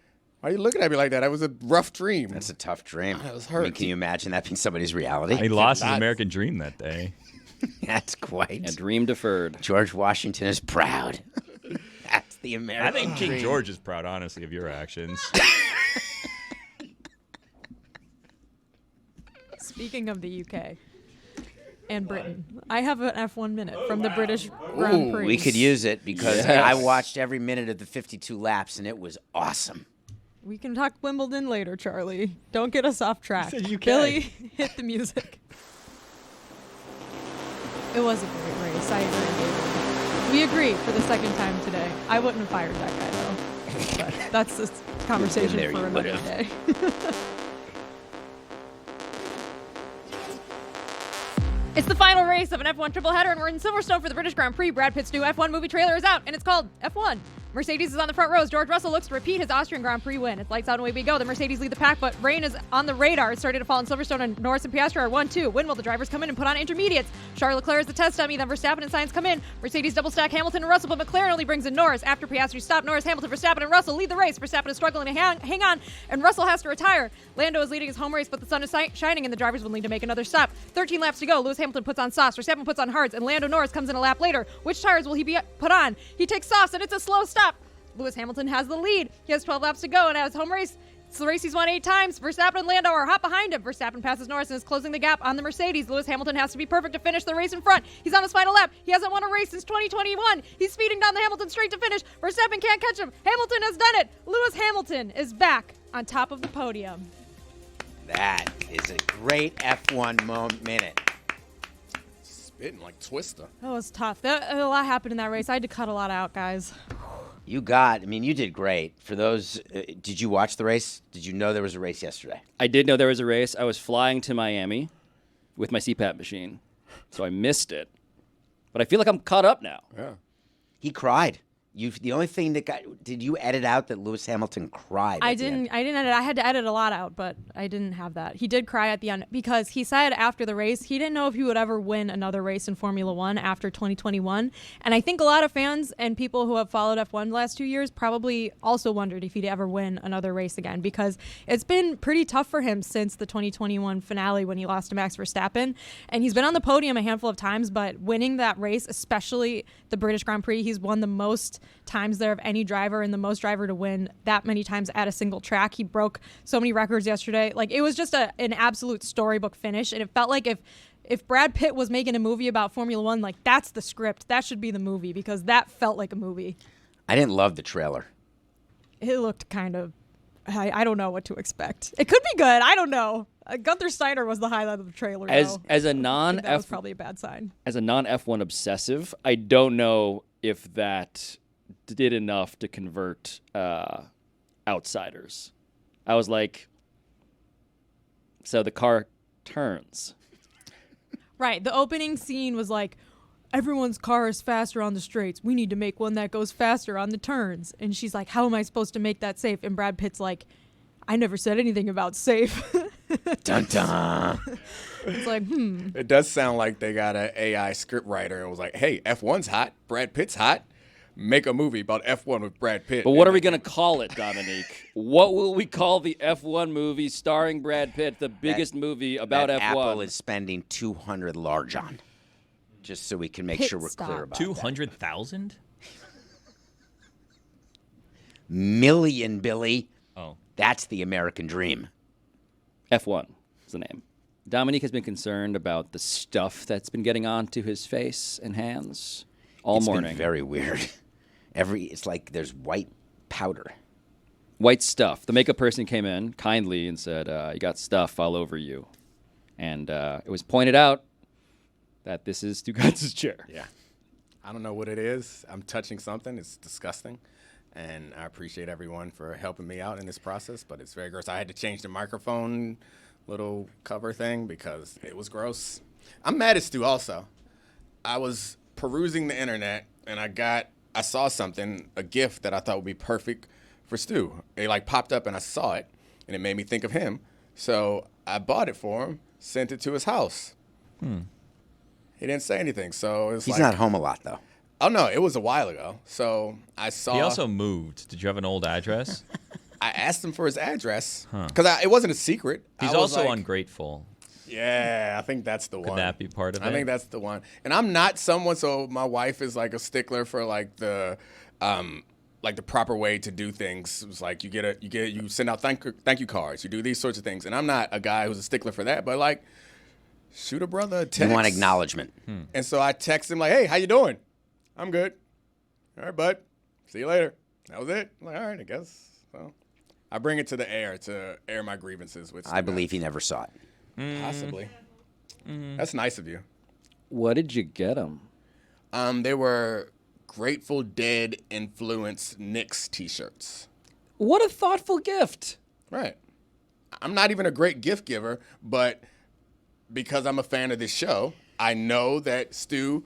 Why are you looking at me like that? That was a rough dream. That's a tough dream. I was I mean, hurt. can you imagine that being somebody's reality? He lost his not- American dream that day. That's quite. A dream deferred. George Washington is proud. That's the I American think King dream. George is proud, honestly, of your actions. Speaking of the UK and Britain, I have an F1 minute from the British Grand Prix. We could use it because Yes. I watched every minute of the 52 laps and it was awesome. We can talk Wimbledon later, Charlie. Don't get us off track. said UK. Billy, hit the music. It was a great race. I agree. We agree for the second time today. I wouldn't have fired that guy, though. But that's a conversation there, for you another would've. day. It's the final race of an F1 triple header, and we're in Silverstone for the British Grand Prix. Brad Pitt's new F1 movie trailer is out, and it's called F1. Mercedes is on the front rows. George Russell looks to repeat his Austrian Grand Prix win. It's lights out and away we go. The Mercedes lead the pack, but rain is on the radar. It's starting to fall in Silverstone, and Norris and Piastri are 1-2. When will the drivers come in and put on intermediates? Charles Leclerc is the test dummy. Then Verstappen and Sainz come in. Mercedes double stack Hamilton and Russell, but McLaren only brings in Norris. After Piastri stopped, Norris, Hamilton, Verstappen, and Russell lead the race. Verstappen is struggling to hang on, and Russell has to retire. Lando is leading his home race, but the sun is shining, and the drivers will need to make another stop. 13 laps to go. Lewis Hamilton puts on softs. Verstappen puts on hards, and Lando Norris comes in a lap later. Which tires will he be put on? He takes softs, and it's a slow stop. Lewis Hamilton has the lead. He has 12 laps to go, and at his home race, it's the race he's won 8 times. Verstappen and Lando are hot behind him. Verstappen passes Norris and is closing the gap on the Mercedes. Lewis Hamilton has to be perfect to finish the race in front. He's on his final lap. He hasn't won a race since 2021. He's speeding down the Hamilton straight to finish. Verstappen can't catch him. Hamilton has done it. Lewis Hamilton is back on top of the podium. That is a great F1 minute. Spitting like Twister. That was tough. A lot happened in that race. I had to cut a lot out, guys. You did great. For those, did you watch the race? Did you know there was a race yesterday? I did know there was a race. I was flying to Miami with my CPAP machine, so I missed it. But I feel like I'm caught up now. Yeah. He cried. The only thing that did you edit out that Lewis Hamilton cried? I at the end? didn't edit. I had to edit a lot out, but I didn't have that. He did cry at the end because he said after the race he didn't know if he would ever win another race in Formula One after 2021. And I think a lot of fans and people who have followed F1 the last 2 years probably also wondered if he'd ever win another race again because it's been pretty tough for him since the 2021 finale when he lost to Max Verstappen. And he's been on the podium a handful of times, but winning that race, especially the British Grand Prix, he's won the most times there of any driver and the most driver to win that many times at a single track. He broke so many records yesterday. Like, it was just an absolute storybook finish, and it felt like if Brad Pitt was making a movie about Formula One, like, that's the script. That should be the movie because that felt like a movie. I didn't love the trailer. It looked kind of, I don't know what to expect. It could be good. I don't know. Gunther Steiner was the highlight of the trailer. As though. a I think that was non-F probably a bad sign. as a non-F1 obsessive, I don't know if that did enough to convert outsiders. I was like, so the car turns. Right. The opening scene was like, everyone's car is faster on the straights. We need to make one that goes faster on the turns. And she's like, how am I supposed to make that safe? And Brad Pitt's like, I never said anything about safe. Dun dun. It's like, It does sound like they got an AI script writer and was like, hey, F1's hot. Brad Pitt's hot. Make a movie about F1 with Brad Pitt. But what are we going to call it, Domonique? What will we call the F1 movie starring Brad Pitt, the biggest movie about that F1? Apple is spending $200 large on. Just so we can make Pit sure we're stop. clear about 200,000? million, Billy. Oh. That's the American dream. F1 is the name. Domonique has been concerned about the stuff that's been getting onto his face and hands. all It's morning. been very weird. It's like there's white powder. White stuff. The makeup person came in kindly and said, you got stuff all over you. And it was pointed out that this is Stugotz's chair. Yeah. I don't know what it is. I'm touching something. It's disgusting. And I appreciate everyone for helping me out in this process, but it's very gross. I had to change the microphone little cover thing because it was gross. I'm mad at Stu also. I was perusing the internet and I saw something, a gift that I thought would be perfect for Stu. It like popped up and I saw it and it made me think of him. So I bought it for him, sent it to his house. He didn't say anything, so it's He's like, not home a lot, though. Oh no, it was a while ago. So I saw. He also moved. Did you have an old address? I asked him for his address because it wasn't a secret. He's I was also like, ungrateful. Yeah, I think that's the one. Could that be part of it? I think that's the one. And I'm not someone. So my wife is like a stickler for like the proper way to do things. It's like you send out thank you cards. You do these sorts of things. And I'm not a guy who's a stickler for that. But like, shoot a brother a text. You want acknowledgement. And so I text him like, "Hey, how you doing? I'm good. All right, bud. See you later." That was it. I'm like, all right, I guess. So I bring it to the air to air my grievances with. I believe he never saw it. Possibly. That's nice of you. What did you get him? They were Grateful Dead influenced Knicks t-shirts. What a thoughtful gift. Right. I'm not even a great gift giver, but because I'm a fan of this show, I know that Stu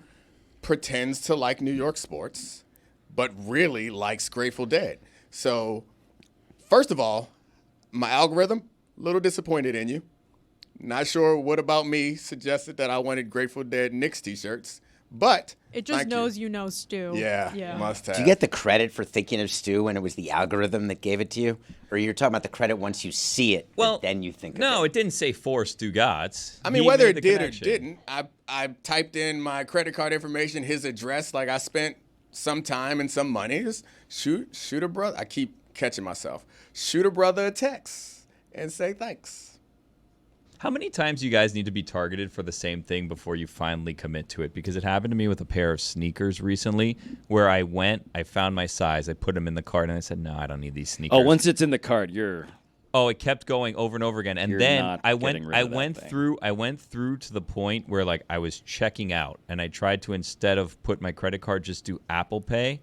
pretends to like New York sports, but really likes Grateful Dead. So, first of all, my algorithm, a little disappointed in you. Not sure what about me suggested that I wanted Grateful Dead Knicks t-shirts, but It just thank knows you know Stu. Yeah, must have. Do you get the credit for thinking of Stu when it was the algorithm that gave it to you? Or you're talking about the credit once you see it, Well, then you think No, of it? it didn't say for Stugotz. I mean, He whether made it the did connection. or didn't, I typed in my credit card information, his address. Like I spent some time and some money. Just shoot a brother. I keep catching myself. Shoot a brother a text and say thanks. How many times do you guys need to be targeted for the same thing before you finally commit to it? Because it happened to me with a pair of sneakers recently where I found my size, I put them in the cart, and I said, no, I don't need these sneakers. Oh, once it's in the cart, you're. Oh, it kept going over and over again, and You're then not I getting rid of that went thing. through to the point where like I was checking out, and I tried to, instead of put my credit card, just do Apple Pay,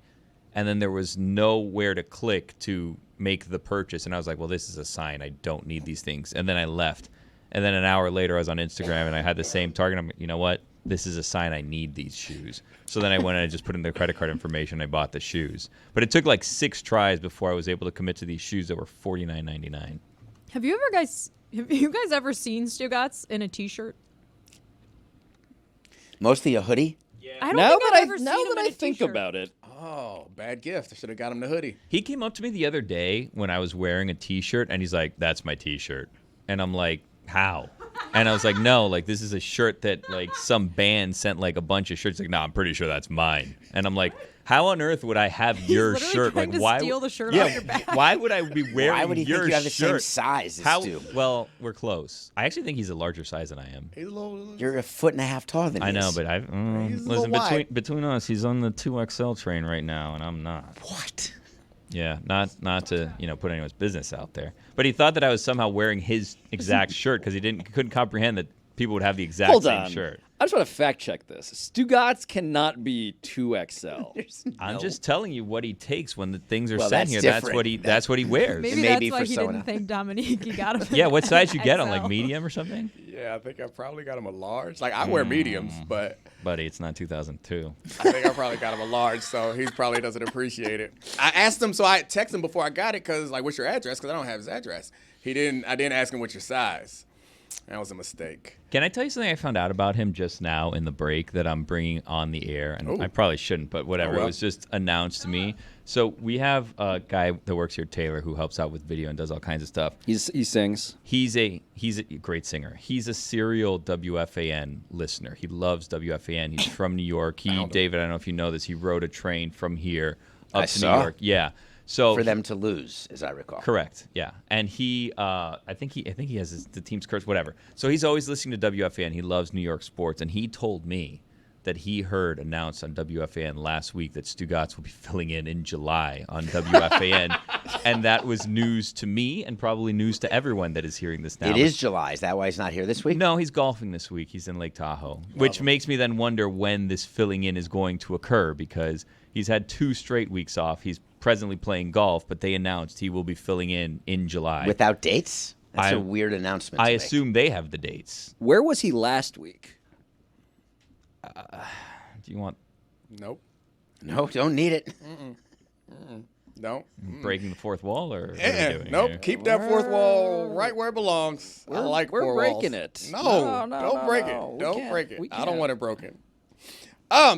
and then there was nowhere to click to make the purchase, and I was like, well, this is a sign I don't need these things, and then I left, and then an hour later I was on Instagram and I had the same target. I'm like, you know what? This is a sign I need these shoes. So then I went and I just put in the credit card information. I bought the shoes, but it took like 6 tries before I was able to commit to these shoes that were $49.99. Have you guys ever seen Stugotz in a t-shirt? Mostly a hoodie? I don't Now think that I've I ever seen now him that in I a think t-shirt. about it, Oh, bad gift. I should have got him the hoodie. He came up to me the other day when I was wearing a t-shirt, and he's like, that's my t-shirt. And I'm like, how? And I was like, no, like this is a shirt that like some band sent like a bunch of shirts. Like, no, I'm pretty sure that's mine. And I'm like, how on earth would I have your literally shirt? trying Like, to why? steal the shirt yeah, off your back. why would I be wearing Why would he your think you have the same shirt? size as How? Stu? Well, we're close. I actually think he's a larger size than I am. He's a little. You're a foot and a half taller than he I know, is. but I He's a little listen wide. between us. He's on the 2XL train right now, and I'm not. What? Yeah, not to put anyone's business out there, but he thought that I was somehow wearing his exact shirt because he couldn't comprehend that people would have the exact hold same on. shirt. I just want to fact check this. Stugotz cannot be 2XL. I'm just telling you what he takes when the things are Well, sent that's here. That's different. what he wears. Maybe Maybe that's why for he someone didn't think Domonique. He got him. Yeah, what size you get on XL. like medium or something? Yeah, I think I probably got him a large. Like I wear mediums, but Buddy, it's not 2002. I think I probably got him a large, so he probably doesn't appreciate it. I asked him, so I texted him before I got it, cause like, what's your address? Cause I don't have his address. I didn't ask him what's your size. That was a mistake. Can I tell you something I found out about him just now in the break that I'm bringing on the air? And Ooh. I probably shouldn't, but whatever. Oh, well. It was just announced to me. So we have a guy that works here, Taylor, who helps out with video and does all kinds of stuff. He sings. He's a great singer. He's a serial WFAN listener. He loves WFAN. He's from New York. David, I don't know if you know this. He rode a train from here up I to saw. New York. Yeah. So For them to lose, as I recall. correct. Yeah. And he, I think he has the team's curse, whatever. So he's always listening to WFAN. He loves New York sports, and he told me that he heard announced on WFAN last week that Stugotz will be filling in July on WFAN. And that was news to me and probably news to everyone that is hearing this now. It is July. Is that why he's not here this week? No, he's golfing this week. He's in Lake Tahoe, which makes me then wonder when this filling in is going to occur because he's had 2 straight weeks off. He's presently playing golf, but they announced he will be filling in July. Without dates? That's a weird announcement. I assume they have the dates. Where was he last week? Do you want Nope. No, don't need it. No. breaking the fourth wall or what are we doing Nope. here? Keep that fourth wall right where it belongs. I like we're four breaking walls. it. No, No, don't break it. we Don't can't. break it. We I don't can't. want it broken.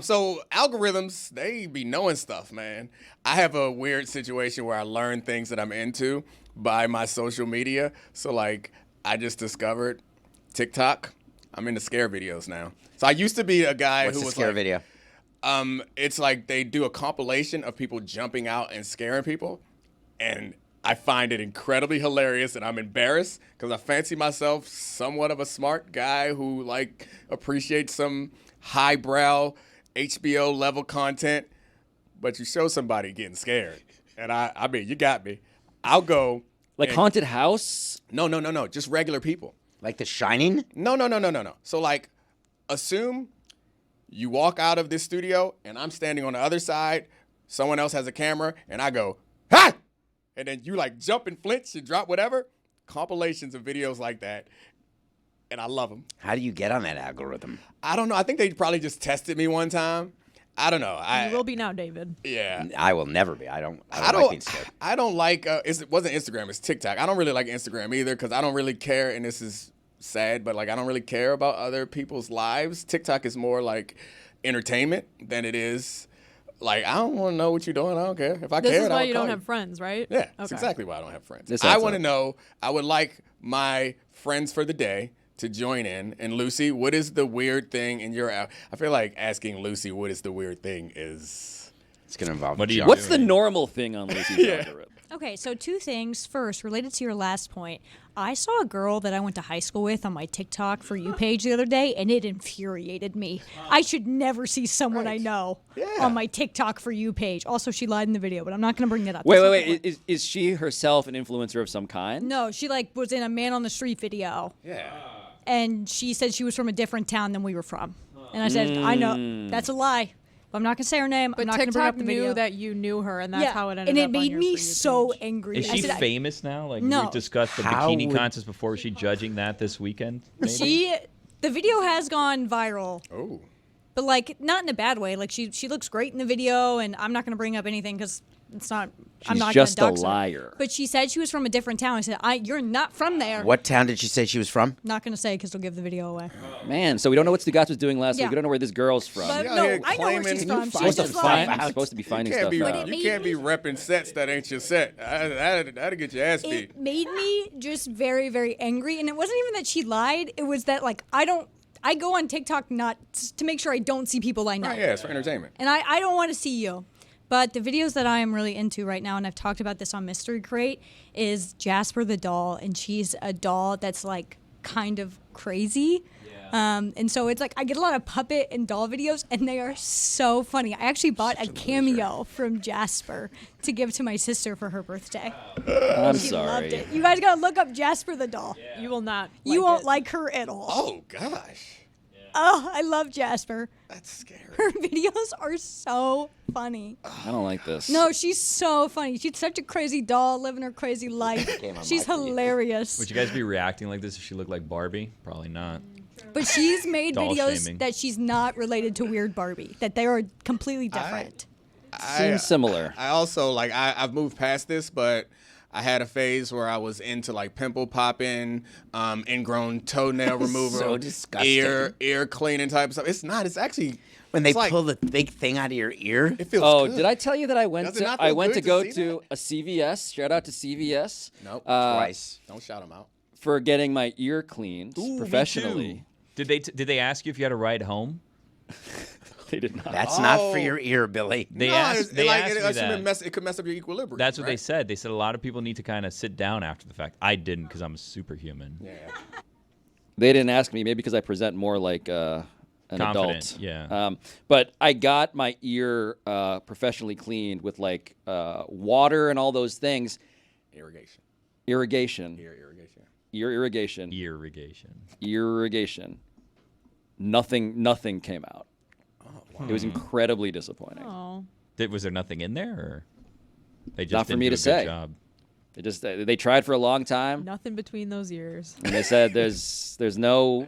So algorithms, they be knowing stuff, man. I have a weird situation where I learn things that I'm into by my social media. So like I just discovered TikTok. I'm into scare videos now. So I used to be a guy What's who the was scare like, video? It's like they do a compilation of people jumping out and scaring people. And I find it incredibly hilarious, and I'm embarrassed because I fancy myself somewhat of a smart guy who like appreciates some highbrow HBO level content. But you show somebody getting scared, and I mean, you got me. I'll go Like and- haunted house? No, just regular people. Like The Shining? No. So like, assume you walk out of this studio, and I'm standing on the other side. Someone else has a camera, and I go, "Ha!" And then you like jump and flinch and drop whatever. Compilations of videos like that. And I love them. How do you get on that algorithm? I don't know. I think they probably just tested me one time. I don't know. You will be now, David. Yeah. I will never be. I don't like being scared. I don't like, it wasn't Instagram, it's TikTok. I don't really like Instagram either because I don't really care, and this is sad, but like I don't really care about other people's lives. TikTok is more like entertainment than it is. Like, I don't want to know what you're doing. I don't care. If I This cared, is I why would you call don't have friends, right? Yeah, that's Okay. exactly why I don't have friends. This I adds want to up. know, I would like my friends for the day to join in. And Lucy, what is the weird thing in your app? I feel like asking Lucy what is the weird thing is... It's going to involve What do you junk. What's the normal thing on Lucy's algorithm? Okay, so 2 things. First, related to your last point, I saw a girl that I went to high school with on my TikTok For You page the other day, and it infuriated me. I should never see someone I know on my TikTok For You page. Also, she lied in the video, but I'm not going to bring that up. That's not the point. Wait. Is she herself an influencer of some kind? No, she like was in a Man on the Street video, Yeah. and she said she was from a different town than we were from. And I said, I know, that's a lie. But I'm not going to say her name. But I'm not going to bring TikTok up the video. knew that you knew her, and that's how it ended and up it on made your me For You so page. angry. Is I she said, famous now? Like No. we've discussed the How bikini would- contest before. Was she judging that this weekend? Maybe? The video has gone viral. Oh. But like not in a bad way. Like she looks great in the video, and I'm not going to bring up anything because it's not. I'm She's not just gonna a dox her. liar. But she said she was from a different town. I said, you're not from there. What town did she say she was from? Not going to say because they'll give the video away. Man, so we don't know what Stugotz was doing last Yeah. week. We don't know where this girl's from. But She out no, here I know where claiming- she's Can you from. find She's some just Fine. like, I'm supposed to be You finding can't stuff be, out. But it you can't be repping sets that ain't your set. That'll get your ass beat. it made me just very, very angry. And it wasn't even that she lied. It was that like I go on TikTok not to make sure I don't see people I know. Right, yeah, it's for entertainment. And I don't want to see you. But the videos that I am really into right now, and I've talked about this on Mystery Crate, is Jasper the doll. And she's a doll that's like kind of crazy. And so it's like I get a lot of puppet and doll videos, and they are so funny. I actually bought a cameo from Jasper to give to my sister for her birthday. I'm She loved sorry. it. You guys gotta look up Jasper the doll. You will not. You like won't it. like her at all. Oh, gosh. Oh, I love Jasper. That's scary. Her videos are so funny. I don't like this. No, she's so funny. She's such a crazy doll living her crazy life. She's hilarious. Would you guys be reacting like this if she looked like Barbie? Probably not. But she's made Doll videos shaming. that she's not related to Weird Barbie, that they are completely different. Seems similar. I also, like, I've moved past this, but I had a phase where I was into, like, pimple popping, ingrown toenail removal, So disgusting. ear cleaning type of stuff. It's not. It's actually... When they it's like- pull the big thing out of your ear? It feels Oh, good. did I tell you that I went Does it to not feel to good go to see to a CVS? Shout out to CVS. Nope. Twice. Don't shout them out. For getting my ear cleaned Ooh, me professionally. too. Did they ask you if you had a ride home? They did not. That's not for your ear, Billy. They No, asked. it's- They like, asked it, me it should that. it could mess up your equilibrium. That's what they right? said. They said a lot of people need to kind of sit down after the fact. I didn't because I'm a superhuman. Yeah. They didn't ask me, maybe because I present more like a an Confident, adult. yeah. But I got my ear professionally cleaned with like water and all those things. Irrigation. Irrigation. Ear irrigation. Ear irrigation. Irrigation. Irrigation. Nothing came out. Oh, wow. It was incredibly disappointing. Oh. Was there nothing in there, or they just Not for didn't me do to a good say. job? They tried for a long time, Nothing between those ears. and they said there's no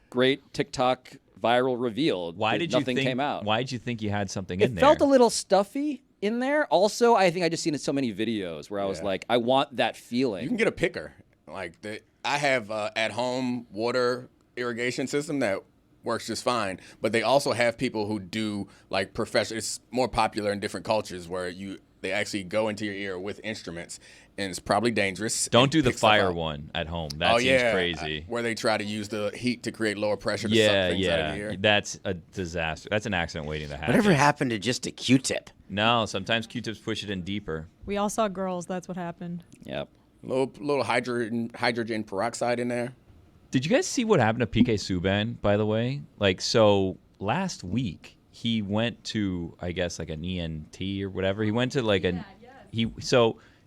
great TikTok viral revealed. Why did you nothing think? came out? Why did you think you had something in It there? felt a little stuffy in there. Also, I think I just seen so many videos where I was Yeah. like, I want that You feeling. can get a picker. Like I have at home water irrigation system that works just fine. But they also have people who do like professional. It's more popular in different cultures where they actually go into your ear with instruments, and it's probably dangerous. Don't and do the pick stuff fire up. one at home. That seems crazy. Where they try to use the heat to create lower pressure to suck Yeah, things out of your ear. that's a disaster. That's an accident waiting to happen. Whatever happened to just a Q-tip? No, sometimes Q-tips push it in deeper. We all saw girls. That's what happened. Yep. Little hydrogen peroxide in there. Did you guys see what happened to PK Subban, by the way? Like, so last week he went to, I guess, like an ENT or whatever. He went to like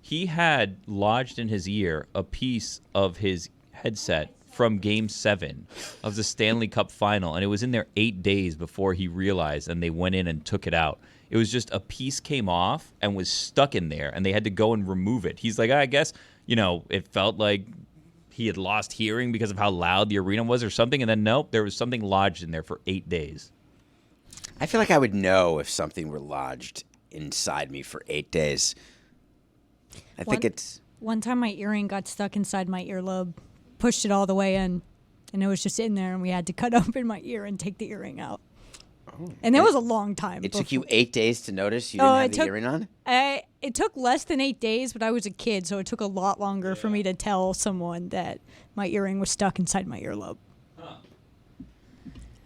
he had lodged in his ear a piece of his headset from Game 7 of the Stanley Cup Final, and it was in there 8 days before he realized, and they went in and took it out. It was just a piece came off and was stuck in there, and they had to go and remove it. He's like, I guess, it felt like he had lost hearing because of how loud the arena was or something, and then nope, there was something lodged in there for 8 days. I feel like I would know if something were lodged inside me for 8 days. I think it's... One time my earring got stuck inside my earlobe, pushed it all the way in, and it was just in there, and we had to cut open my ear and take the earring out. And it was a long time. It took you 8 days to notice you didn't have the earring on? It took less than 8 days, but I was a kid, so it took a lot longer for me to tell someone that my earring was stuck inside my earlobe.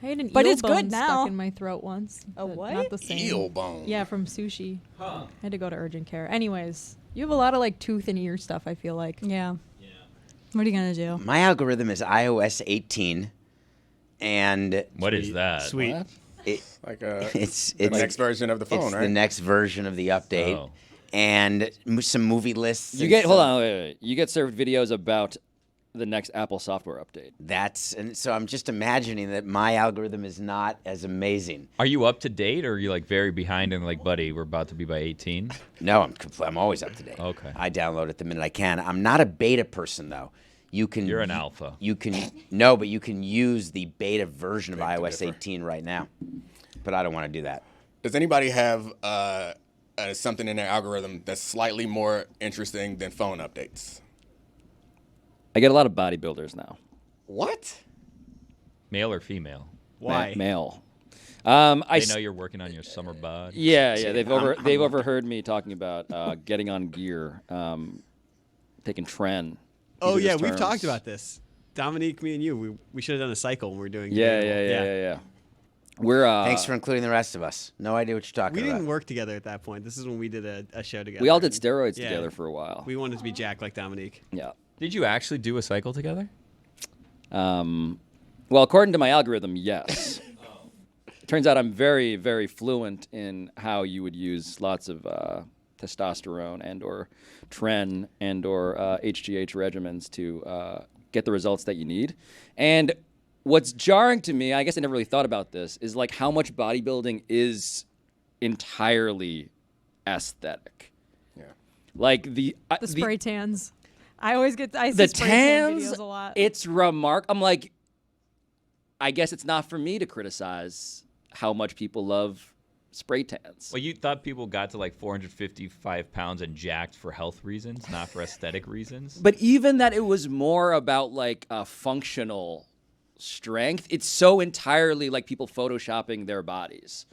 I had an But eel it's good bone now. stuck in my throat once. A but what? Not the same. Eel bone. Yeah, from sushi. I had to go to urgent care. Anyways, you have a lot of like tooth and ear stuff, I feel like. Yeah. What are you going to do? My algorithm is iOS 18, and What is that? Sweet. What? Like it's the next version of the phone, it's right? the next version of the update, Oh. and some movie lists. You and get hold stuff. on, wait. You get served videos about the next Apple software update. And so I'm just imagining that my algorithm is not as amazing. Are you up to date, or are you like very behind and like, buddy, we're about to be by 18? No, I'm always up to date. Okay. I download it the minute I can. I'm not a beta person though. You're an alpha. You can but you can use the beta version of Beg to iOS differ. 18 right now. But I don't want to do that. Does anybody have something in their algorithm that's slightly more interesting than phone updates? I get a lot of bodybuilders now. What? Male or female? Why? Male. They know you're working on your summer bod. Yeah. They've overheard me talking about getting on gear, taking tren. Oh These are yeah, just we've terms. talked about this. Domonique, me and you, we should have done a cycle when we were doing. Yeah. debatable. We're Thanks for including the rest of us. No idea what you're talking We about. didn't work together at that point. This is when we did a show together. we all did and- steroids yeah, together for a while. We wanted to be jacked like Domonique. Yeah. Did you actually do a cycle together? Well, according to my algorithm, yes. Turns out I'm very, very fluent in how you would use lots of testosterone and/or tren and/or HGH regimens to get the results that you need. And what's jarring to me, I guess I never really thought about this, is like how much bodybuilding is entirely aesthetic. Yeah. Like the Spray tans. I see the spray tan tans, videos a lot. it's remarkable. I'm like, I guess it's not for me to criticize how much people love spray tans. Well, you thought people got to like 455 pounds and jacked for health reasons, not for aesthetic reasons? But even that it was more about like a functional strength. It's so entirely like people photoshopping their bodies.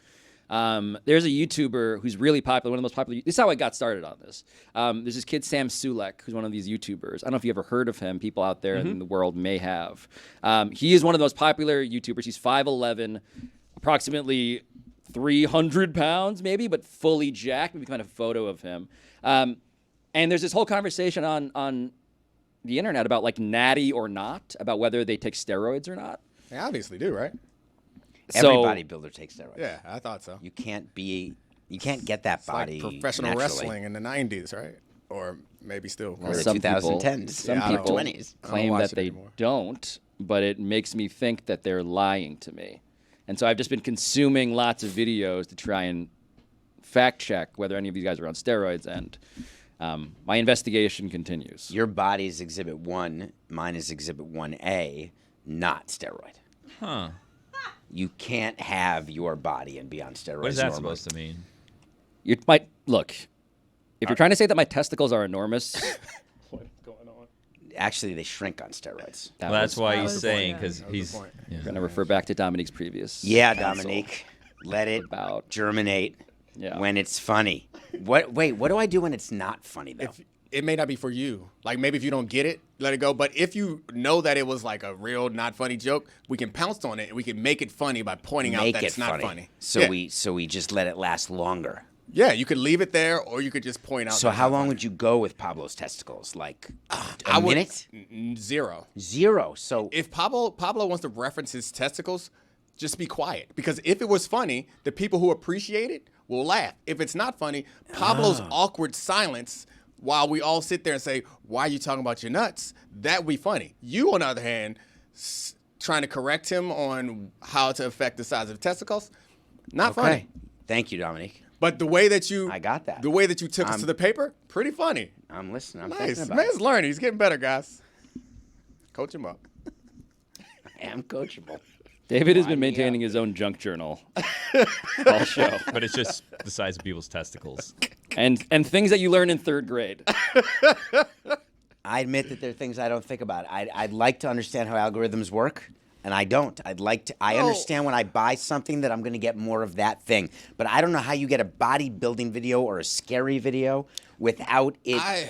There's a YouTuber who's really popular, one of the most popular. This is how I got started on this. There's this kid, Sam Sulek, who's one of these YouTubers. I don't know if you ever heard of him. People out there in the world may have. He is one of the most popular YouTubers. He's 5'11", approximately 300 pounds maybe, but fully jacked. Maybe find a photo of him. And there's this whole conversation on the internet about like natty or not, about whether they take steroids or not. They obviously do, right? Every So- bodybuilder takes steroids. Yeah, I thought so. You can't get that It's like body professional naturally. wrestling in the 90s, right? Or maybe still. Or the Some 2010s. Some Yeah, I don't- people 20s. I don't claim watch that it they anymore. don't, but it makes me think that they're lying to me. And so I've just been consuming lots of videos to try and fact check whether any of these guys are on steroids, and my investigation continues. Your body's Exhibit 1. Mine is Exhibit 1A, not steroid. Huh. You can't have your body and be on steroids. What is that normally. supposed to mean? You might look. If you're trying to say that my testicles are enormous, What's going on? Actually, they shrink on steroids. that Well, that's was- why that he's was- saying yeah. because That was the he's. point. Yeah. I'm gonna refer back to Dominique's previous. Yeah, counsel Domonique. Let it about germinate Yeah. when it's funny. Wait, what do I do when it's not funny, though? It may not be for you. Like maybe if you don't get it, let it go. But if you know that it was like a real not funny joke, we can pounce on it and we can make it funny by pointing out Make that it it's not funny. So Yeah. we just let it last longer. Yeah, you could leave it there or you could just point out. So how long would you go with Pablo's testicles? Like I a would- minute? Zero. 0. So If Pablo wants to reference his testicles, just be quiet. Because if it was funny, the people who appreciate it will laugh. If it's not funny, Pablo's awkward silence while we all sit there and say, "Why are you talking about your nuts?" That would be funny. You, on the other hand, trying to correct him on how to affect the size of testicles, not funny. okay. Thank you, Dominique. But the way that you I got that. The way that you took us to the paper, pretty funny. I'm listening. I'm Nice. thinking about Man's it. learning. He's getting better, guys. Coach him up. I am coachable. David has been maintaining his own junk journal all show, But it's just the size of people's testicles. and things that you learn in 3rd grade. I admit that there are things I don't think about. I'd like to understand how algorithms work, and I don't. I understand when I buy something that I'm going to get more of that thing, but I don't know how you get a bodybuilding video or a scary video without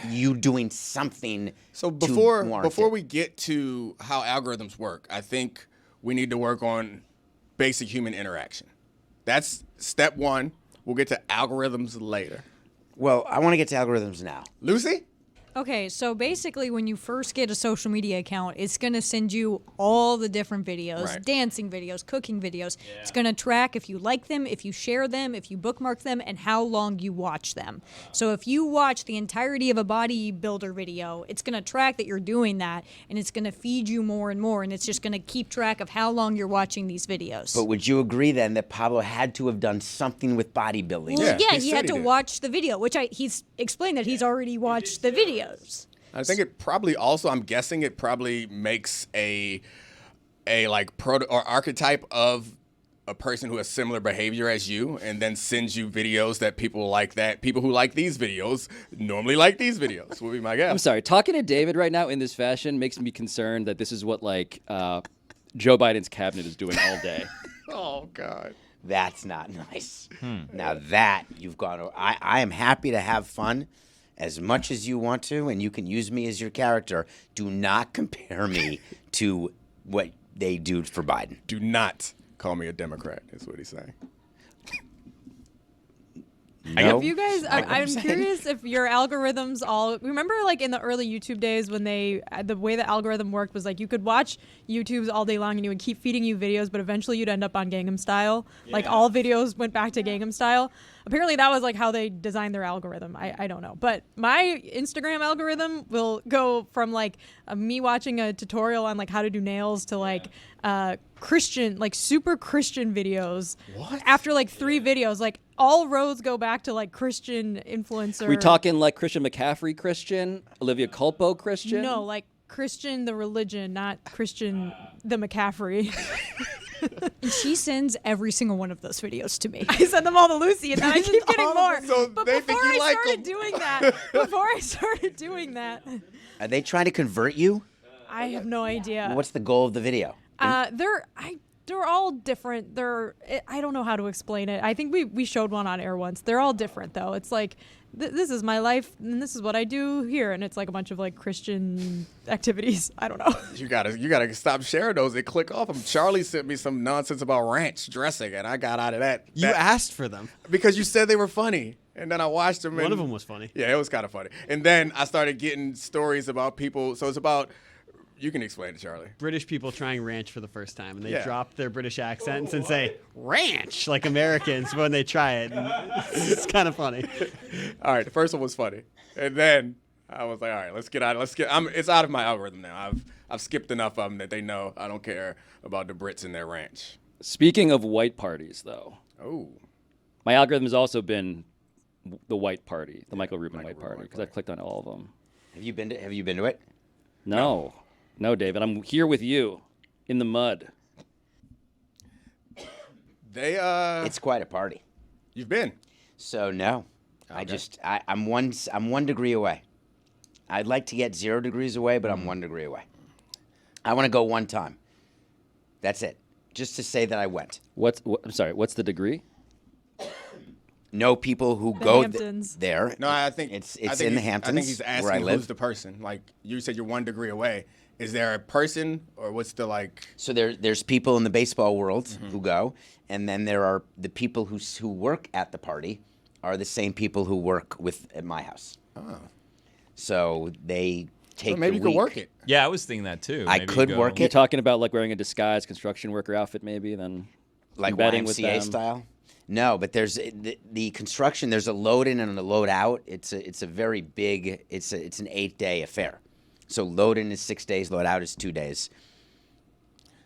you doing something. So to before warrant it. we get to how algorithms work, I think we need to work on basic human interaction. That's step 1. We'll get to algorithms later. Well, I want to get to algorithms now. Lucy? Okay, so basically, when you first get a social media account, it's going to send you all the different videos, Right. dancing videos, cooking videos. It's going to track if you like them, if you share them, if you bookmark them, and how long you watch them. So if you watch the entirety of a bodybuilder video, it's going to track that you're doing that, and it's going to feed you more and more, and it's just going to keep track of how long you're watching these videos. But would you agree then that Pablo had to have done something with bodybuilding? Well, Yeah, yeah, he he said had he to did. watch the video, which he's explained that he's already watched the videos. I think it probably also, I'm guessing it probably makes a like proto or archetype of a person who has similar behavior as you, and then sends you videos that people like that. People who like these videos normally like these videos, would be my guess. I'm sorry, talking to David right now in this fashion makes me concerned that this is what like Joe Biden's cabinet is doing all day. Oh, God. That's not nice. Now that you've gone, I am happy to have fun as much as you want to, and you can use me as your character. Do not compare me to what they do for Biden. Do not call me a Democrat, is what he's saying. No. If you guys, I'm curious if your algorithms all remember, like in the early YouTube days when the way the algorithm worked was like you could watch YouTube's all day long and you would keep feeding you videos, but eventually you'd end up on Gangnam Style. Like all videos went back to Gangnam Style. Apparently that was like how they designed their algorithm. I don't know, but my Instagram algorithm will go from like me watching a tutorial on like how to do nails to like Christian, like super Christian videos. What? After like 3 videos, like all roads go back to like Christian influencer. We talking like Christian McCaffrey Christian, Olivia Culpo Christian? No, like Christian the religion, not Christian the McCaffrey. And she sends every single one of those videos to me. I send them all to Lucy, and then I keep getting more. So But they before think you I like started 'em. doing that, Are they trying to convert you? I have no idea. What's the goal of the video? They're all different. I don't know how to explain it. I think we showed one on air once. They're all different though. It's like this is my life and this is what I do here, and it's like a bunch of like Christian activities. I don't know. You gotta stop sharing those. They click off them. Charlie sent me some nonsense about ranch dressing, and I got out of that. You asked for them. Because you said they were funny, and then I watched them. One and, of them was funny. Yeah, it was kind of funny. And then I started getting stories about people. So it's about You can explain it, Charlie. British people trying ranch for the first time, and they Yeah. drop their British accents and say ranch like Americans when they try it. And it's kind of funny. All right, the first one was funny, and then I was like, all right, let's get out. It's out of my algorithm now. I've skipped enough of them that they know I don't care about the Brits and their ranch. Speaking of white parties, though, Oh, my algorithm has also been the white party, the Michael Rubin white party, because I've clicked on all of them. Have you been to it? No, David. I'm here with you in the mud. It's quite a party. You've been. So no, I'm 1 degree away. I'd like to get 0 degrees away, but I'm 1 degree away. I want to go one time. That's it. Just to say that I went. I'm sorry. What's the degree? Know people who The go Hamptons. there. No, I think it's think in the he's- Hamptons I think he's asking where I live. who's the person. Like you said, you're 1 degree away. Is there a person, or what's the like? So there's people in the baseball world who go, and then there are the people who work at the party are the same people who work at my house. Oh. So they take. Well, maybe the you could week. work it. Yeah, I was thinking that too. I Maybe could go- work You're it. talking about like wearing a disguised construction worker outfit, maybe, then Like embedding with YMCA them. style. No, but there's the construction. There's a load in and a load out. It's a very big. It's an 8-day affair. So load in is 6 days. Load out is 2 days.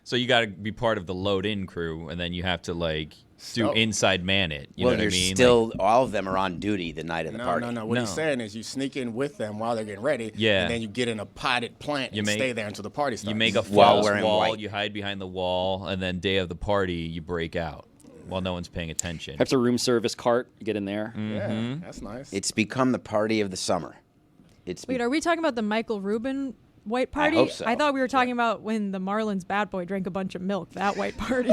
So you got to be part of the load-in crew, and then you have to like do So- inside man it. You well, know what I you're mean? still all of them are on duty the night of the party. No. What he's No. saying is you sneak in with them while they're getting ready. Yeah. And then you get in a potted plant and stay there until the party starts. You make a While false wearing wall, white. you hide behind the wall, and then day of the party, you break out while no one's paying attention. Perhaps a room service cart. You get in there. Yeah, that's nice. It's become the party of the summer. Wait, are we talking about the Michael Rubin white party? hope so. I thought we were talking about when the Marlins batboy drank a bunch of milk. That white party.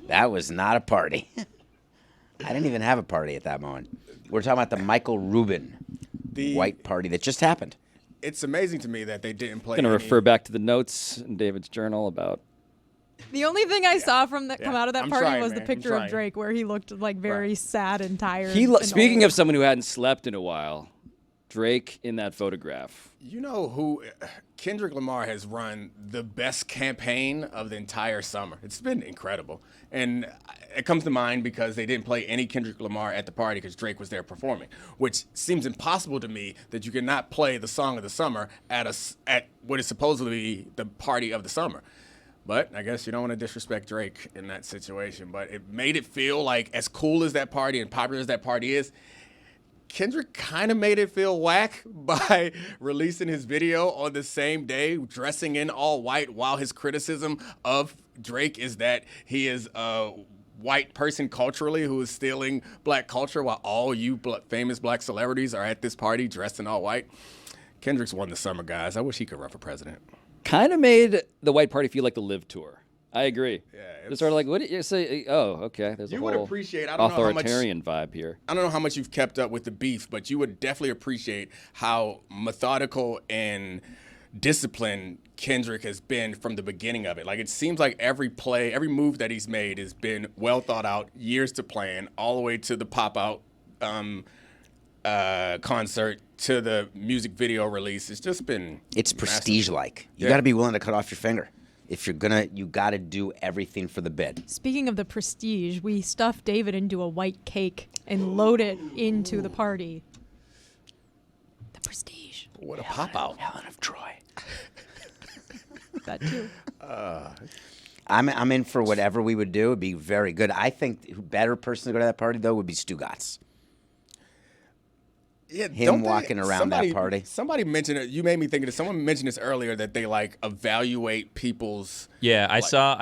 That was not a party. I didn't even have a party at that moment. We're talking about the Michael Rubin white party that just happened. It's amazing to me that they didn't play. I'm going to any- refer back to the notes in David's journal about. The only thing I saw from that come Yeah. out of that I'm party trying, was the man. I'm picture of trying. Drake, where he looked like very sad and tired. Speaking and of someone who hadn't slept in a while, Drake in that photograph. You know who? Kendrick Lamar has run the best campaign of the entire summer. It's been incredible. And it comes to mind because they didn't play any Kendrick Lamar at the party because Drake was there performing, which seems impossible to me that you cannot play the song of the summer at what is supposedly the party of the summer. But I guess you don't want to disrespect Drake in that situation. But it made it feel like, as cool as that party and popular as that party is, Kendrick kind of made it feel whack by releasing his video on the same day, dressing in all white, while his criticism of Drake is that he is a white person culturally who is stealing black culture, while all you famous black celebrities are at this party dressed in all white. Kendrick's won the summer, guys. I wish he could run for president. Kind of made the white party feel like the Live Tour. I agree. Yeah, It's sort of like, what did you say? Oh, okay. There's You a would whole appreciate- I don't know how much- authoritarian vibe here. I don't know how much you've kept up with the beef, but you would definitely appreciate how methodical and disciplined Kendrick has been from the beginning of it. Like, it seems like every play, every move that he's made has been well thought out, years to plan, all the way to the pop-out concert, to the music video release. It's just been It's prestige-like. You Yeah. got to be willing to cut off your finger. If you're gonna, you got to do everything for the bid. Speaking of the prestige, we stuffed David into a white cake and loaded it into the party. The prestige. What a pop-out. Helen of Troy. That too. I'm in for whatever we would do. It'd be very good. I think the better person to go to that party though would be Stugotz. Yeah, Him don't they- walking around that party. Somebody mentioned it. You made me think of this. Someone mentioned this earlier, that they like evaluate people's. Yeah, I saw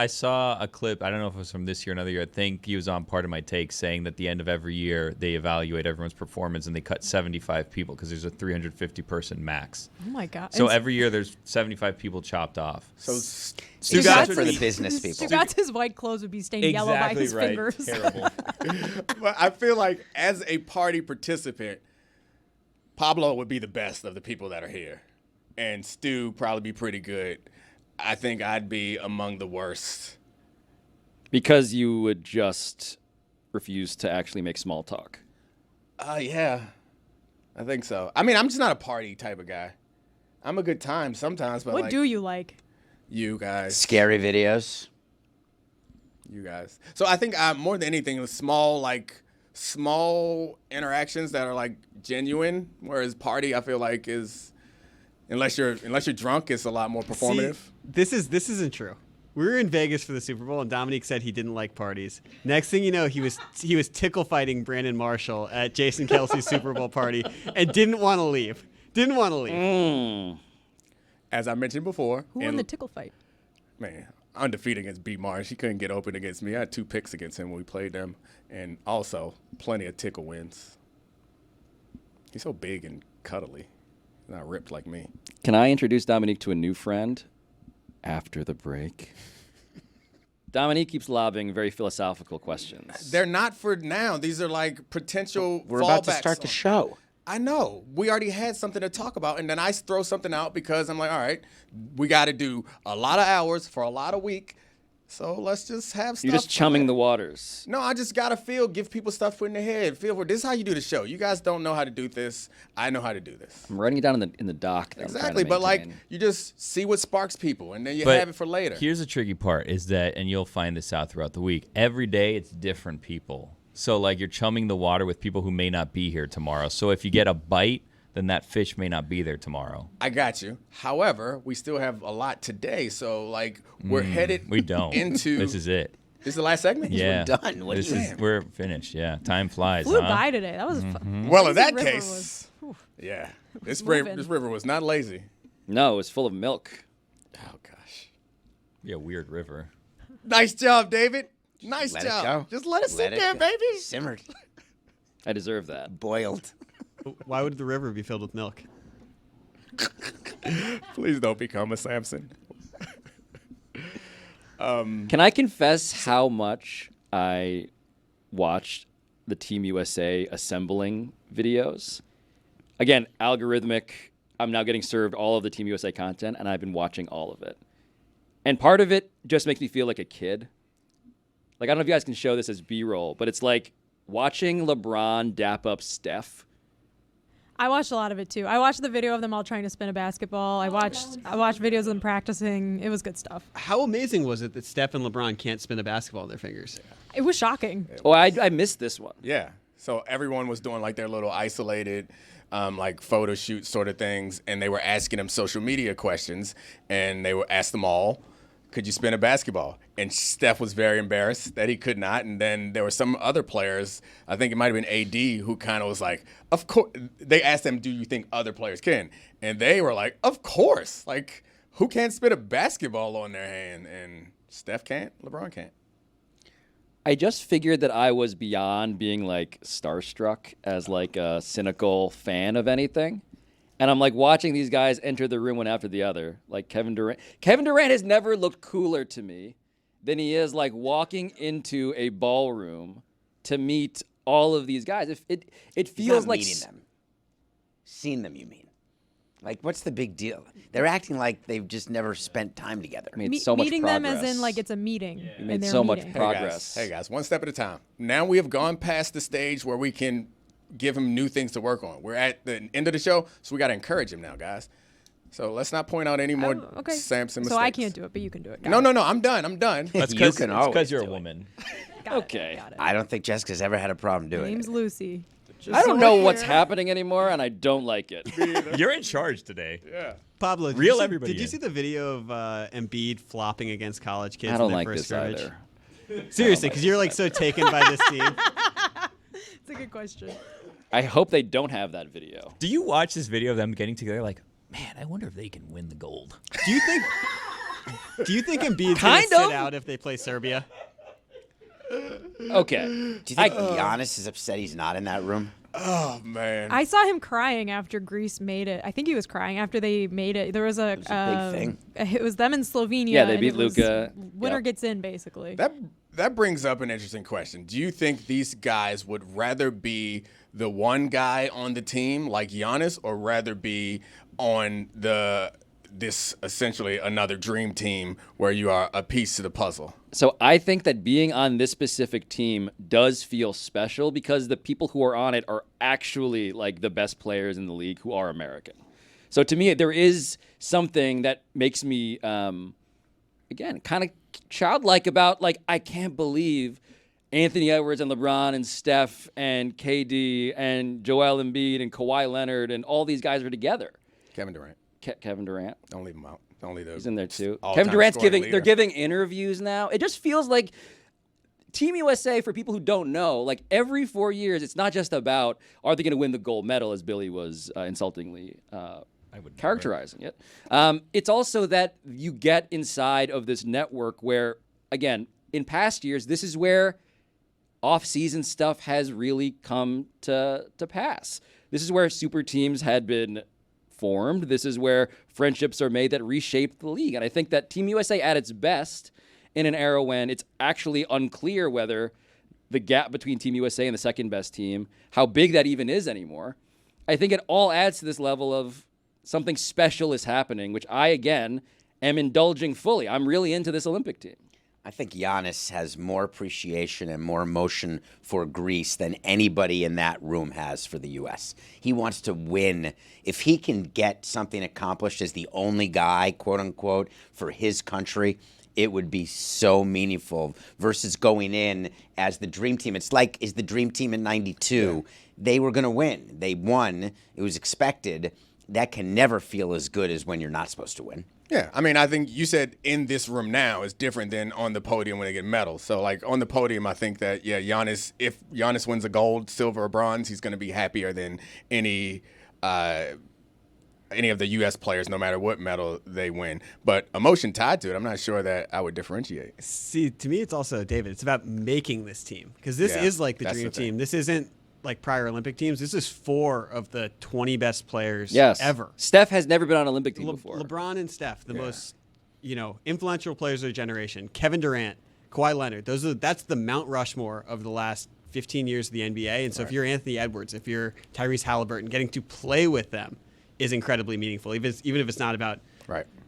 a clip. I don't know if it was from this year or another year. I think he was on Part of My Take saying that at the end of every year they evaluate everyone's performance and they cut 75 people because there's a 350 person max. Oh my god. So And every year there's 75 people chopped off. So It's Stugotz good for the would- business people. Stugotz's white clothes would be stained yellow by his fingers. Terrible. but I feel like as a party participant, Pablo would be the best of the people that are here, and Stu probably be pretty good. I think I'd be among the worst. Because you would just refuse to actually make small talk. Yeah, I think so. I mean, I'm just not a party type of guy. I'm a good time sometimes, but What like, do you like? I don't know how much you've kept up with the beef, but you would appreciate. I don't know how much you've kept up with the beef, but you would definitely appreciate how methodical and disciplined Kendrick has been from the beginning of it. Like, it seems like every play, every move that he's made has been well thought out, years to plan, all the way to the pop-out concert, to the music video release. It's just been What do you like? You guys. Scary videos. You guys. So I think more than anything, the small interactions that are like genuine. Whereas party, I feel like is unless you're drunk, it's a lot more performative. See, this isn't true. We were in Vegas for the Super Bowl, and Domonique said he didn't like parties. Next thing you know, he was tickle fighting Brandon Marshall at Jason Kelsey's Super Bowl party, and didn't want to leave. As I mentioned before, Who won the tickle fight? Man, undefeated against B. Marsh. He couldn't get open against me. I had 2 picks against him when we played them, and also plenty of tickle wins. He's so big and cuddly. He's not ripped like me. Can I introduce Domonique to a new friend after the break? Domonique keeps lobbing very philosophical questions. They're not for now. These are like potential We're fallbacks. about to start the show. I know. We already had something to talk about, and then I throw something out because I'm like, all right, we got to do a lot of hours for a lot of week, so let's just have stuff. You're just chumming the waters. No, I just got to give people stuff put in their head. This is how you do the show. You guys don't know how to do this. I know how to do this. I'm writing it down in the doc. Exactly, but like you just see what sparks people, and then you But have it for later. Here's the tricky part is that, and you'll find this out throughout the week, every day it's different people. So, like, you're chumming the water with people who may not be here tomorrow. So if you get a bite, then that fish may not be there tomorrow. I got you. However, we still have a lot today, so, like, we're headed We don't. into... This is it. This is the last segment? Yeah. We're done. What This do you is, we're finished, yeah. Time flies, Flew huh? by today. That was fun. Well, in that river case, yeah. This moving. river was not lazy. No, it was full of milk. Oh, gosh. Yeah, weird river. Nice job, David. Nice Let job. it go. Just let it sit there, go. baby. Simmered. I deserve that. Boiled. Why would the river be filled with milk? Please don't become a Samson. Can I confess how much I watched the Team USA assembling videos? Again, algorithmic. I'm now getting served all of the Team USA content, and I've been watching all of it. And part of it just makes me feel like a kid. Like, I don't know if you guys can show this as B-roll, but it's like watching LeBron dap up Steph. I watched a lot of it too. I watched the video of them all trying to spin a basketball. I watched videos of them practicing. It was good stuff. How amazing was it that Steph and LeBron can't spin a basketball in their fingers? It was shocking. Oh, I missed this one. Yeah. So everyone was doing like their little isolated like photo shoot sort of things, and they were asking them social media questions, and they were asked them all, could you spin a basketball? And Steph was very embarrassed that he could not. And then there were some other players, I think it might have been AD, who kind of was like, of course. They asked them, do you think other players can? And they were like, of course. Like, who can't spin a basketball on their hand? And Steph can't, LeBron can't. I just figured that I was beyond being like starstruck as like a cynical fan of anything. And I'm like watching these guys enter the room one after the other. Like Kevin Durant. Kevin Durant has never looked cooler to me than he is like walking into a ballroom to meet all of these guys. It feels like meeting them. Seen them, you mean? Like, what's the big deal? They're acting like they've just never spent time together. made so much meeting progress. them as in like it's a meeting. You and made they're so much meeting. progress. Hey guys, one step at a time. Now we have gone past the stage where we can give him new things to work on. We're at the end of the show, so we got to encourage him now, guys. So let's not point out any more Okay. Samson mistakes. So I can't do it, but you can do it. Got No, it. no, I'm done. That's You because can always you're a do it. woman. Got it, Okay. got it. I don't think Jessica's ever had a problem doing Name's it. Lucy. I don't know what's happening anymore, and I don't like it. You're in charge today. Yeah. Pablo, did Reel you see, everybody Did you in. see the video of Embiid flopping against college kids I don't in their like first this scrimmage? either. Seriously, because you're like so taken by this team. It's a good question. I hope they don't have that video. Do you watch this video of them getting together like, man, I wonder if they can win the gold? Do you think? Do you think Embiid's gonna Kind of. sit out if they play Serbia? Okay. Do you think Giannis is upset he's not in that room? Oh man. I saw him crying after Greece made it. I think he was crying after they made it. There was a, was a big thing. It was them in Slovenia. Yeah, they and beat it was Luka. Winner Yep. gets in, basically. That brings up an interesting question. Do you think these guys would rather be the one guy on the team like Giannis, or rather be on this essentially another dream team where you are a piece to the puzzle? So I think that being on this specific team does feel special because the people who are on it are actually like the best players in the league who are American. So to me, there is something that makes me again, kind of childlike about, like, I can't believe Anthony Edwards and LeBron and Steph and KD and Joel Embiid and Kawhi Leonard and all these guys are together. Kevin Durant. Kevin Durant. Don't leave him out. Don't leave those. He's in there too. all-time Kevin Durant's scoring they're leader. giving interviews now. It just feels like Team USA, for people who don't know, like every 4 years, it's not just about are they going to win the gold medal, as Billy was insultingly characterizing it. It's also that you get inside of this network where, again, in past years, this is where off-season stuff has really come to pass. This is where super teams had been formed. This is where friendships are made that reshape the league. And I think that Team USA at its best in an era when it's actually unclear whether the gap between Team USA and the second best team, how big that even is anymore, I think it all adds to this level of something special is happening, which I, again, am indulging fully. I'm really into this Olympic team. I think Giannis has more appreciation and more emotion for Greece than anybody in that room has for the U.S. He wants to win. If he can get something accomplished as the only guy, quote unquote, for his country, it would be so meaningful versus going in as the dream team. It's like, is the dream team in 92. Yeah. They were going to win. They won. It was expected. That can never feel as good as when you're not supposed to win. Yeah, I mean, I think you said in this room now is different than on the podium when they get medals. So, like, on the podium, I think that, yeah, Giannis, if Giannis wins a gold, silver, or bronze, he's going to be happier than any of the U.S. players, no matter what medal they win. But emotion tied to it, I'm not sure that I would differentiate. See, to me, it's also, David, it's about making this team. Because this is like the dream team. This isn't like prior Olympic teams. This is 4 of the 20 best players ever. Steph has never been on an Olympic team before. LeBron and Steph, the most influential players of their generation. Kevin Durant, Kawhi Leonard. That's the Mount Rushmore of the last 15 years of the NBA. And so if you're Anthony Edwards, if you're Tyrese Halliburton, getting to play with them is incredibly meaningful, even if it's not about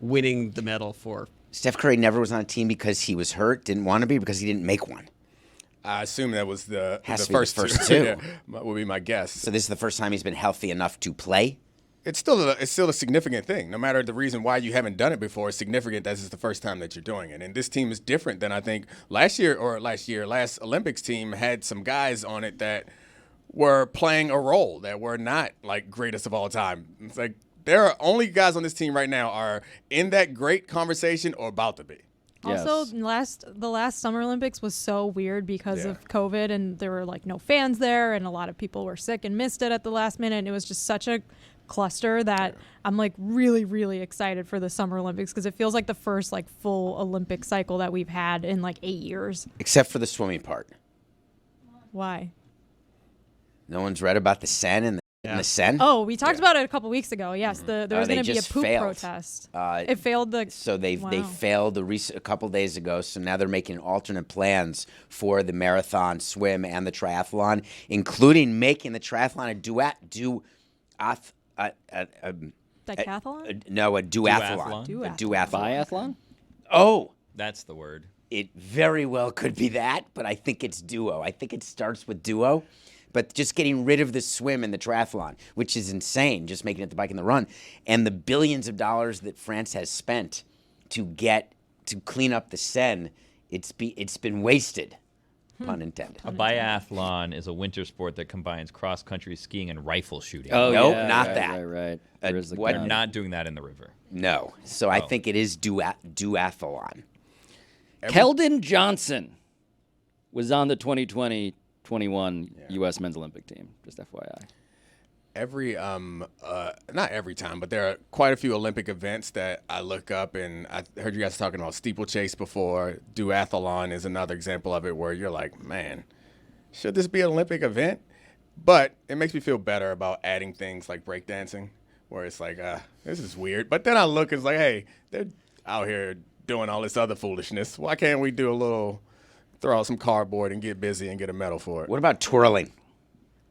winning the medal for. Steph Curry never was on a team because he was hurt, didn't want to be, because he didn't make one. I assume that was the first two. Yeah, would be my guess. So this is the first time he's been healthy enough to play? It's still a significant thing. No matter the reason why you haven't done it before, it's significant that this is the first time that you're doing it. And this team is different than I think last Olympics team had some guys on it that were playing a role that were not like greatest of all time. It's like there are only guys on this team right now are in that great conversation or about to be. Also, the last Summer Olympics was so weird because of COVID, and there were like no fans there, and a lot of people were sick and missed it at the last minute. And it was just such a cluster that I'm like really, really excited for the Summer Olympics because it feels like the first like full Olympic cycle that we've had in like 8 years. Except for the swimming part. Why? No one's read about the Seine and the Seine? Oh, we talked about it a couple weeks ago. Yes, there was going to be a poop protest. It failed they failed a couple days ago. So now they're making alternate plans for the marathon, swim, and the triathlon, including making the triathlon a decathlon? No, a duathlon. A biathlon? Oh, that's the word. It very well could be that, but I think it's duo. I think it starts with duo. But just getting rid of the swim and the triathlon, which is insane, just making it the bike and the run, and the billions of dollars that France has spent to clean up the Seine, it's been wasted, pun intended. A biathlon is a winter sport that combines cross-country skiing and rifle shooting. Oh, nope, not that. Right. They're not doing that in the river. No. So I think it is duathlon. Keldon Johnson was on the 2020-21 U.S. men's Olympic team, just FYI. Not every time, but there are quite a few Olympic events that I look up, and I heard you guys talking about steeplechase before. Duathlon is another example of it where you're like, man, should this be an Olympic event? But it makes me feel better about adding things like breakdancing, where it's like, this is weird. But then I look, it's like, hey, they're out here doing all this other foolishness. Why can't we throw out some cardboard and get busy and get a medal for it? What about twirling?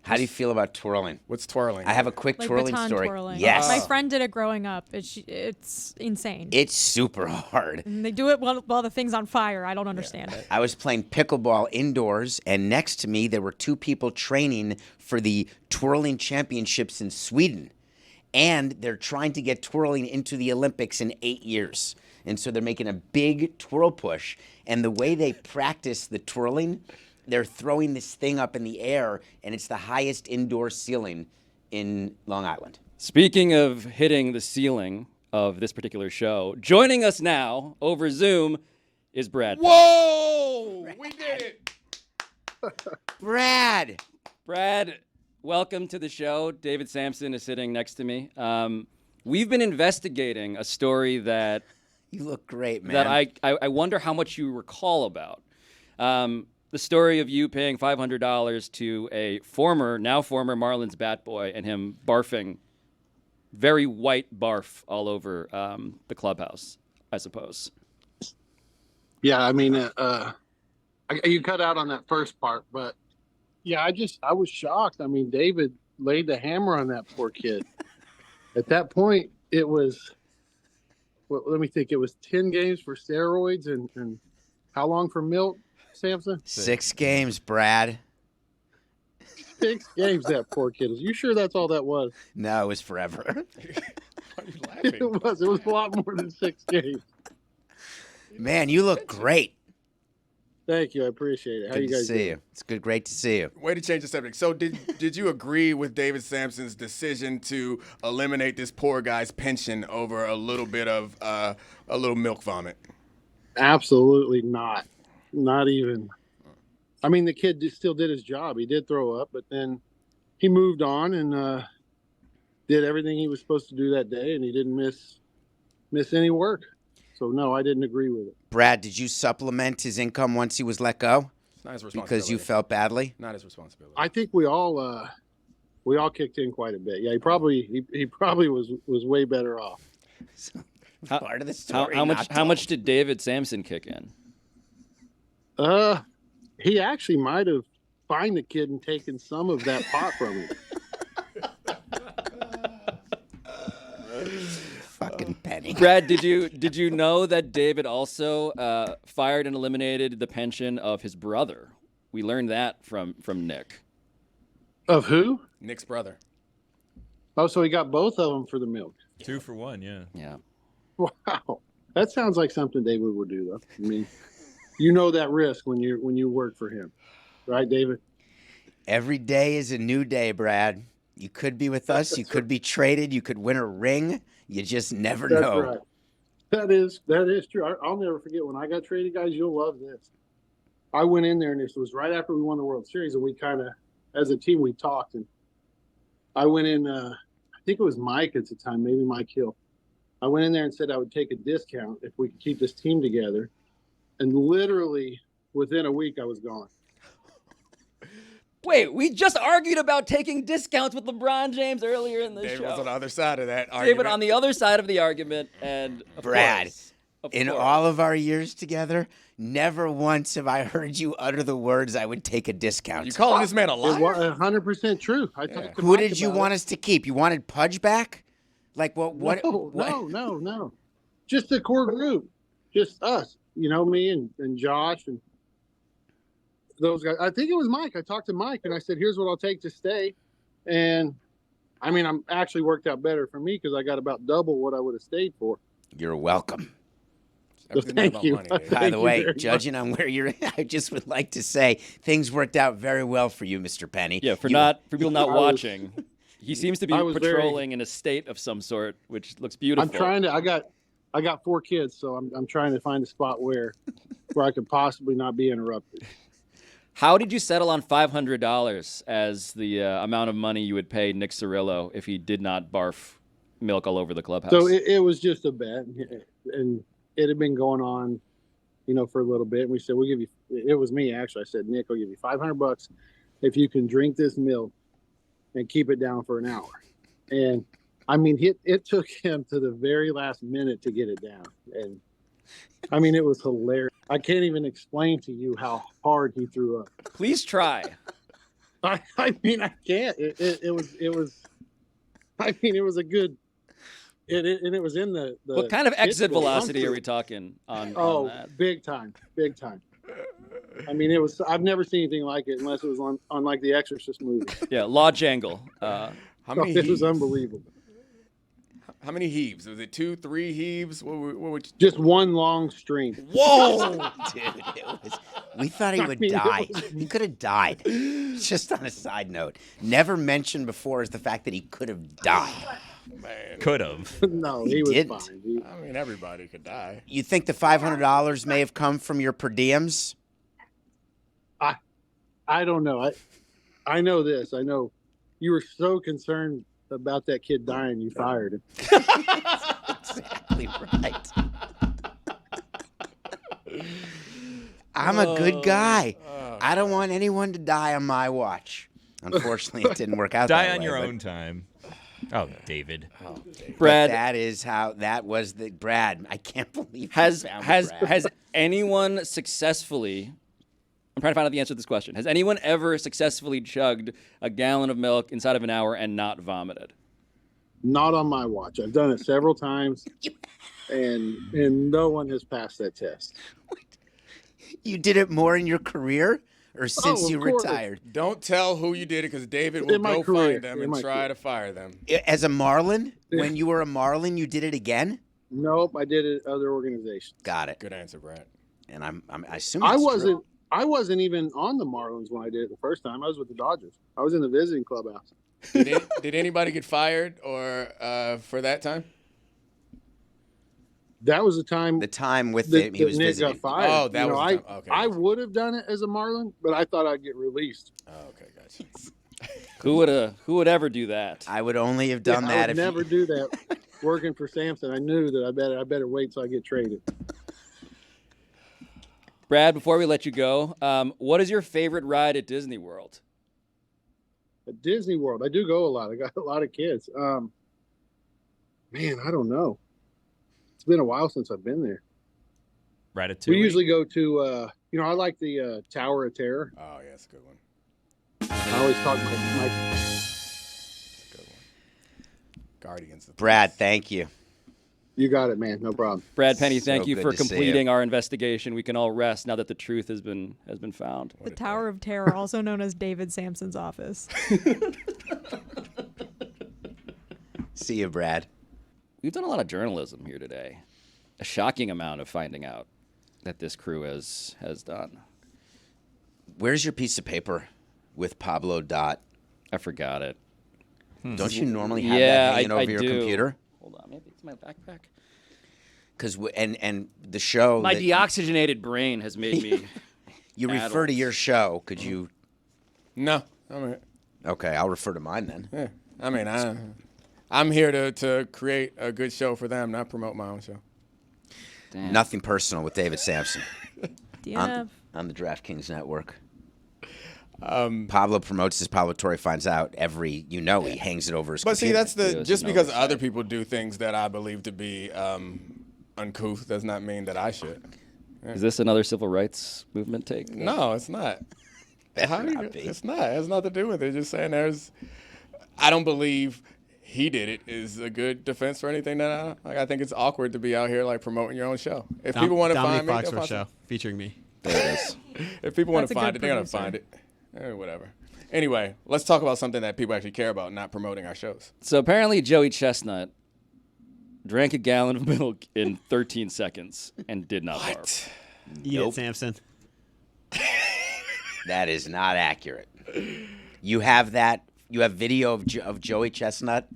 How do you feel about twirling? What's twirling? I have a quick twirling baton story. Twirling. Yes. My friend did it growing up. It's insane. It's super hard. And they do it while the thing's on fire. I don't understand it. I was playing pickleball indoors, and next to me there were 2 people training for the twirling championships in Sweden. And they're trying to get twirling into the Olympics in 8 years. And so they're making a big twirl push. And the way they practice the twirling, they're throwing this thing up in the air, and it's the highest indoor ceiling in Long Island. Speaking of hitting the ceiling of this particular show, joining us now over Zoom is Brad. Whoa! We did it! Brad! Brad, welcome to the show. David Samson is sitting next to me. We've been investigating a story that You look great, man. that I wonder how much you recall about. The story of you paying $500 to a now former Marlins bat boy and him barfing very white barf all over the clubhouse, I suppose. Yeah, I mean, you cut out on that first part, but yeah, I was shocked. I mean, David laid the hammer on that poor kid. At that point, it was, let me think, it was 10 games for steroids and how long for milk, Samson? 6 games, Brad. 6 games, that poor kid. Are you sure that's all that was? No, it was forever. Why are you laughing? It was a lot more than 6 games. Man, you look great. Thank you. I appreciate it. How Good you to guys see doing? you. It's great to see you. Way to change the subject. So did you agree with David Sampson's decision to eliminate this poor guy's pension over a little bit of a little milk vomit? Absolutely not. Not even. I mean, the kid still did his job. He did throw up, but then he moved on and did everything he was supposed to do that day, and he didn't miss any work. So, no, I didn't agree with it. Brad, did you supplement his income once he was let go? It's not his responsibility. Because you felt badly? Not his responsibility. I think we all kicked in quite a bit. Yeah, he probably was way better off. Part of the story. How much did David Samson kick in? He actually might have fined the kid and taken some of that pot from him. Fucking penny. Brad, did you know that David also fired and eliminated the pension of his brother? We learned that from Nick. Of who? Nick's brother. Oh, so he got both of them for the milk. 2 for 1, yeah. Yeah. Wow, that sounds like something David would do, though. I mean, you know that risk when you work for him, right, David? Every day is a new day, Brad. You could be with us. You could be traded. You could win a ring. You just never That's know. right. That is true. I'll never forget when I got traded, guys. You'll love this. I went in there, and this was right after we won the World Series, and we kind of, as a team, we talked. And I went in. I think it was Mike at the time, maybe Mike Hill. I went in there and said I would take a discount if we could keep this team together. And literally within a week, I was gone. Wait, we just argued about taking discounts with LeBron James earlier in the David show. was on the other side of that argument. David on the other side of the argument, and Brad, of in course. all of our years together, never once have I heard you utter the words, I would take a discount. You calling this man a It liar? was 100% true. I talked to Who Mike did you about want it. us to keep? You wanted Pudge back? Like what? No. Just the core group. Just us. You know, me and Josh and those guys. I think it was Mike. I talked to Mike and I said, here's what I'll take to stay. And I mean, I'm actually worked out better for me because I got about double what I would have stayed for. You're welcome. So thank you. By Thank the you way, very judging on where you're at, I just would like to say things worked out very well for you, Mr. Penny. Yeah, for people not I was- watching, he seems to be I was patrolling in a state of some sort, which looks beautiful. I'm trying to. I got 4 kids, so I'm trying to find a spot where I could possibly not be interrupted. How did you settle on $500 as the amount of money you would pay Nick Cirillo if he did not barf milk all over the clubhouse? So it was just a bet, and it had been going on, for a little bit. And we said, we'll give you. It was me actually. I said, Nick, I'll give you $500 if you can drink this milk and keep it down for an hour. And I mean, it took him to the very last minute to get it down. And I mean, it was hilarious. I can't even explain to you how hard he threw up. Please try. I mean, I can't. It was. I mean, it was a good. And it was in the What kind of exit physical velocity comfort. are we talking on that? Big time. I mean, it was. I've never seen anything like it unless it was on like the Exorcist movie. Yeah, law jangle. How many It was unbelievable. How many heaves? Was it 2, 3 heaves? What would you... Just one long stream. Whoa! Dude, we thought he would die. He could have died. Just on a side note, never mentioned before is the fact that he could have died. Man. Could have. No, He he was didn't. fine. I mean, everybody could die. You think the $500 may have come from your per diems? I don't know. I know this. I know you were so concerned about that kid dying, you fired him. Exactly right. I'm a good guy. I don't want anyone to die on my watch. Unfortunately, it didn't work out Die that on way, your but- own time. Oh, David. Brad, That is how that was the Brad. I can't believe you has found has Brad. has anyone successfully? I'm trying to find out the answer to this question. Has anyone ever successfully chugged a gallon of milk inside of an hour and not vomited? Not on my watch. I've done it several times, and no one has passed that test. You did it more in your career or since of you course. retired? Don't tell who you did it, because David will In my go career. find them In and my try career. to fire them. As a Marlin, when you were a Marlin, you did it again? Nope, I did it at other organizations. Got it. Good answer, Brad. And I assume I it's wasn't. true. I wasn't even on the Marlins when I did it the first time. I was with the Dodgers. I was in the visiting clubhouse. Did anybody get fired or for that time? That was the time. The time with that, he was Nick visiting. got fired. Oh, that was the I, time. Okay. I would have done it as a Marlin, but I thought I'd get released. Oh, okay, gotcha. Who would ever do that? I would only have done I that would if never do that. Working for Samson, I knew that I better wait till I get traded. Brad, before we let you go, what is your favorite ride at Disney World? At Disney World, I do go a lot. I got a lot of kids. Man, I don't know. It's been a while since I've been there. Ratatouille. We usually go to, I like the Tower of Terror. Oh, yeah, that's a good one. I always talk to my That's a good one. Guardians. Brad, thank you. You got it, man. No problem. Brad Penny, So thank you good for to see you. completing our investigation. We can all rest now that the truth has been found. The Tower of Terror, also known as David Samson's office. See you, Brad. We've done a lot of journalism here today. A shocking amount of finding out that this crew has done. Where's your piece of paper with Pablo Dot? I forgot it. Don't you normally have Yeah, that hanging I over your do. computer? Hold on, maybe it's my backpack. Because and the show My that deoxygenated brain has made me. you refer to your show. Could you? No, I mean, Okay, I'll refer to mine then. yeah. I mean, I'm here to create a good show for them, not promote my own show. Damn. Nothing personal with David Samson DNF. on the DraftKings Network. Pablo promotes this. Pablo Torre finds out he hangs it over his But see, computer. that's There's just no because oversight. other people do things that I believe to be uncouth does not mean that I should. Is this another civil rights movement take? No, it's not. Better not be. It's not. It has nothing to do with it. Just saying I don't believe he did it is a good defense for anything that I think it's awkward to be out here like promoting your own show. If people want to find me, Domonique they'll Foxworth find show featuring me. There it is. if people want That's to a find good it, they're going to producer. find it. Whatever. Anyway, let's talk about something that people actually care about, not promoting our shows. So apparently Joey Chestnut drank a gallon of milk in 13 seconds and did not barf. Eat it, Samson. That is not accurate. You have that. You have video of Joey Chestnut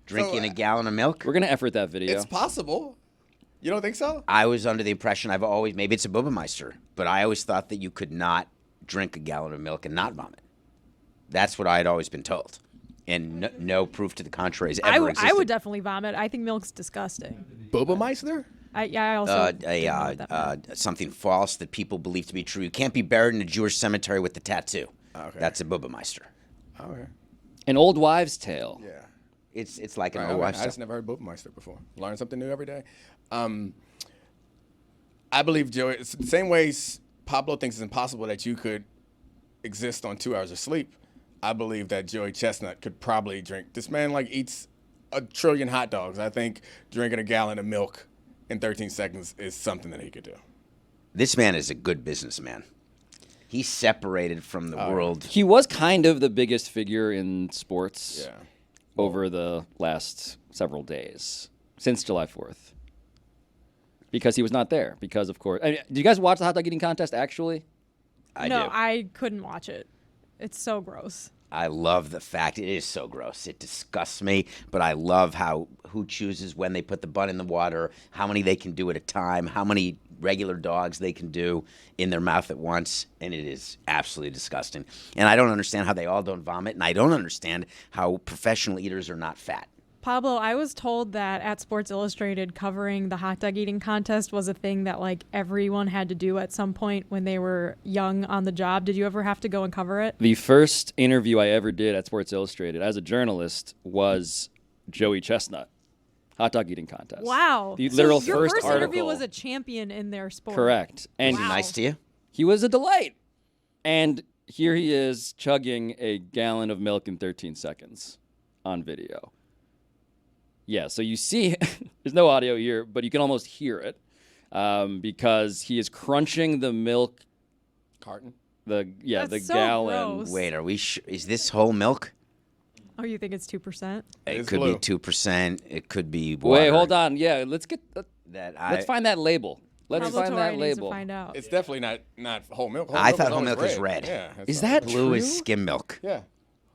drinking a gallon of milk. We're going to effort that video. It's possible. You don't think so? I was under the impression maybe it's a Bubbameister, but I always thought that you could not drink a gallon of milk and not vomit. That's what I had always been told, and no proof to the contrary has ever existed. I would definitely vomit. I think milk's disgusting. Bubbameisters? I also didn't know what that meant. Something false that people believe to be true. You can't be buried in a Jewish cemetery with the tattoo. Okay. That's a Bubbameister. Okay. An old wives' tale. Yeah. It's like an Right, old I wife's just tale. never heard Bubbameisters before. Learn something new every day. I believe Joey. It's the same way Pablo thinks it's impossible that you could exist on 2 hours of sleep. I believe that Joey Chestnut could probably drink. This man eats a trillion hot dogs. I think drinking a gallon of milk in 13 seconds is something that he could do. This man is a good businessman. He's separated from the world. He was kind of the biggest figure in sports. Yeah. over the last several days since July 4th. Because he was not there. Because, of course. Do you guys watch the hot dog eating contest, actually? I no, do. I couldn't watch it. It's so gross. I love the fact it is so gross. It disgusts me, but I love who chooses when they put the bun in the water, how many they can do at a time, how many regular dogs they can do in their mouth at once, and it is absolutely disgusting. And I don't understand how they all don't vomit, and I don't understand how professional eaters are not fat. Pablo, I was told that at Sports Illustrated covering the hot dog eating contest was a thing that like everyone had to do at some point when they were young on the job. Did you ever have to go and cover it? The first interview I ever did at Sports Illustrated as a journalist was Joey Chestnut, hot dog eating contest. Wow. The literal your first first article. interview was a champion in their sport. Correct. And Was he nice to you? he was a delight. And here he is chugging a gallon of milk in 13 seconds on video. Yeah, so you see, there's no audio here, but you can almost hear it because he is crunching the milk Carton? the That's so gallon. gross. Wait, is this whole milk? Oh, you think it's 2%? It It's could blue. be 2%. It could be water. Wait, hold on. Yeah, let's Let's find that label. Let's Pablo find Torre that needs to label. find out. It's definitely not whole milk. I thought is whole always milk is red. Yeah. Is that Blue true? is skim milk. Yeah.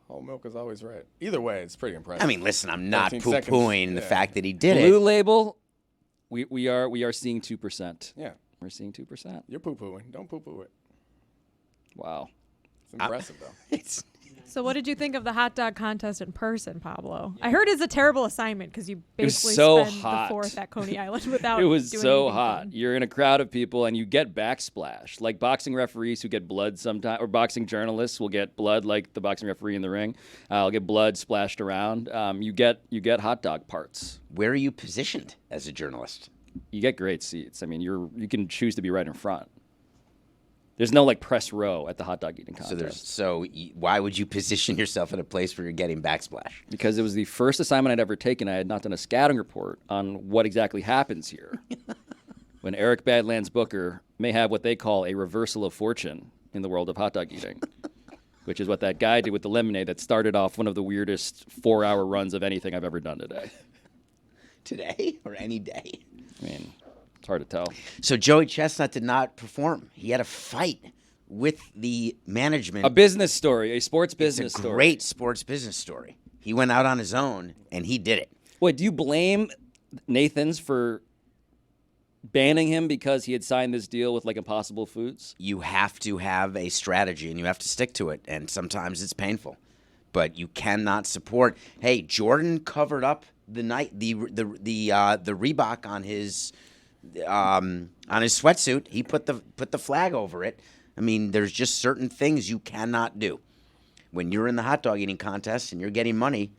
Whole milk is always red. Either way, it's pretty impressive. I mean, listen, I'm not 13 poo-pooing seconds, the yeah. fact that he did Blue it. label. We are seeing 2%. Yeah. We're seeing 2%. You're poo-pooing. Don't poo-poo it. Wow. It's impressive, though. It's So what did you think of the hot dog contest in person, Pablo? I heard it's a terrible assignment because you was basically so spend hot. the 4th at Coney Island without It was doing so anything hot. fun. You're in a crowd of people and you get backsplash. Like boxing referees who get blood sometimes, or boxing journalists will get blood like the boxing referee in the ring. I'll get blood splashed around. You get hot dog parts. Where are you positioned as a journalist? You get great seats. I mean, you can choose to be right in front. There's no like press row at the hot dog eating contest. Why would you position yourself in a place where you're getting backsplash? Because it was the first assignment I'd ever taken. I had not done a scouting report on what exactly happens here. When Eric Badlands Booker may have what they call a reversal of fortune in the world of hot dog eating, which is what that guy did with the lemonade that started off one of the weirdest 4-hour runs of anything I've ever done today. Today or any day? I mean, it's hard to tell. So Joey Chestnut did not perform. He had a fight with the management. A business story, a sports business it's a story. great sports business story. He went out on his own, and he did it. Wait, do you blame Nathan's for banning him because he had signed this deal with like Impossible Foods? You have to have a strategy, and you have to stick to it, and sometimes it's painful. But you cannot support. Hey, Jordan covered up the Reebok on his sweatsuit. He put the flag over it. I mean, there's just certain things you cannot do. When you're in the hot dog eating contest and you're getting money.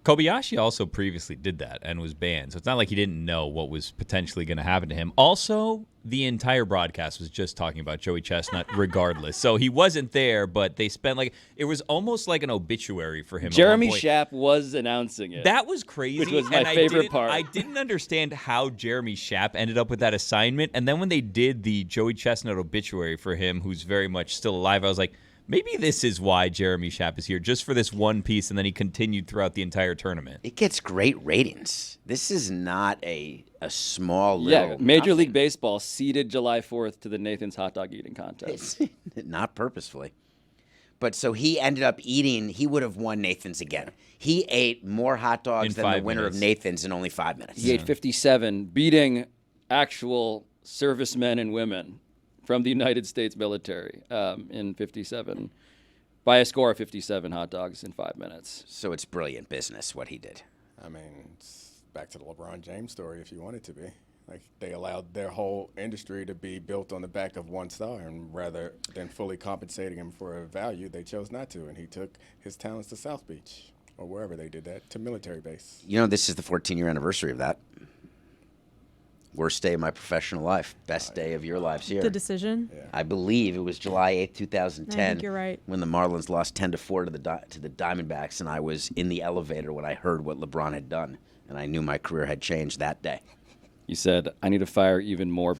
Kobayashi also previously did that and was banned. So it's not like he didn't know what was potentially going to happen to him. Also, the entire broadcast was just talking about Joey Chestnut regardless. So he wasn't there, but they spent it was almost like an obituary for him. at Jeremy one point. Schaap was announcing it. That was crazy. Which was my and favorite part. I didn't understand how Jeremy Schaap ended up with that assignment. And then when they did the Joey Chestnut obituary for him, who's very much still alive, I was like, maybe this is why Jeremy Schaap is here, just for this one piece, and then he continued throughout the entire tournament. It gets great ratings. This is not a small little. Yeah, Major nothing. League Baseball ceded July 4th to the Nathan's hot dog eating contest. It's not purposefully. But so he ended up eating, he would have won Nathan's again. He ate more hot dogs In than the 5 winner minutes. of Nathan's in only 5 minutes. He ate 57, beating actual servicemen and women from the United States military in 57, by a score of 57 hot dogs in 5 minutes. So it's brilliant business what he did. I mean, it's back to the LeBron James story if you want it to be. Like, they allowed their whole industry to be built on the back of one star, and rather than fully compensating him for a value, they chose not to, and he took his talents to South Beach, or wherever they did that, to military base. You know, this is the 14-year anniversary of that. Worst day of my professional life. Best day of your lives here. The decision? Yeah. I believe it was July 8th, 2010. I think you're right. When the Marlins lost 10-4 to the Diamondbacks, and I was in the elevator when I heard what LeBron had done, and I knew my career had changed that day. You said, I need to fire even more